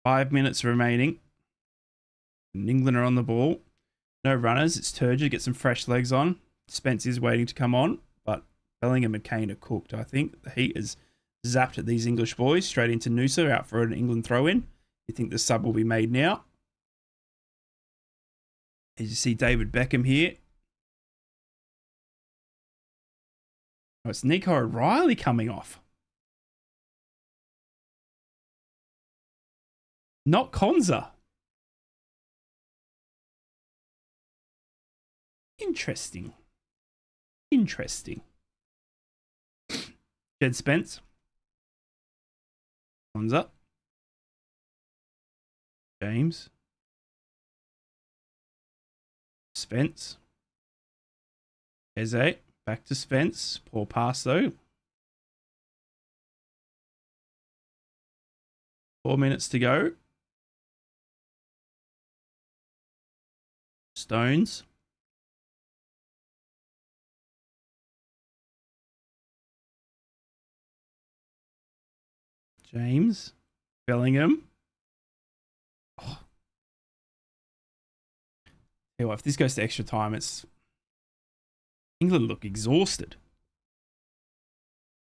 5 minutes remaining. And England are on the ball. No runners. It's Turgid. Get some fresh legs on. Spence is waiting to come on. But Bellingham and Kane are cooked, I think. The heat is zapped at these English boys. Straight into Noosa. Out for an England throw-in. You think the sub will be made now. As you see David Beckham here. Oh, it's Nico O'Reilly coming off. Not Konsa. Interesting. Interesting. Jed Spence. One's up. James. Spence. Eze. Back to Spence. Poor pass though. 4 minutes to go. Stones. James. Bellingham. Oh. Yeah, well, if this goes to extra time, it's England look exhausted.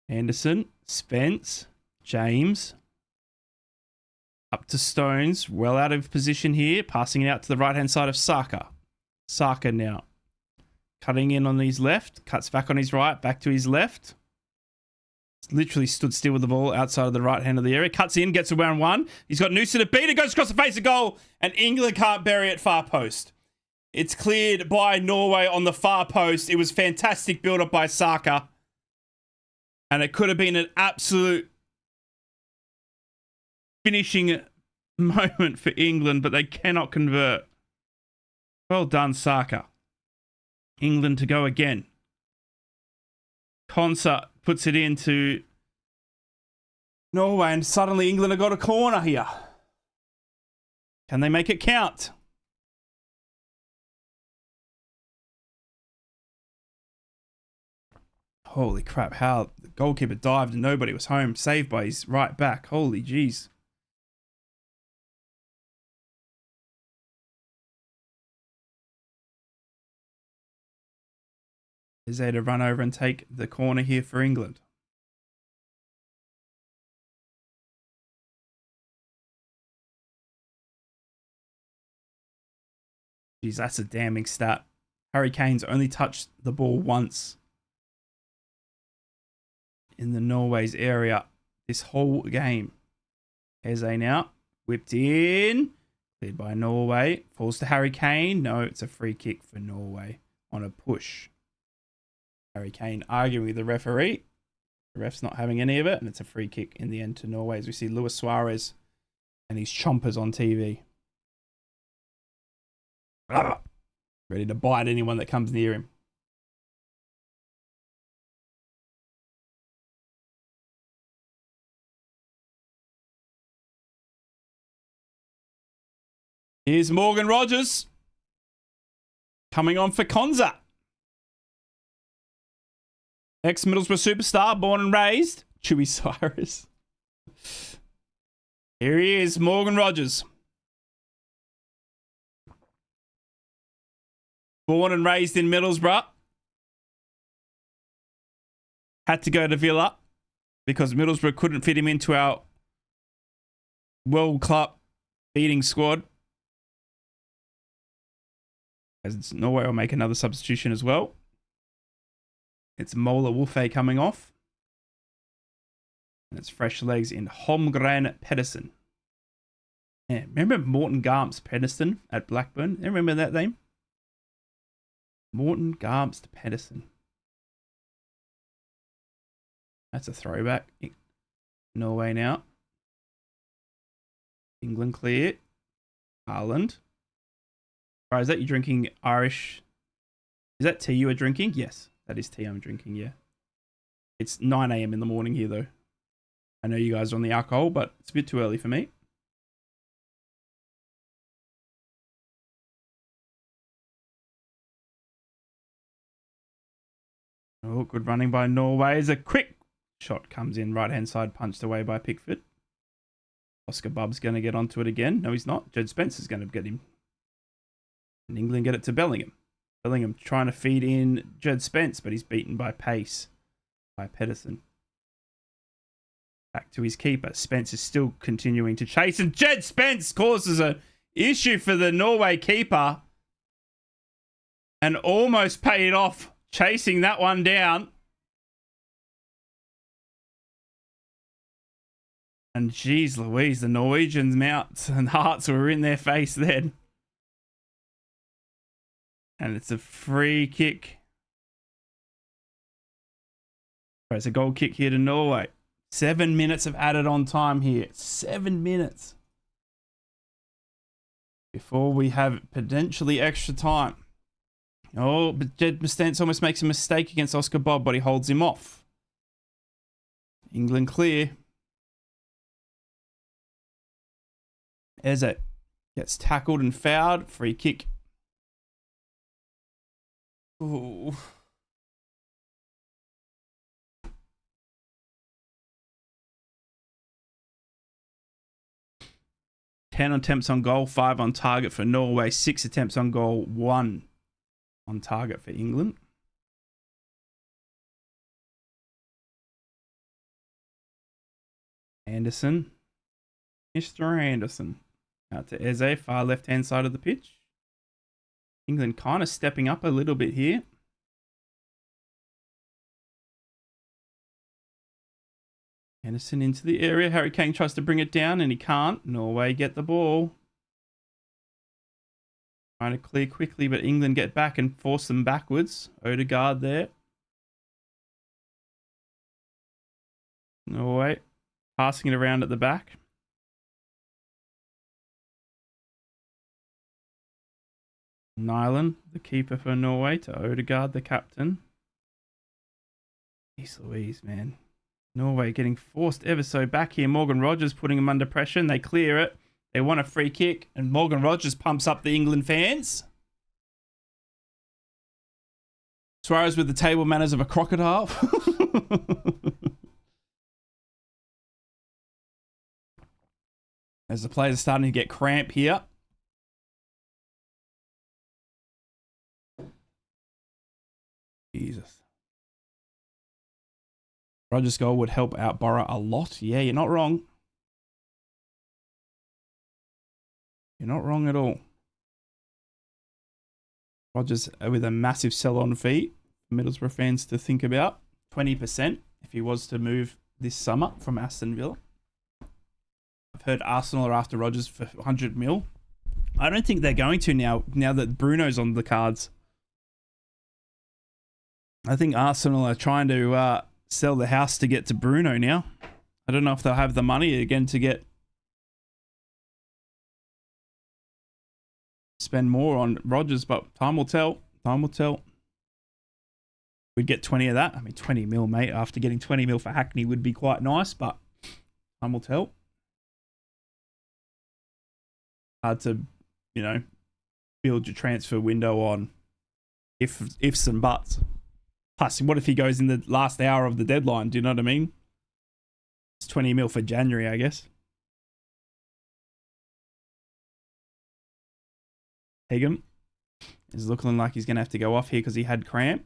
Anderson, Spence, James. Up to Stones, well out of position here. Passing it out to the right-hand side of Saka. Saka now. Cutting in on his left. Cuts back on his right. Back to his left. Literally stood still with the ball outside of the right hand of the area. Cuts in, gets around one. He's got Noosa to beat it. Goes across the face of goal. And England can't bury it far post. It's cleared by Norway on the far post. It was fantastic build-up by Saka. And it could have been an absolute finishing moment for England, but they cannot convert. Well done, Saka. England to go again. Konsa puts it into Norway, and suddenly England have got a corner here. Can they make it count? Holy crap, how the goalkeeper dived and nobody was home. Saved by his right back. Holy jeez. Is there to run over and take the corner here for England? Jeez, that's a damning stat. Harry Kane's only touched the ball once in the Norway's area this whole game. Eze now. Whipped in. Cleared by Norway. Falls to Harry Kane. No, it's a free kick for Norway on a push. Harry Kane arguing with the referee. The ref's not having any of it, and it's a free kick in the end to Norway as we see Luis Suarez and his chompers on TV. Ready to bite anyone that comes near him. Here's Morgan Rogers coming on for Konsa. Ex-Middlesbrough superstar, born and raised. Chewy Cyrus. Here he is, Morgan Rogers. Born and raised in Middlesbrough. Had to go to Villa because Middlesbrough couldn't fit him into our World Cup beating squad. As Norway will make another substitution as well. It's Mola Wolfe coming off. And it's fresh legs in Holmgren Pedersen. Yeah, remember Morten Garmst Pedersen at Blackburn? You remember that name? Morten Garmst Pedersen. That's a throwback. Norway now. England clear. Ireland. Right, is that you drinking Irish? Is that tea you are drinking? Yes, that is tea I'm drinking, yeah. It's 9 a.m. in the morning here, though. I know you guys are on the alcohol, but it's a bit too early for me. Oh, good running by Norway. As a quick shot comes in, right-hand side, punched away by Pickford. Oscar Bubb's going to get onto it again. No, he's not. Jed Spencer's going to get him. And England get it to Bellingham. Bellingham trying to feed in Jed Spence, but he's beaten by pace by Pedersen. Back to his keeper. Spence is still continuing to chase, and Jed Spence causes an issue for the Norway keeper and almost paid off chasing that one down. And geez Louise, the Norwegians' mouths and hearts were in their face then. And it's a free kick Right, it's a goal kick here to Norway. 7 minutes of added on time here. 7 minutes. Before we have potentially extra time. Oh, but Jed Mustantz almost makes a mistake against Oscar Bob, but he holds him off. England clear. Eze gets tackled and fouled. Free kick. Ooh. Ten attempts on goal, 5 on target for Norway, 6 attempts on goal, 1 on target for England. Anderson. Mr. Anderson. Out to Eze, far left-hand side of the pitch. England kind of stepping up a little bit here. Anderson into the area. Harry Kane tries to bring it down and he can't. Norway get the ball. Trying to clear quickly, but England get back and force them backwards. Odegaard there. Norway passing it around at the back. Nyland, the keeper for Norway, to Odegaard, the captain. Jeez Louise, man. Norway getting forced ever so back here. Morgan Rogers putting them under pressure and they clear it. They want a free kick and Morgan Rogers pumps up the England fans. Suarez with the table manners of a crocodile. As the players are starting to get cramp here. Jesus. Rogers' goal would help out Borough a lot. Yeah, you're not wrong. You're not wrong at all. Rogers with a massive sell-on fee for Middlesbrough fans to think about. 20% if he was to move this summer from Aston Villa. I've heard Arsenal are after Rogers for 100 mil. I don't think they're going to now that Bruno's on the cards. I think Arsenal are trying to sell the house to get to Bruno now. I don't know if they'll have the money again to spend more on Rogers, but time will tell. Time will tell. We'd get 20 of that. I mean, 20 mil, mate. After getting 20 mil for Hackney would be quite nice, but time will tell. Hard to, build your transfer window on ifs and buts. Plus, what if he goes in the last hour of the deadline? Do you know what I mean? It's 20 mil for January, I guess. Hegem is looking like he's going to have to go off here because he had cramp.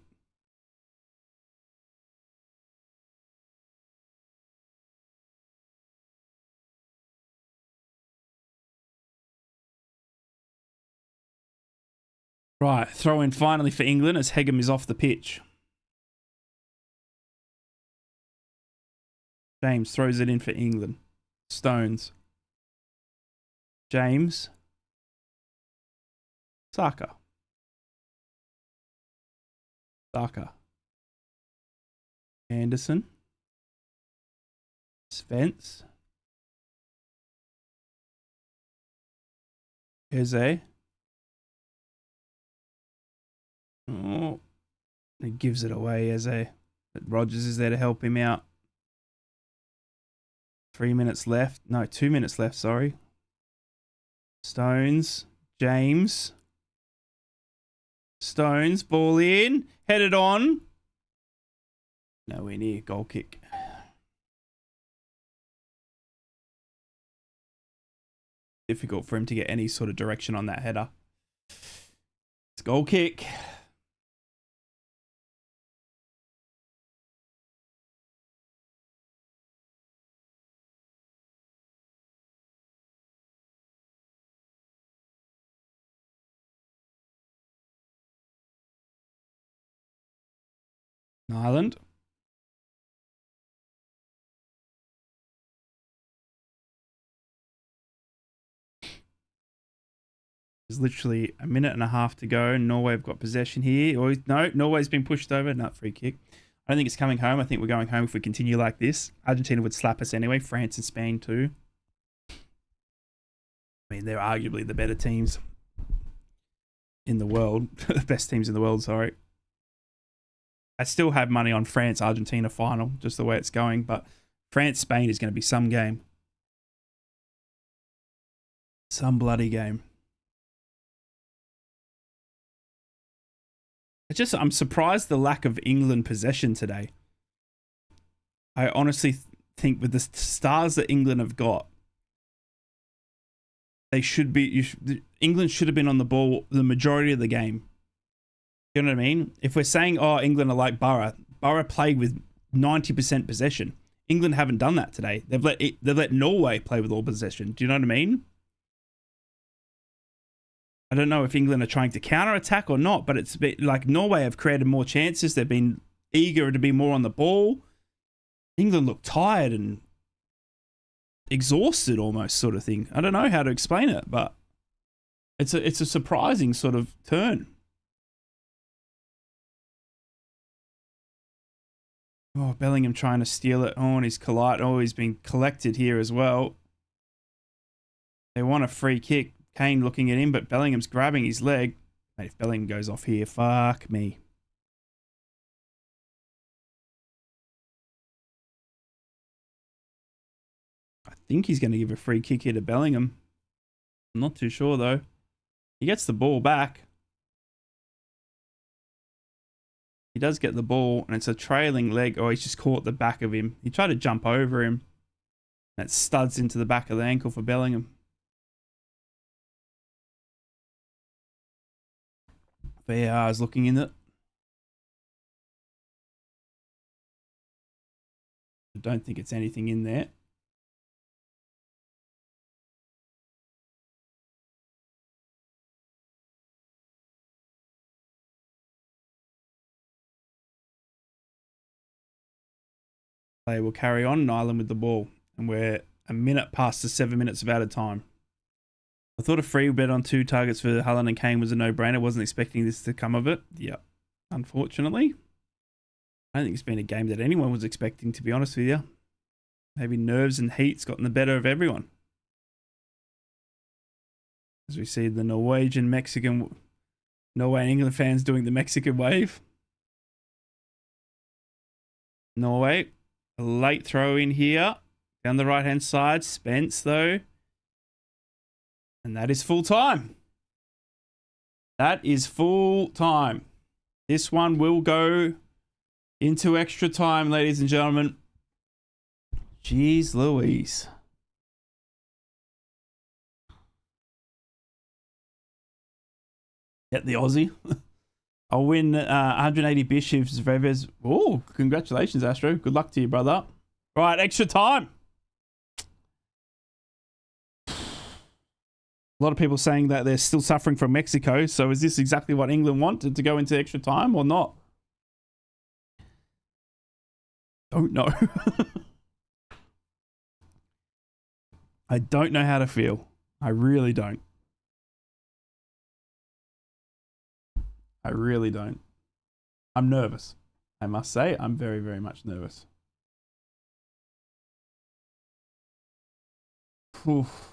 Right, throw in finally for England as Hegem is off the pitch. James throws it in for England. Stones. James. Saka. Saka. Anderson. Spence. Eze. Oh, he gives it away, Eze. Rogers is there to help him out. 3 minutes left. No, 2 minutes left, sorry. Stones. James. Stones. Ball in. Headed on. Nowhere near. Goal kick. Difficult for him to get any sort of direction on that header. It's goal kick. Ireland. There's literally a minute and a half to go. Norway have got possession here. No, Norway's been pushed over. Not free kick. I don't think it's coming home. I think we're going home if we continue like this. Argentina would slap us anyway. France and Spain too. I mean, they're arguably the better teams in the world. The best teams in the world, sorry. I still have money on France-Argentina final, just the way it's going. But France-Spain is going to be some game. Some bloody game. I'm surprised the lack of England possession today. I honestly think with the stars that England have got, they should be. England should have been on the ball the majority of the game. You know what I mean? If we're saying, oh, England are like Borough played with 90% possession. England haven't done that today. They've let Norway play with all possession. Do you know what I mean? I don't know if England are trying to counter-attack or not, but it's like Norway have created more chances. They've been eager to be more on the ball. England look tired and exhausted almost, sort of thing. I don't know how to explain it, but it's a surprising sort of turn. Oh, Bellingham trying to steal it. Oh, and he's he's been collected here as well. They want a free kick. Kane looking at him, but Bellingham's grabbing his leg. Mate, if Bellingham goes off here, fuck me. I think he's going to give a free kick here to Bellingham. I'm not too sure, though. He gets the ball back. He does get the ball, and it's a trailing leg. Oh, he's just caught the back of him. He tried to jump over him. And it studs into the back of the ankle for Bellingham. VAR is looking in it. I don't think it's anything in there. Play will carry on. Ireland with the ball. And we're a minute past the 7 minutes of added time. I thought a free bet on 2 targets for Haaland and Kane was a no-brainer. Wasn't expecting this to come of it. Yep. Unfortunately. I don't think it's been a game that anyone was expecting, to be honest with you. Maybe nerves and heat's gotten the better of everyone. As we see the Norway and England fans doing the Mexican wave. Norway. A late throw in here. Down the right-hand side. Spence, though. And that is full time. That is full time. This one will go into extra time, ladies and gentlemen. Jeez Louise. Get the Aussie. I'll win 180 bish if Zverev. Oh, congratulations, Astro. Good luck to you, brother. Right, extra time. A lot of people saying that they're still suffering from Mexico. So is this exactly what England wanted, to go into extra time or not? Don't know. I don't know how to feel. I really don't. I really don't. I'm nervous. I must say, I'm very, very much nervous. Oof.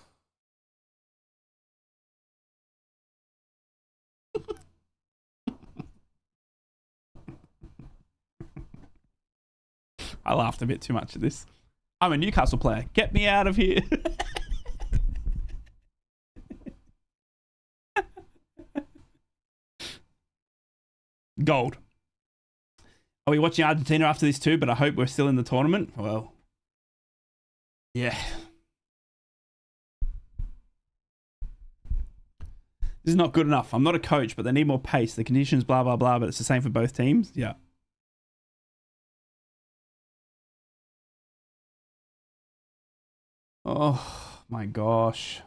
I laughed a bit too much at this. I'm a Newcastle player. Get me out of here. Gold. Are we watching Argentina after this too? But I hope we're still in the tournament. Well, yeah. This is not good enough. I'm not a coach, but they need more pace. The conditions, blah, blah, blah. But it's the same for both teams. Yeah. Oh, my gosh.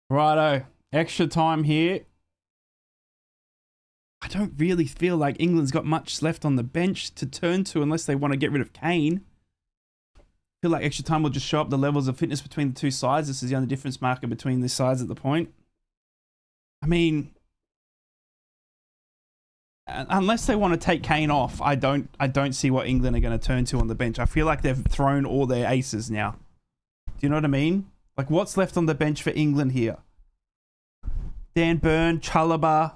Righto. Extra time here. I don't really feel like England's got much left on the bench to turn to unless they want to get rid of Kane. feel like extra time will just show up the levels of fitness between the two sides. This is the only difference marker between the sides at the point. I mean, unless they want to take Kane off, I don't see what England are going to turn to on the bench. I feel like they've thrown all their aces now. Do you know what I mean? Like, what's left on the bench for England here? Dan Burn, Chalobah,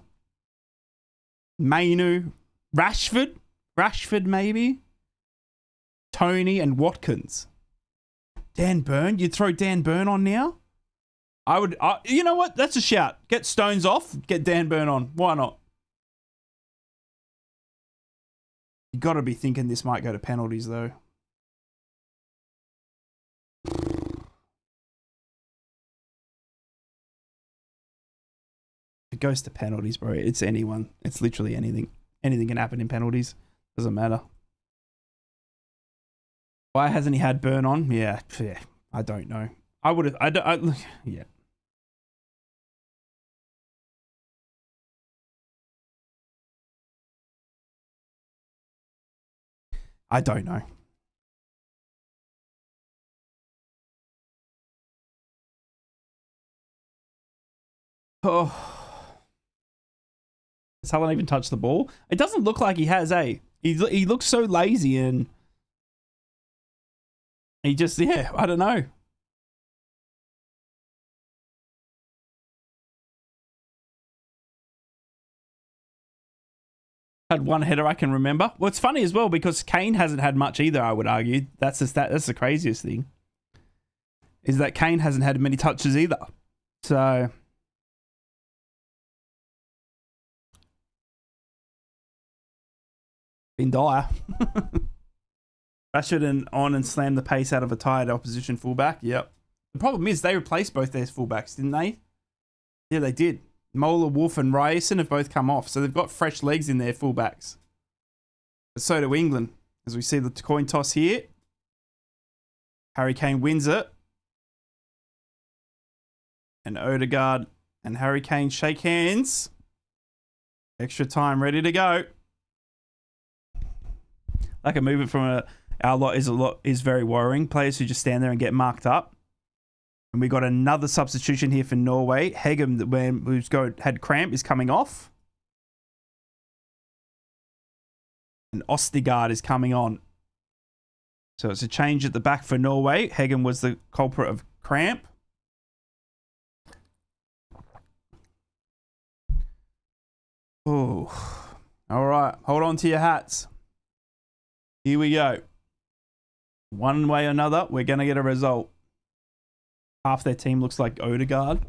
Mainu, Rashford maybe, Tony and Watkins. Dan Burn, you'd throw Dan Burn on now? I would. You know what? That's a shout. Get Stones off. Get Dan Burn on. Why not? You got to be thinking this might go to penalties though. It goes to penalties, bro. It's anyone. It's literally anything. Anything can happen in penalties. Doesn't matter. Why hasn't he had Burn on? Yeah, I don't know. I would have. Yeah. I don't know. Oh. Has Haaland even touched the ball? It doesn't look like he has, eh? He looks so lazy and he just, yeah, I don't know. Had one header I can remember. Well, it's funny as well because Kane hasn't had much either, I would argue. That's the craziest thing. Is that Kane hasn't had many touches either. So been dire. Rashford and slammed the pace out of a tired opposition fullback. Yep. The problem is they replaced both their fullbacks, didn't they? Yeah, they did. Mola, Wolf and Ryerson have both come off, so they've got fresh legs in their fullbacks. But so do England. As we see the coin toss here. Harry Kane wins it. And Odegaard and Harry Kane shake hands. Extra time ready to go. Like a movement from our lot is very worrying. Players who just stand there and get marked up. And we got another substitution here for Norway. Hegem, who's had cramp, is coming off. And Ostigard is coming on. So it's a change at the back for Norway. Hegem was the culprit of cramp. Oh, all right. Hold on to your hats. Here we go. One way or another, we're going to get a result. Half their team looks like Odegaard.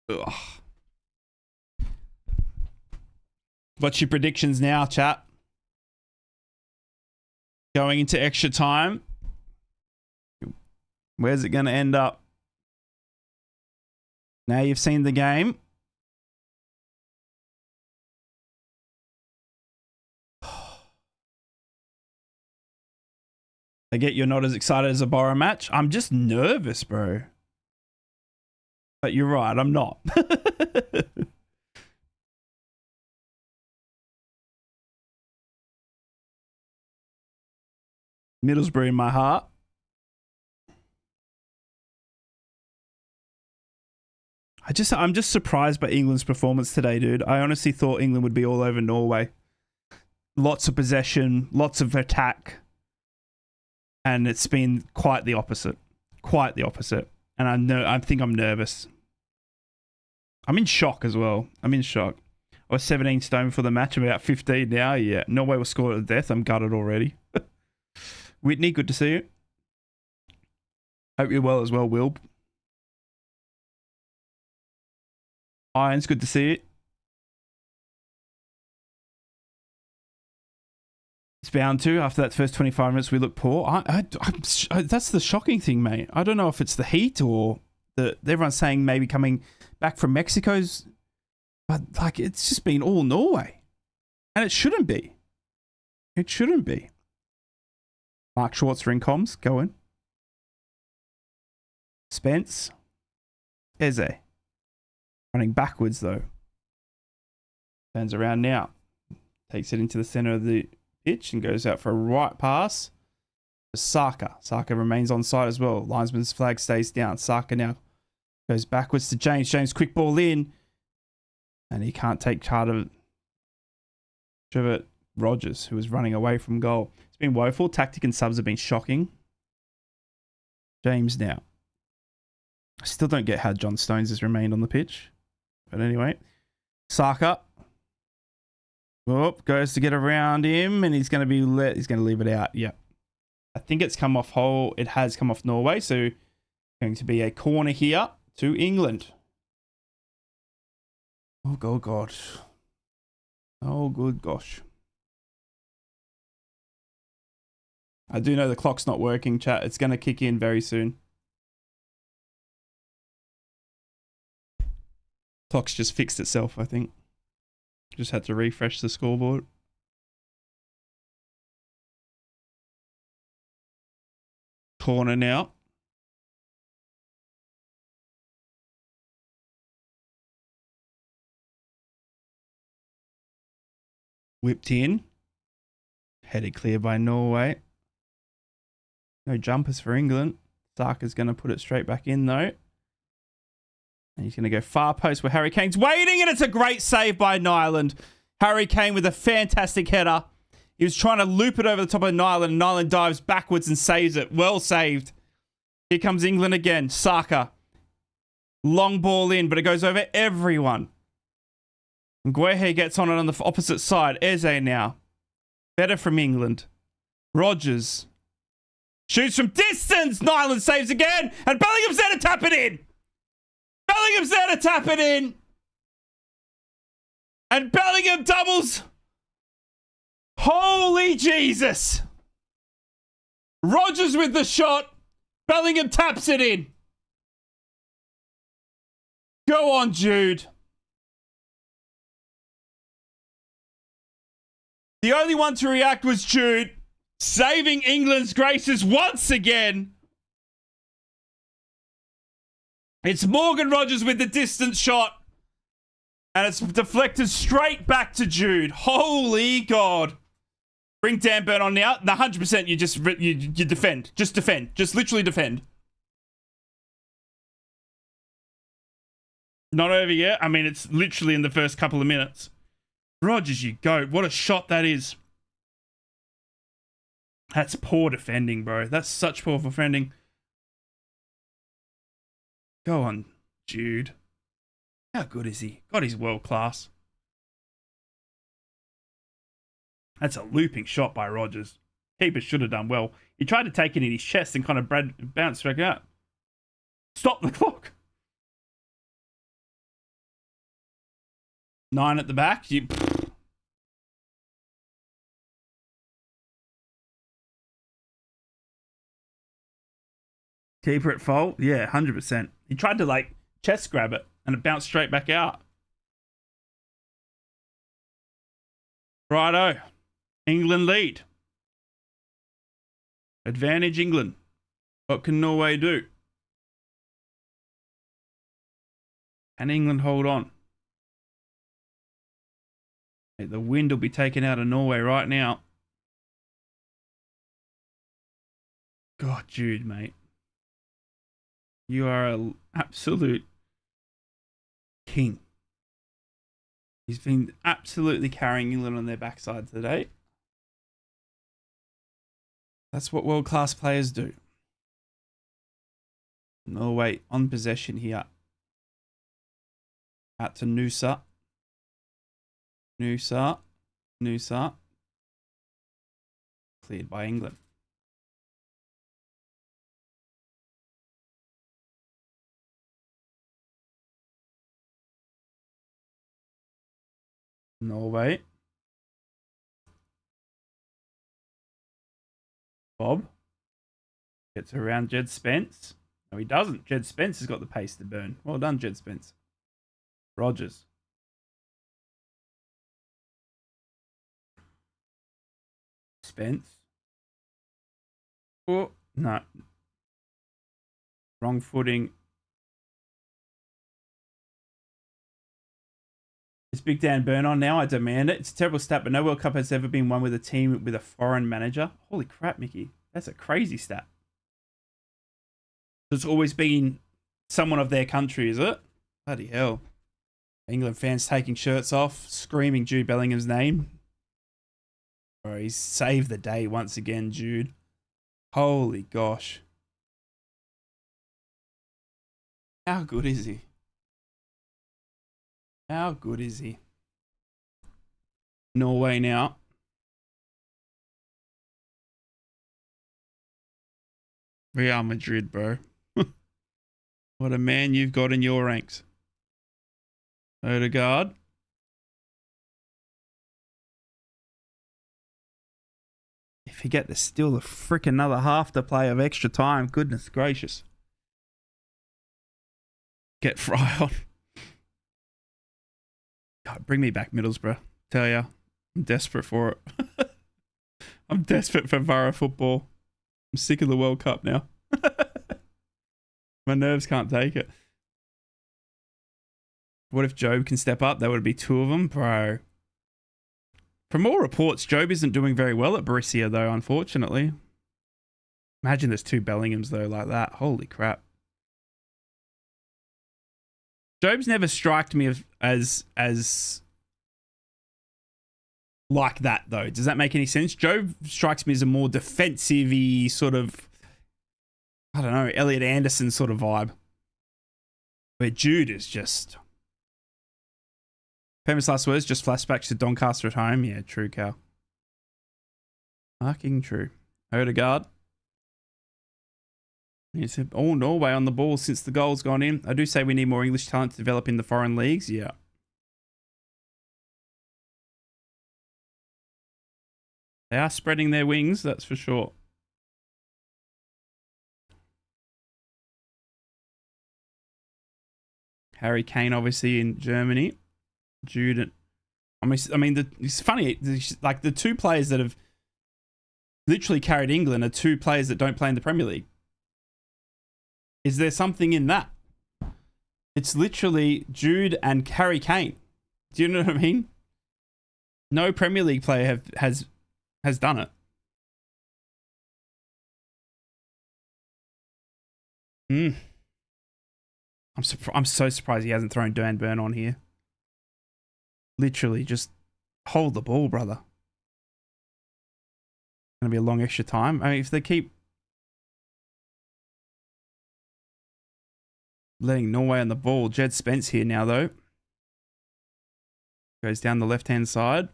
Ugh. What's your predictions now, chat? Going into extra time. Where's it going to end up? Now you've seen the game. I get you're not as excited as a Borough match. I'm just nervous, bro. But you're right, I'm not. Middlesbrough in my heart. I'm just surprised by England's performance today, dude. I honestly thought England would be all over Norway. Lots of possession, lots of attack. And it's been quite the opposite. Quite the opposite. And I think I'm nervous. I'm in shock as well. I'm in shock. I was 17 stone for the match. I'm about 15 now. Yeah. Norway was scored to death. I'm gutted already. Whitney, good to see you. Hope you're well as well, Will. Irons, good to see it. It's bound to. After that first 25 minutes, we look poor. That's the shocking thing, mate. I don't know if it's the heat or everyone's saying maybe coming back from Mexico's, but like it's just been all Norway, and it shouldn't be. It shouldn't be. Mark Schwarzer in comms, going. Spence, Eze, running backwards though. Turns around now, takes it into the center of the pitch and goes out for a right pass. Saka. Saka remains on side as well. Linesman's flag stays down. Saka now goes backwards to James. James, quick ball in. And he can't take charge of it. Rogers, who was running away from goal. It's been woeful. Tactic and subs have been shocking. James now. I still don't get how John Stones has remained on the pitch. But anyway. Saka. Whoop, goes to get around him. And he's going to leave it out. Yep. I think it's come off whole. It has come off Norway. So going to be a corner here to England. Oh, God. Oh, good gosh. I do know the clock's not working, chat. It's going to kick in very soon. Clock's just fixed itself, I think. Just had to refresh the scoreboard. Corner now. Whipped in. Headed clear by Norway. No jumpers for England. Saka's going to put it straight back in though. And he's going to go far post where Harry Kane's waiting, and it's a great save by Nyland. Harry Kane with a fantastic header. He was trying to loop it over the top of Nyland, and Nyland dives backwards and saves it. Well saved. Here comes England again. Saka. Long ball in, but it goes over everyone. Guehi gets on it on the opposite side. Eze now. Better from England. Rogers. Shoots from distance. Nyland saves again. And Bellingham's there to tap it in. Bellingham's there to tap it in. And Bellingham doubles. Holy Jesus. Rogers with the shot. Bellingham taps it in. Go on, Jude. The only one to react was Jude, saving England's graces once again. It's Morgan Rogers with the distance shot. And it's deflected straight back to Jude. Holy God. Bring Dan Burn on now. The 100% you defend. Just defend. Just literally defend. Not over yet. I mean, it's literally in the first couple of minutes. Rogers, you go. What a shot that is. That's poor defending, bro. That's such poor defending. Go on, Jude. How good is he? God, he's world class. That's a looping shot by Rogers. Keeper should have done well. He tried to take it in his chest and kind of bounced back out. Stop the clock. 9 at the back. Keeper at fault? Yeah, 100%. He tried to, like, chest grab it, and it bounced straight back out. Righto. England lead. Advantage England. What can Norway do? Can England hold on? The wind will be taken out of Norway right now. God, Jude, mate. You are an absolute king. He's been absolutely carrying England on their backside today. That's what world-class players do. Norway on possession here. Out to Noosa. Noosa. Cleared by England. Norway. Bob. Gets around Jed Spence. No, he doesn't. Jed Spence has got the pace to burn. Well done, Jed Spence. Rogers. Spence. Oh, no. Wrong footing. Is Big Dan Burn on now? I demand it. It's a terrible stat, but no World Cup has ever been won with a team with a foreign manager. Holy crap, Mickey. That's a crazy stat. It's always been someone of their country, is it? Bloody hell. England fans taking shirts off, screaming Jude Bellingham's name. Bro, he's saved the day once again, Jude. Holy gosh. How good is he? How good is he? Norway now. Real Madrid, bro. What a man you've got in your ranks. Odegaard. If you get the still a frick another half to play of extra time, goodness gracious. Get Fry on. God, bring me back Middlesbrough. Tell ya, I'm desperate for it. I'm desperate for Borough football. I'm sick of the World Cup now. My nerves can't take it. What if Job can step up? There would be two of them, bro. From all reports, Job isn't doing very well at Borussia, though, unfortunately. Imagine there's two Bellinghams, though, like that. Holy crap. Job's never striked me as like that, though. Does that make any sense? Job strikes me as a more defensive-y sort of, I don't know, Elliot Anderson sort of vibe. Where Jude is just... Famous last words, just flashbacks to Doncaster at home. Yeah, true, Cal. Fucking true. Odegaard. He said, all Norway on the ball since the goal's gone in. I do say we need more English talent to develop in the foreign leagues. Yeah. They are spreading their wings, that's for sure. Harry Kane, obviously, in Germany. Jude. I mean, it's funny. Like, the two players that have literally carried England are two players that don't play in the Premier League. Is there something in that? It's literally Jude and Harry Kane. Do you know what I mean? No Premier League player has done it. I'm so surprised he hasn't thrown Dan Burn on here. Literally, just hold the ball, brother. Gonna be a long extra time. I mean, if they keep letting Norway on the ball, Jed Spence here now, though. Goes down the left-hand side.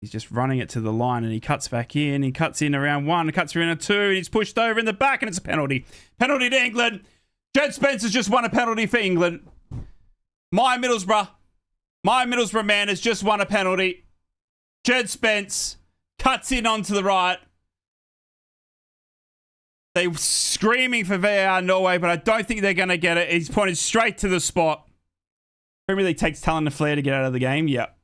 He's just running it to the line, and he cuts back in. He cuts in around one, cuts in a two, and he's pushed over in the back, and it's a penalty. Penalty to England. Jed Spence has just won a penalty for England. My Middlesbrough man has just won a penalty. Jed Spence cuts in onto the right. They're screaming for VAR Norway, but I don't think they're going to get it. He's pointed straight to the spot. Premier League takes talent and flair to get out of the game. Yep.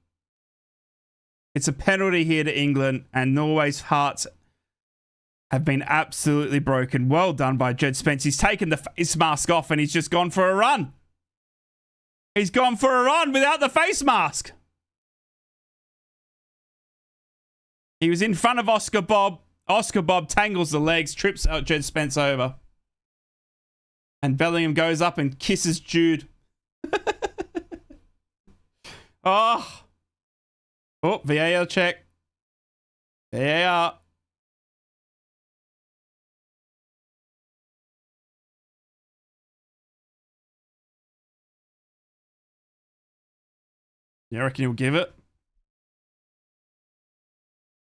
It's a penalty here to England, and Norway's hearts have been absolutely broken. Well done by Jed Spence. He's taken the face mask off, and he's just gone for a run. He's gone for a run without the face mask. He was in front of Oscar Bob. Oscar Bob tangles the legs, trips out Jed Spence over. And Bellingham goes up and kisses Jude. Oh, VAR check. VAR. You reckon he'll give it?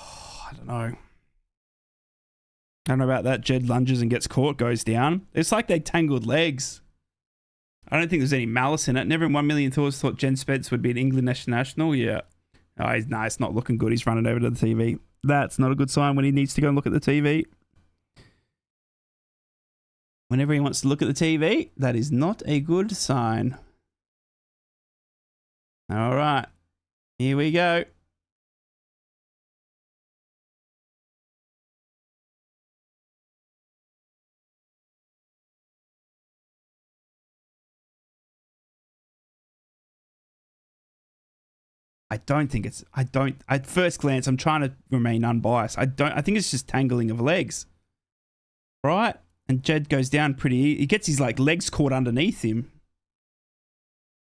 Oh, I don't know. I don't know about that. Jed lunges and gets caught, goes down. It's like they tangled legs. I don't think there's any malice in it. Never in 1 million thoughts thought Jed Spence would be an England national. Yeah. Oh, it's not looking good. He's running over to the TV. That's not a good sign when he needs to go and look at the TV. Whenever he wants to look at the TV, that is not a good sign. All right. Here we go. I don't think it's, at first glance, I'm trying to remain unbiased. I think it's just tangling of legs. Right? And Jed goes down pretty, he gets his like legs caught underneath him.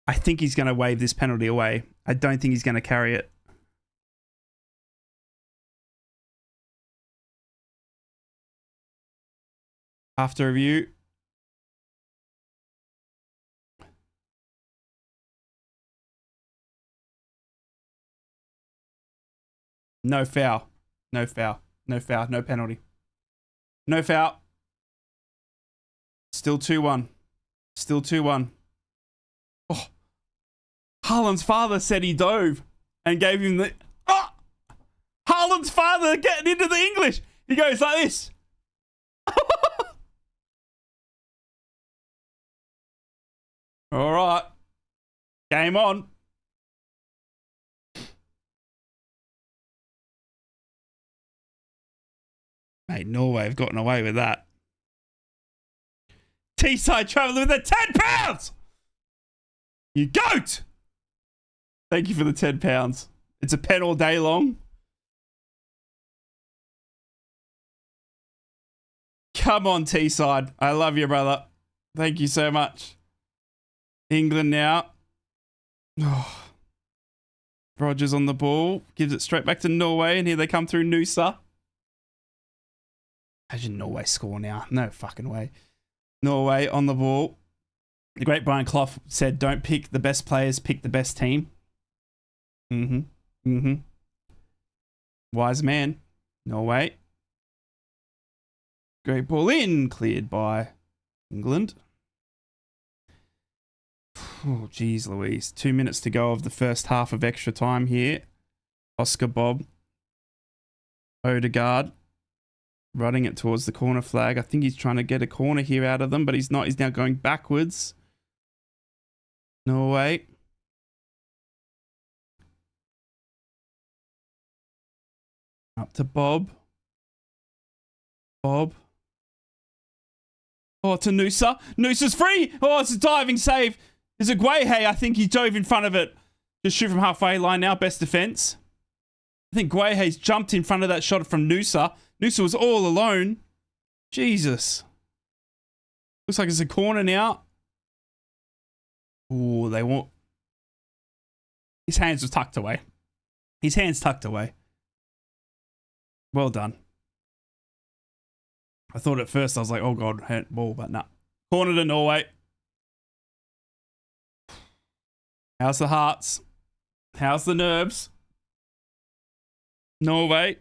I think he's going to wave this penalty away. I don't think he's going to carry it. After review. No foul. No foul. No foul. No penalty. No foul. Still 2-1. Still 2-1. Oh. Haaland's father said he dove and gave him the... Oh! Haaland's father getting into the English. He goes like this. All right. Game on. Mate, Norway have gotten away with that. T-side traveling with the 10 pounds. You goat. Thank you for the 10 pounds. It's a pen all day long. Come on, T-side. I love you, brother. Thank you so much. England now. Oh. Rogers on the ball. Gives it straight back to Norway. And here they come through Noosa. Imagine Norway score now. No fucking way. Norway on the ball. The great Brian Clough said, don't pick the best players, pick the best team. Wise man. Norway. Great ball in. Cleared by England. Oh, geez, Louise. 2 minutes to go of the first half of extra time here. Oscar Bob. Odegaard. Running it towards the corner flag. I think he's trying to get a corner here out of them, but he's not. He's now going backwards. Norway. Up to Bob. Bob. Oh, to Noosa. Noosa's free. Oh, it's a diving save. There's a Guehi. I think he dove in front of it. Just shoot from halfway line now. Best defense. I think Guehi's jumped in front of that shot from Noosa. Noosa was all alone. Jesus. Looks like it's a corner now. Oh, they want... His hands were tucked away. His hands tucked away. Well done. I thought at first, I was like, oh God, handball, but nah. Corner to Norway. How's the hearts? How's the nerves? Norway.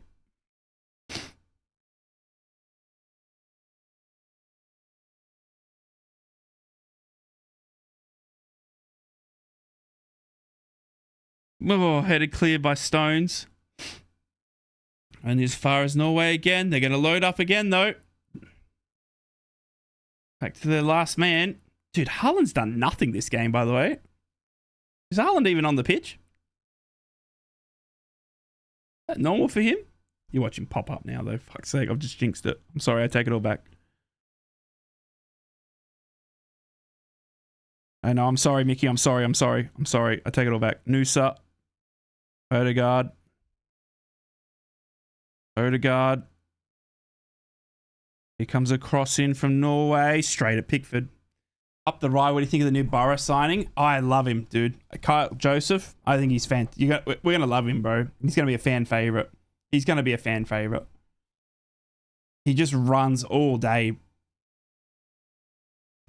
Oh, headed clear by Stones. And as far as Norway again, they're going to load up again though. Back to their last man. Dude, Haaland's done nothing this game, by the way. Is Haaland even on the pitch? Is that normal for him? You watch him pop up now though. Fuck's sake, I've just jinxed it. I'm sorry, I take it all back. I know, I'm sorry, Mickey. I'm sorry. I take it all back. Noosa. Odegaard. Here comes a cross in from Norway. Straight at Pickford. Up the right. What do you think of the new Borough signing? I love him, dude. Kyle Joseph. I think he's we're going to love him, bro. He's going to be a fan favorite. He just runs all day.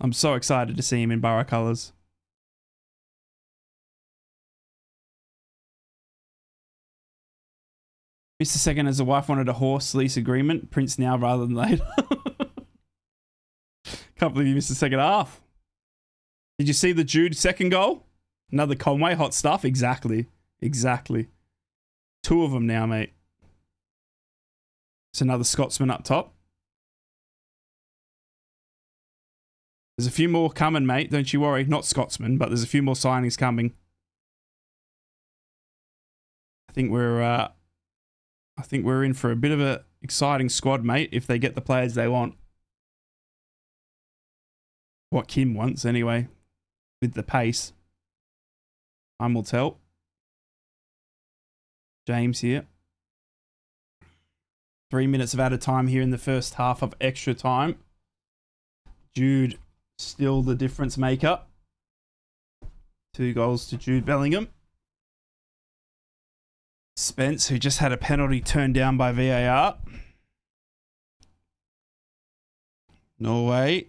I'm so excited to see him in Borough colours. Mr. Second as a wife wanted a horse lease agreement. Prince now rather than later. Can't believe you missed the second half. Did you see the Jude second goal? Another Conway, hot stuff. Exactly. Two of them now, mate. It's another Scotsman up top. There's a few more coming, mate. Don't you worry. Not Scotsman, but there's a few more signings coming. I think we're in for a bit of a exciting squad, mate, if they get the players they want. What Kim wants, anyway. With the pace. Time will tell. James here. 3 minutes of added time here in the first half of extra time. Jude still the difference maker. 2 goals to Jude Bellingham. Spence, who just had a penalty turned down by VAR. Norway,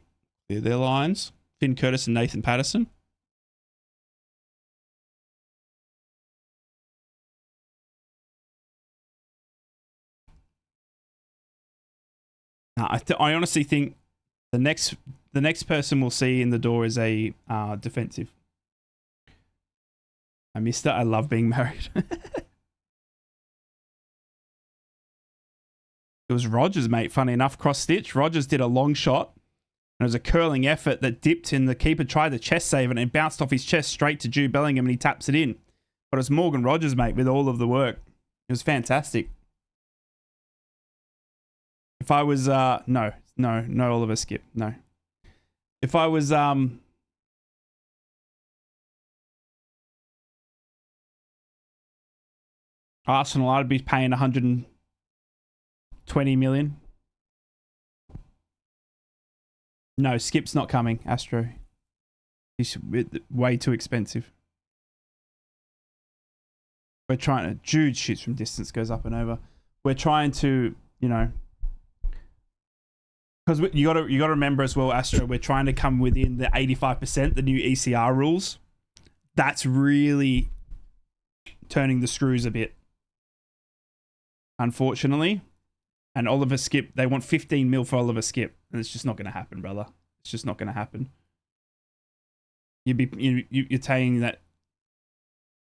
clear their lines. Finn Curtis and Nathan Patterson. I honestly think the next person we'll see in the door is a defensive. I missed it. I love being married. It was Rogers, mate. Funny enough, cross stitch. Rogers did a long shot. And it was a curling effort that dipped in. The keeper tried the chest save and it bounced off his chest straight to Jude Bellingham and he taps it in. But it was Morgan Rogers, mate, with all of the work. It was fantastic. If I was, no, Oliver Skip, no. If I was, Arsenal, I'd be paying 120 million. No, Skip's not coming, Astro. He's way too expensive. We're trying to, Jude shoots from distance, goes up and over. We're trying to, you know, because you got to remember as well, Astro, we're trying to come within the 85%, the new ECR rules. That's really turning the screws a bit, unfortunately. And Oliver Skip, they want 15 mil for Oliver Skip, and it's just not going to happen, brother. It's just not going to happen. You're saying that,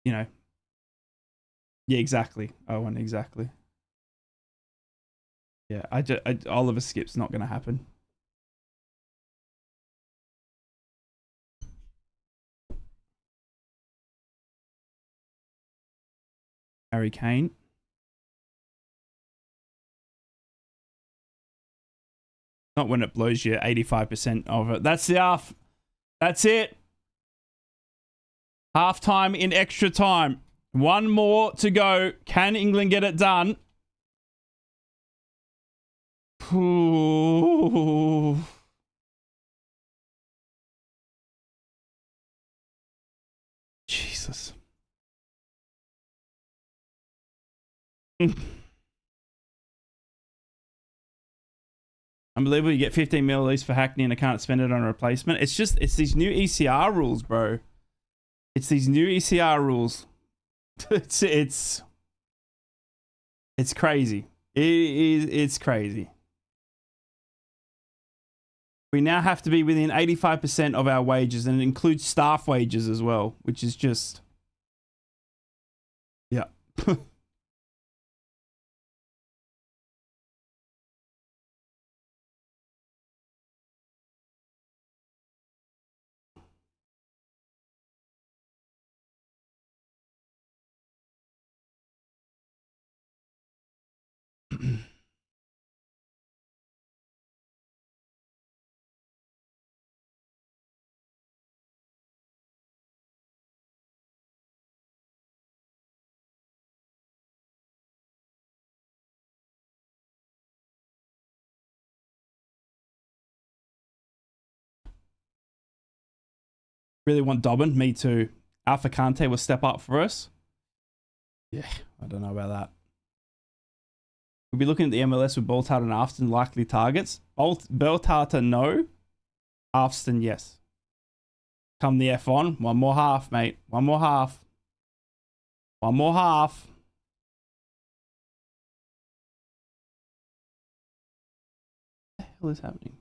you know. Yeah, exactly. Owen, exactly. Yeah, Oliver Skip's not going to happen. Harry Kane. Not when it blows you 85% of it. That's the half. That's it. Half time in extra time. 1 more to go. Can England get it done? Ooh. Jesus. Unbelievable. You get 15 mil at least for Hackney and I can't spend it on a replacement. It's these new ECR rules, bro. It's these new ECR rules. It's crazy. It's crazy. We now have to be within 85% of our wages, and it includes staff wages as well, which is just, yeah. Really want Dobbin. Me too. Alpha Kante will step up for us. Yeah, I don't know about that. We'll be looking at the MLS with Boltart and Afton likely targets. Boltart, no. Afton, yes. Come the F on. 1 more half, mate. 1 more half. 1 more half. What the hell is happening?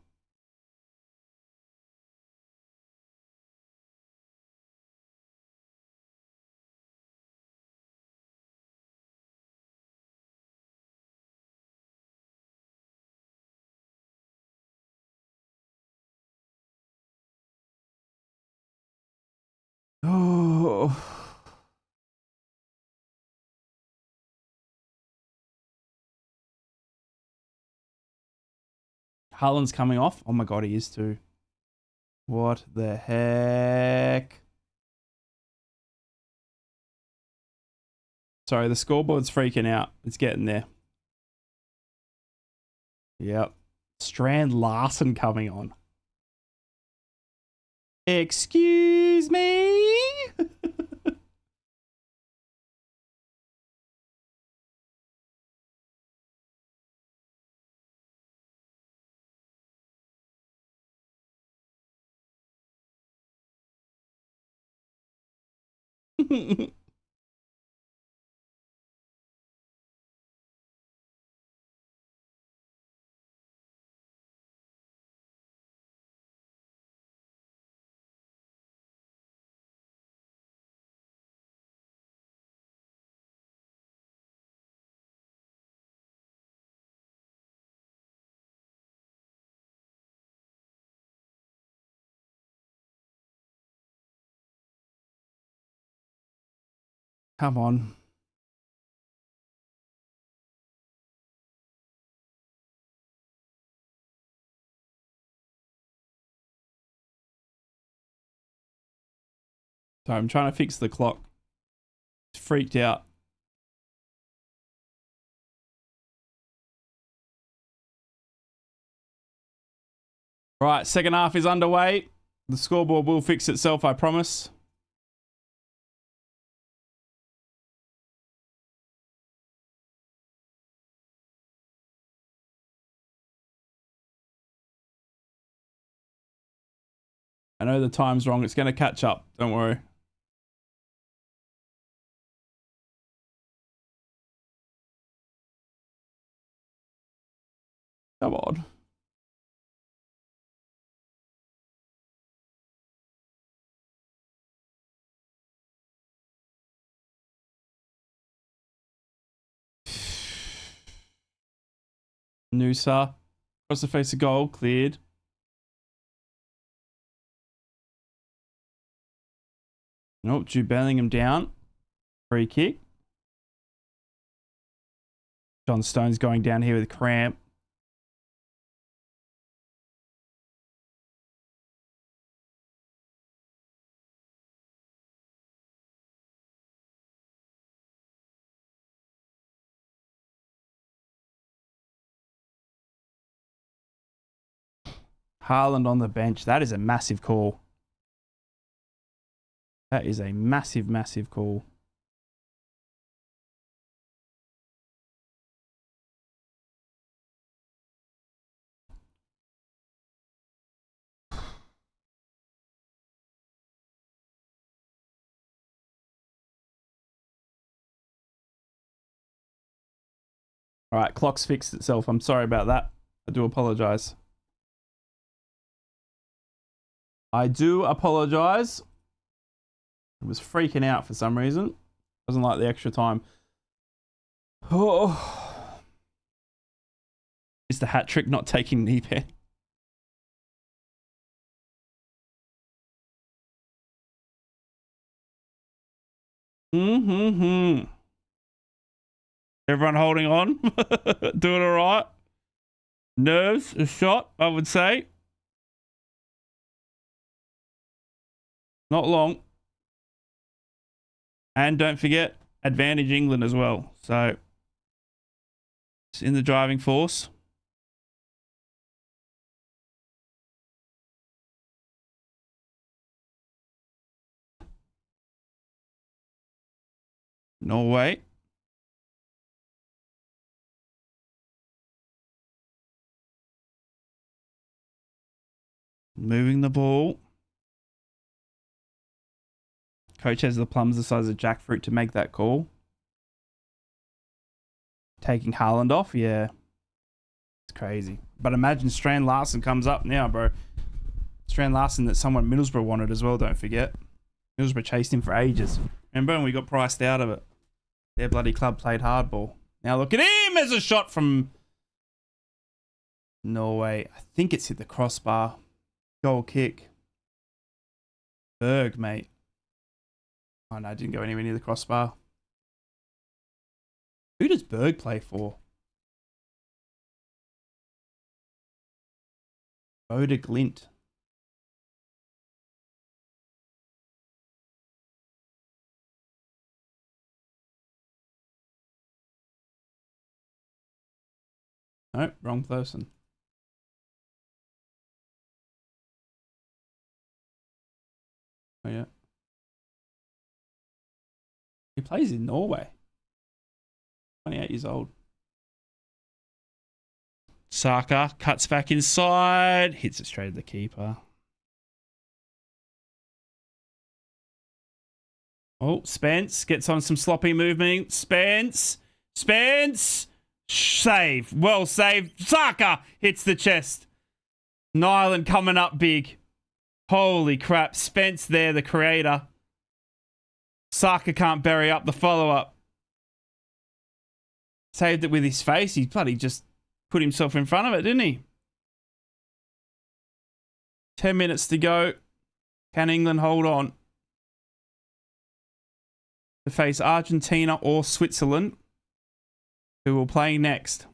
Oh. Haaland's coming off. Oh my god, he is too. What the heck? Sorry, the scoreboard's freaking out. It's getting there. Yep. Strand Larson coming on. Excuse me? Come on. Sorry, I'm trying to fix the clock. It's freaked out. Right, second half is underway. The scoreboard will fix itself, I promise. I know the time's wrong. It's going to catch up. Don't worry. Come on. Noosa. Across the face of goal. Cleared. Nope. Jude Bellingham down. Free kick. John Stone's going down here with cramp. Haaland on the bench. That is a massive call. That is a massive, massive call. All right, clock's fixed itself. I'm sorry about that. I do apologize. I do apologize. It was freaking out for some reason. Doesn't like the extra time. Oh. Is the hat trick not taking knee pen? Everyone holding on? Doing all right? Nerves, a shot, I would say. Not long. And don't forget, advantage England as well. So, it's in the driving force. Norway. Moving the ball. Coach has the plums the size of jackfruit to make that call. Taking Haaland off, yeah. It's crazy. But imagine Strand Larson comes up now, bro. Strand Larson that someone Middlesbrough wanted as well, don't forget. Middlesbrough chased him for ages. Remember, and we got priced out of it. Their bloody club played hardball. Now look at him as a shot from Norway. I think it's hit the crossbar. Goal kick. Berg, mate. Oh no, it didn't go anywhere near the crossbar. Who does Berg play for? Boda Glint. No, wrong person. Oh, yeah. He plays in Norway. 28 years old. Saka cuts back inside. Hits it straight at the keeper. Oh, Spence gets on some sloppy movement. Spence. Save. Well saved. Saka hits the chest. Nyland coming up big. Holy crap. Spence there, the creator. Saka can't bury up the follow-up. Saved it with his face. He bloody just put himself in front of it, didn't he? 10 minutes to go. Can England hold on to face Argentina or Switzerland, who will play next?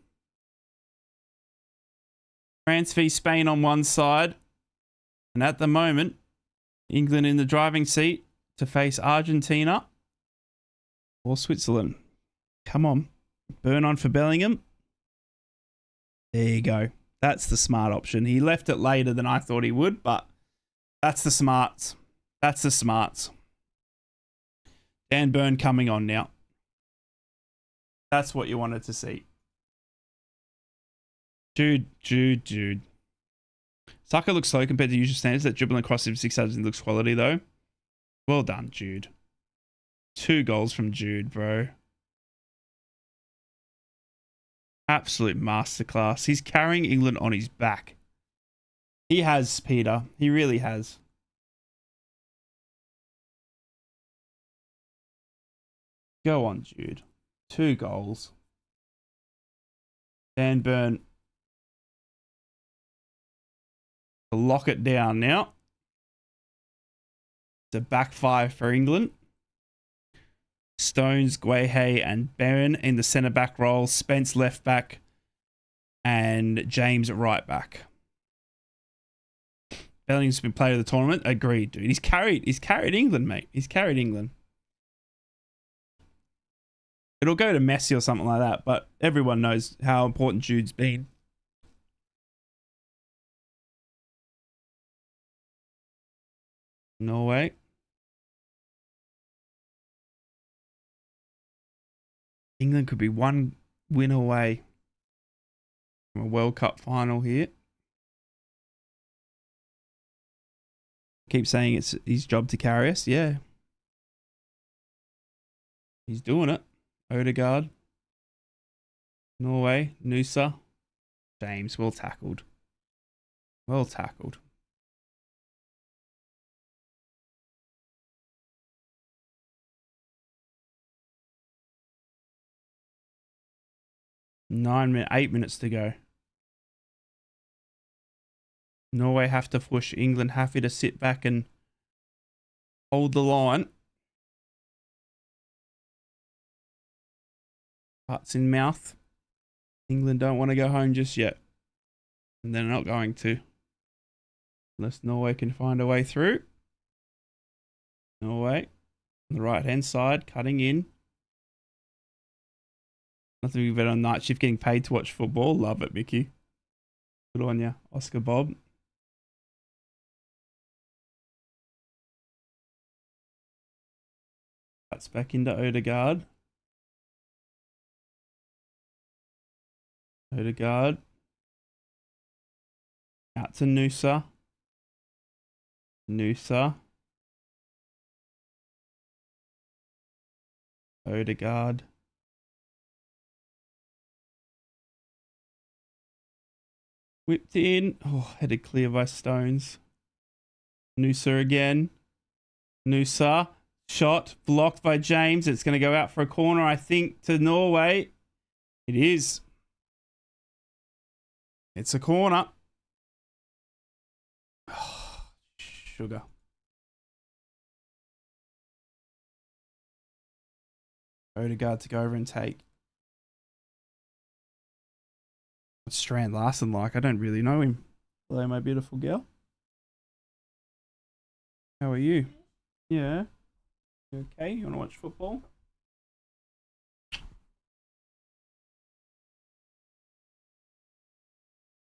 France v Spain on one side, and at the moment, England in the driving seat to face Argentina or Switzerland. Come on. Burn on for Bellingham. There you go. That's the smart option. He left it later than I thought he would, but that's the smarts. That's the smarts. Dan Burn coming on now. That's what you wanted to see. Jude. Saka looks slow compared to usual standards. That dribbling across him 600 looks quality though. Well done, Jude. 2 goals from Jude, bro. Absolute masterclass. He's carrying England on his back. He has, Peter. He really has. Go on, Jude. 2 goals. Dan Burn. Lock it down now. It's a back 5 for England. Stones, Guehi, and Barron in the centre back role. Spence left back, and James right back. Bellingham's been player of the tournament. Agreed, dude. He's carried England, mate. He's carried England. It'll go to Messi or something like that, but everyone knows how important Jude's been. Norway. England could be 1 win away from a World Cup final here. Keep saying it's his job to carry us. Yeah. He's doing it. Odegaard. Norway. Nusa. James. Well tackled. Well tackled. Eight minutes to go. Norway have to push. England happy to sit back and hold the line. Hearts in mouth. England don't want to go home just yet. And they're not going to. Unless Norway can find a way through. Norway. On the right hand side. Cutting in. Nothing better on night shift getting paid to watch football. Love it, Mickey. Good on ya. Oscar Bob. Cuts back into Odegaard. Odegaard. Out to Nusa. Nusa. Odegaard. Whipped in. Oh, headed clear by Stones. Nusa again. Nusa. Shot. Blocked by James. It's going to go out for a corner, I think, to Norway. It is. It's a corner. Oh, sugar. Odegaard to go over and take. What's Strand Larson like? I don't really know him. Hello, my beautiful girl. How are you? Yeah. You okay? You want to watch football?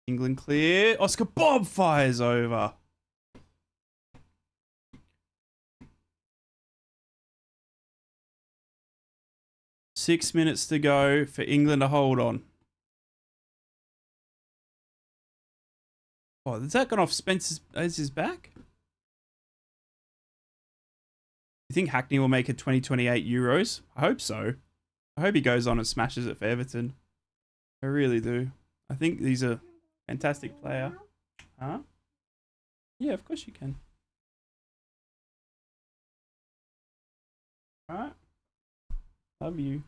England clear. Oscar Bob fires over. Six minutes to go for England to hold on. Oh, has that gone off Spencer's back? You think Hackney will make it 2028 Euros? I hope so. I hope he goes on and smashes it for Everton. I really do. I think he's a fantastic player. Huh? Yeah, of course you can. Alright. Love you.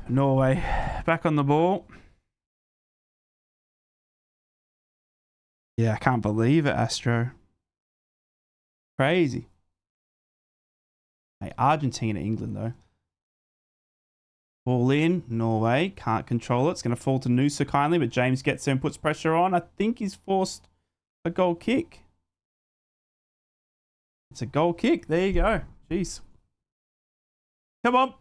Norway back on the ball. Yeah, I can't believe it, Astro. Crazy. Hey, Argentina, England, though. Ball in. Norway can't control it. It's going to fall to Noosa kindly, but James gets there and puts pressure on. I think he's forced a goal kick. It's a goal kick. There you go. Jeez. Come on.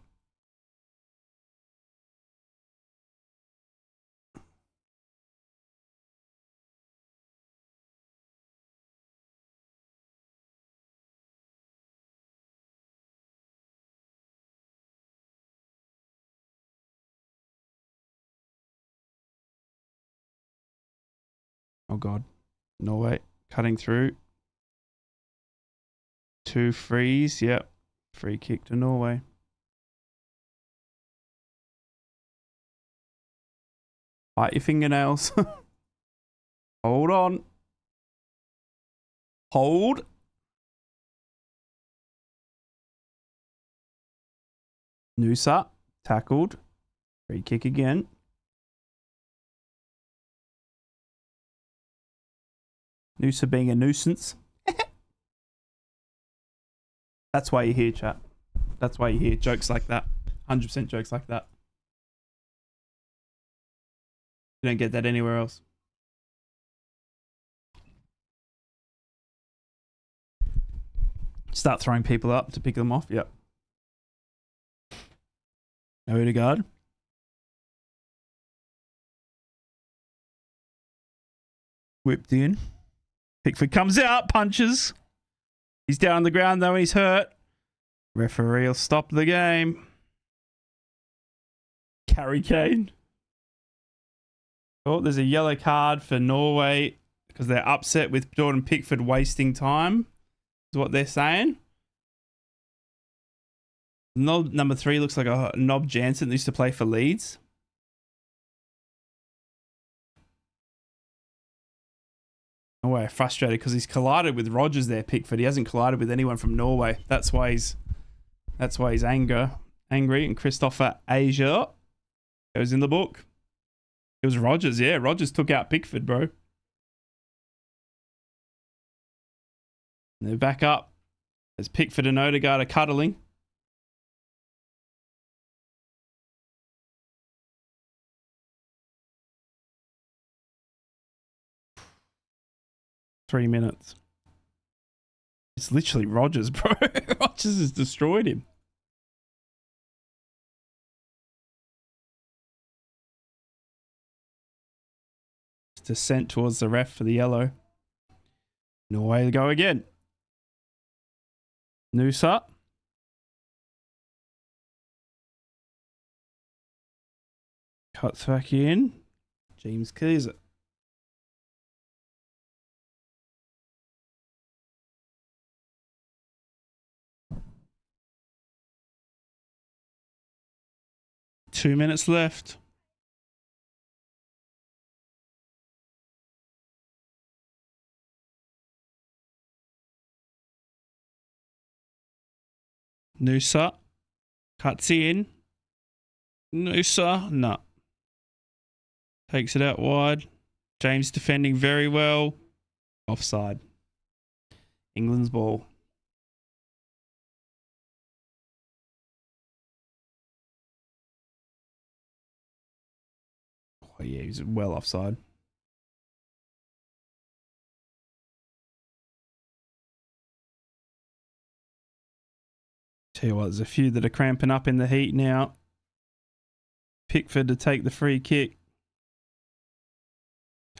Oh, God. Norway cutting through. 2 frees. Yep. Free kick to Norway. Bite your fingernails. Hold on. Hold. Noosa. Tackled. Free kick again. Noosa being a nuisance. That's why you hear, chat. That's why you hear jokes like that. 100% jokes like that. You don't get that anywhere else. Start throwing people up to pick them off. Yep. Odegaard. Whipped in. Pickford comes out, punches. He's down on the ground though and he's hurt. Referee will stop the game. Harry Kane. Oh, there's a yellow card for Norway because they're upset with Jordan Pickford wasting time, is what they're saying. Number 3 looks like a Nob Jansen that used to play for Leeds. Norway frustrated because he's collided with Rodgers there, Pickford. He hasn't collided with anyone from Norway. That's why he's angry. And Christopher Asia goes in the book. It was Rodgers, yeah. Rodgers took out Pickford, bro. And they're back up as Pickford and Odegaard are cuddling. Three minutes. It's literally Rodgers, bro. Rodgers has destroyed him. Descent towards the ref for the yellow. Norway to go again. Noosa. Cuts back in. James clears it. Two minutes left. Noosa cuts in. Noosa, no. Takes it out wide. James defending very well. Offside. England's ball. Oh yeah, he's well offside. Tell you what, there's a few that are cramping up in the heat now. Pickford to take the free kick.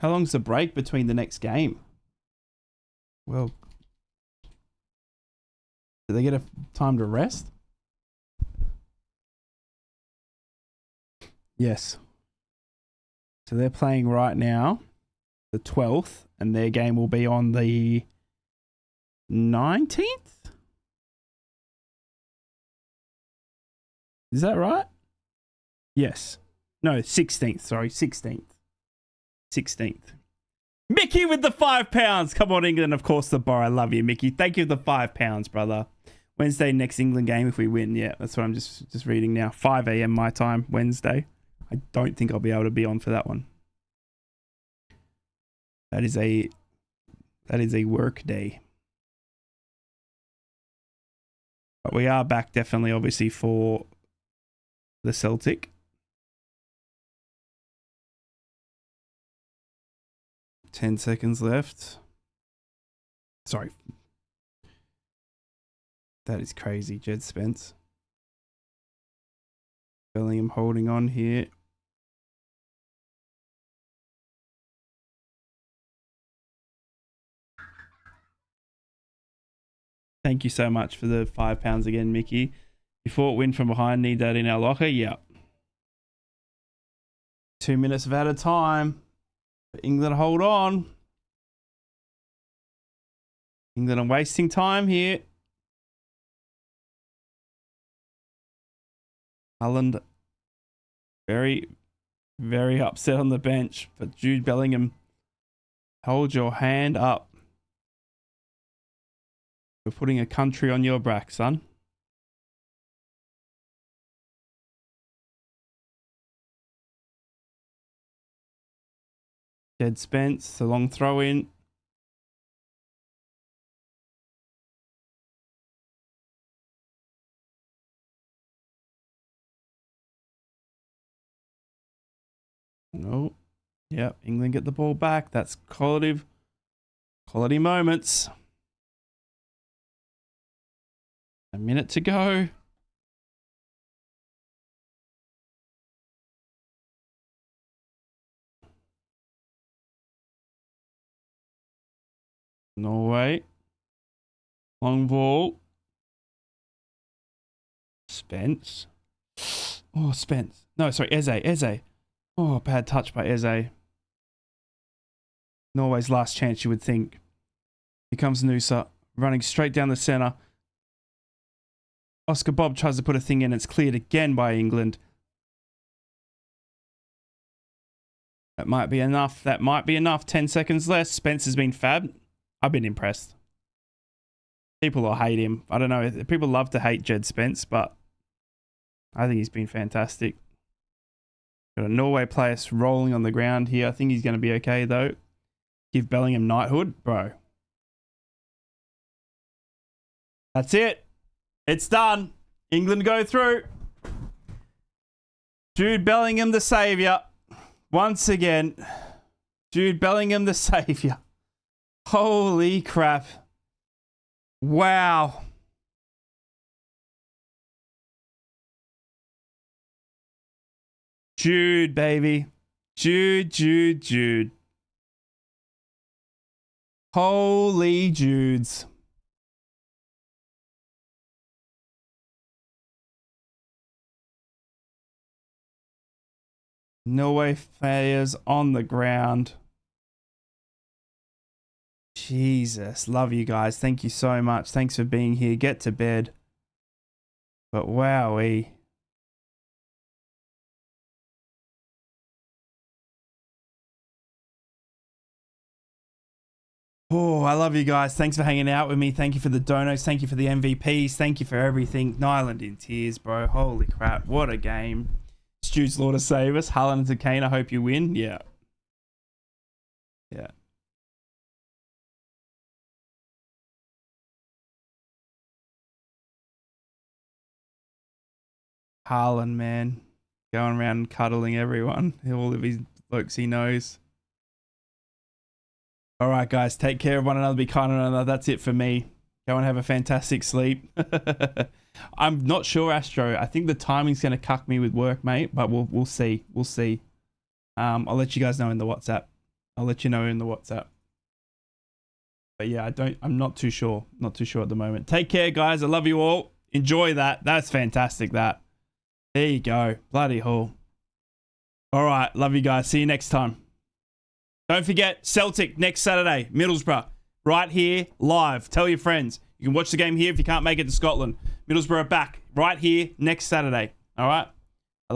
How long's the break between the next game? Well, do they get a time to rest? Yes. So they're playing right now, the 12th, and their game will be on the 19th? Is that right? Yes. No, 16th. Sorry, 16th. 16th. Mickey with the £5. Come on, England. Of course, the bar. I love you, Mickey. Thank you for the £5, brother. Wednesday, next England game if we win. Yeah, that's what I'm just reading now. 5 a.m. my time, Wednesday. I don't think I'll be able to be on for that one. That is a work day. But we are back definitely, obviously, for the Celtic. 10 seconds left. Sorry. That is crazy, Jed Spence. Bellingham holding on here. Thank you so much for the £5 again, Mickey. Before it win from behind, need that in our locker? Yeah. 2 minutes of added time. England, hold on. England are wasting time here. Haaland very, very upset on the bench. But Jude Bellingham, hold your hand up. We're putting a country on your back, son. Jed Spence, a long throw in. No. Yep, England get the ball back. That's quality moments. A minute to go. Norway. Long ball. Spence. Oh, Spence. No, sorry, Eze. Oh, bad touch by Eze. Norway's last chance, you would think. Here comes Noosa, running straight down the centre. Oscar Bob tries to put a thing in. It's cleared again by England. That might be enough. 10 seconds less. Spence has been fab. I've been impressed. People will hate him. I don't know. People love to hate Jed Spence, but I think he's been fantastic. Got a Norway player rolling on the ground here. I think he's going to be okay, though. Give Bellingham knighthood. Bro. That's it. It's done. England go through. Jude Bellingham, the saviour. Once again. Jude Bellingham, the saviour. Holy crap. Wow. Jude, baby. Jude. Holy Judes. Norway players on the ground. Jesus, love you guys. Thank you so much. Thanks for being here. Get to bed. But wowee. Oh, I love you guys. Thanks for hanging out with me. Thank you for the donos. Thank you for the MVPs. Thank you for everything. Nyland in tears, bro. Holy crap. What a game. Stu's Law to save us. Haaland and Kane, I hope you win. Yeah. Yeah. Haaland, man. Going around and cuddling everyone. All of his blokes he knows. All right, guys. Take care of one another. Be kind to one another. That's it for me. Go and have a fantastic sleep. I'm not sure, Astro. I think the timing's going to cuck me with work, mate. But we'll see. We'll see. I'll let you guys know in the WhatsApp. I'll let you know in the WhatsApp. But yeah, I'm not too sure. Not too sure at the moment. Take care, guys. I love you all. Enjoy that. That's fantastic, that. There you go. Bloody hell. All right. Love you guys. See you next time. Don't forget, Celtic next Saturday, Middlesbrough. Right here, live. Tell your friends. You can watch the game here if you can't make it to Scotland. Middlesbrough back right here next Saturday. All right?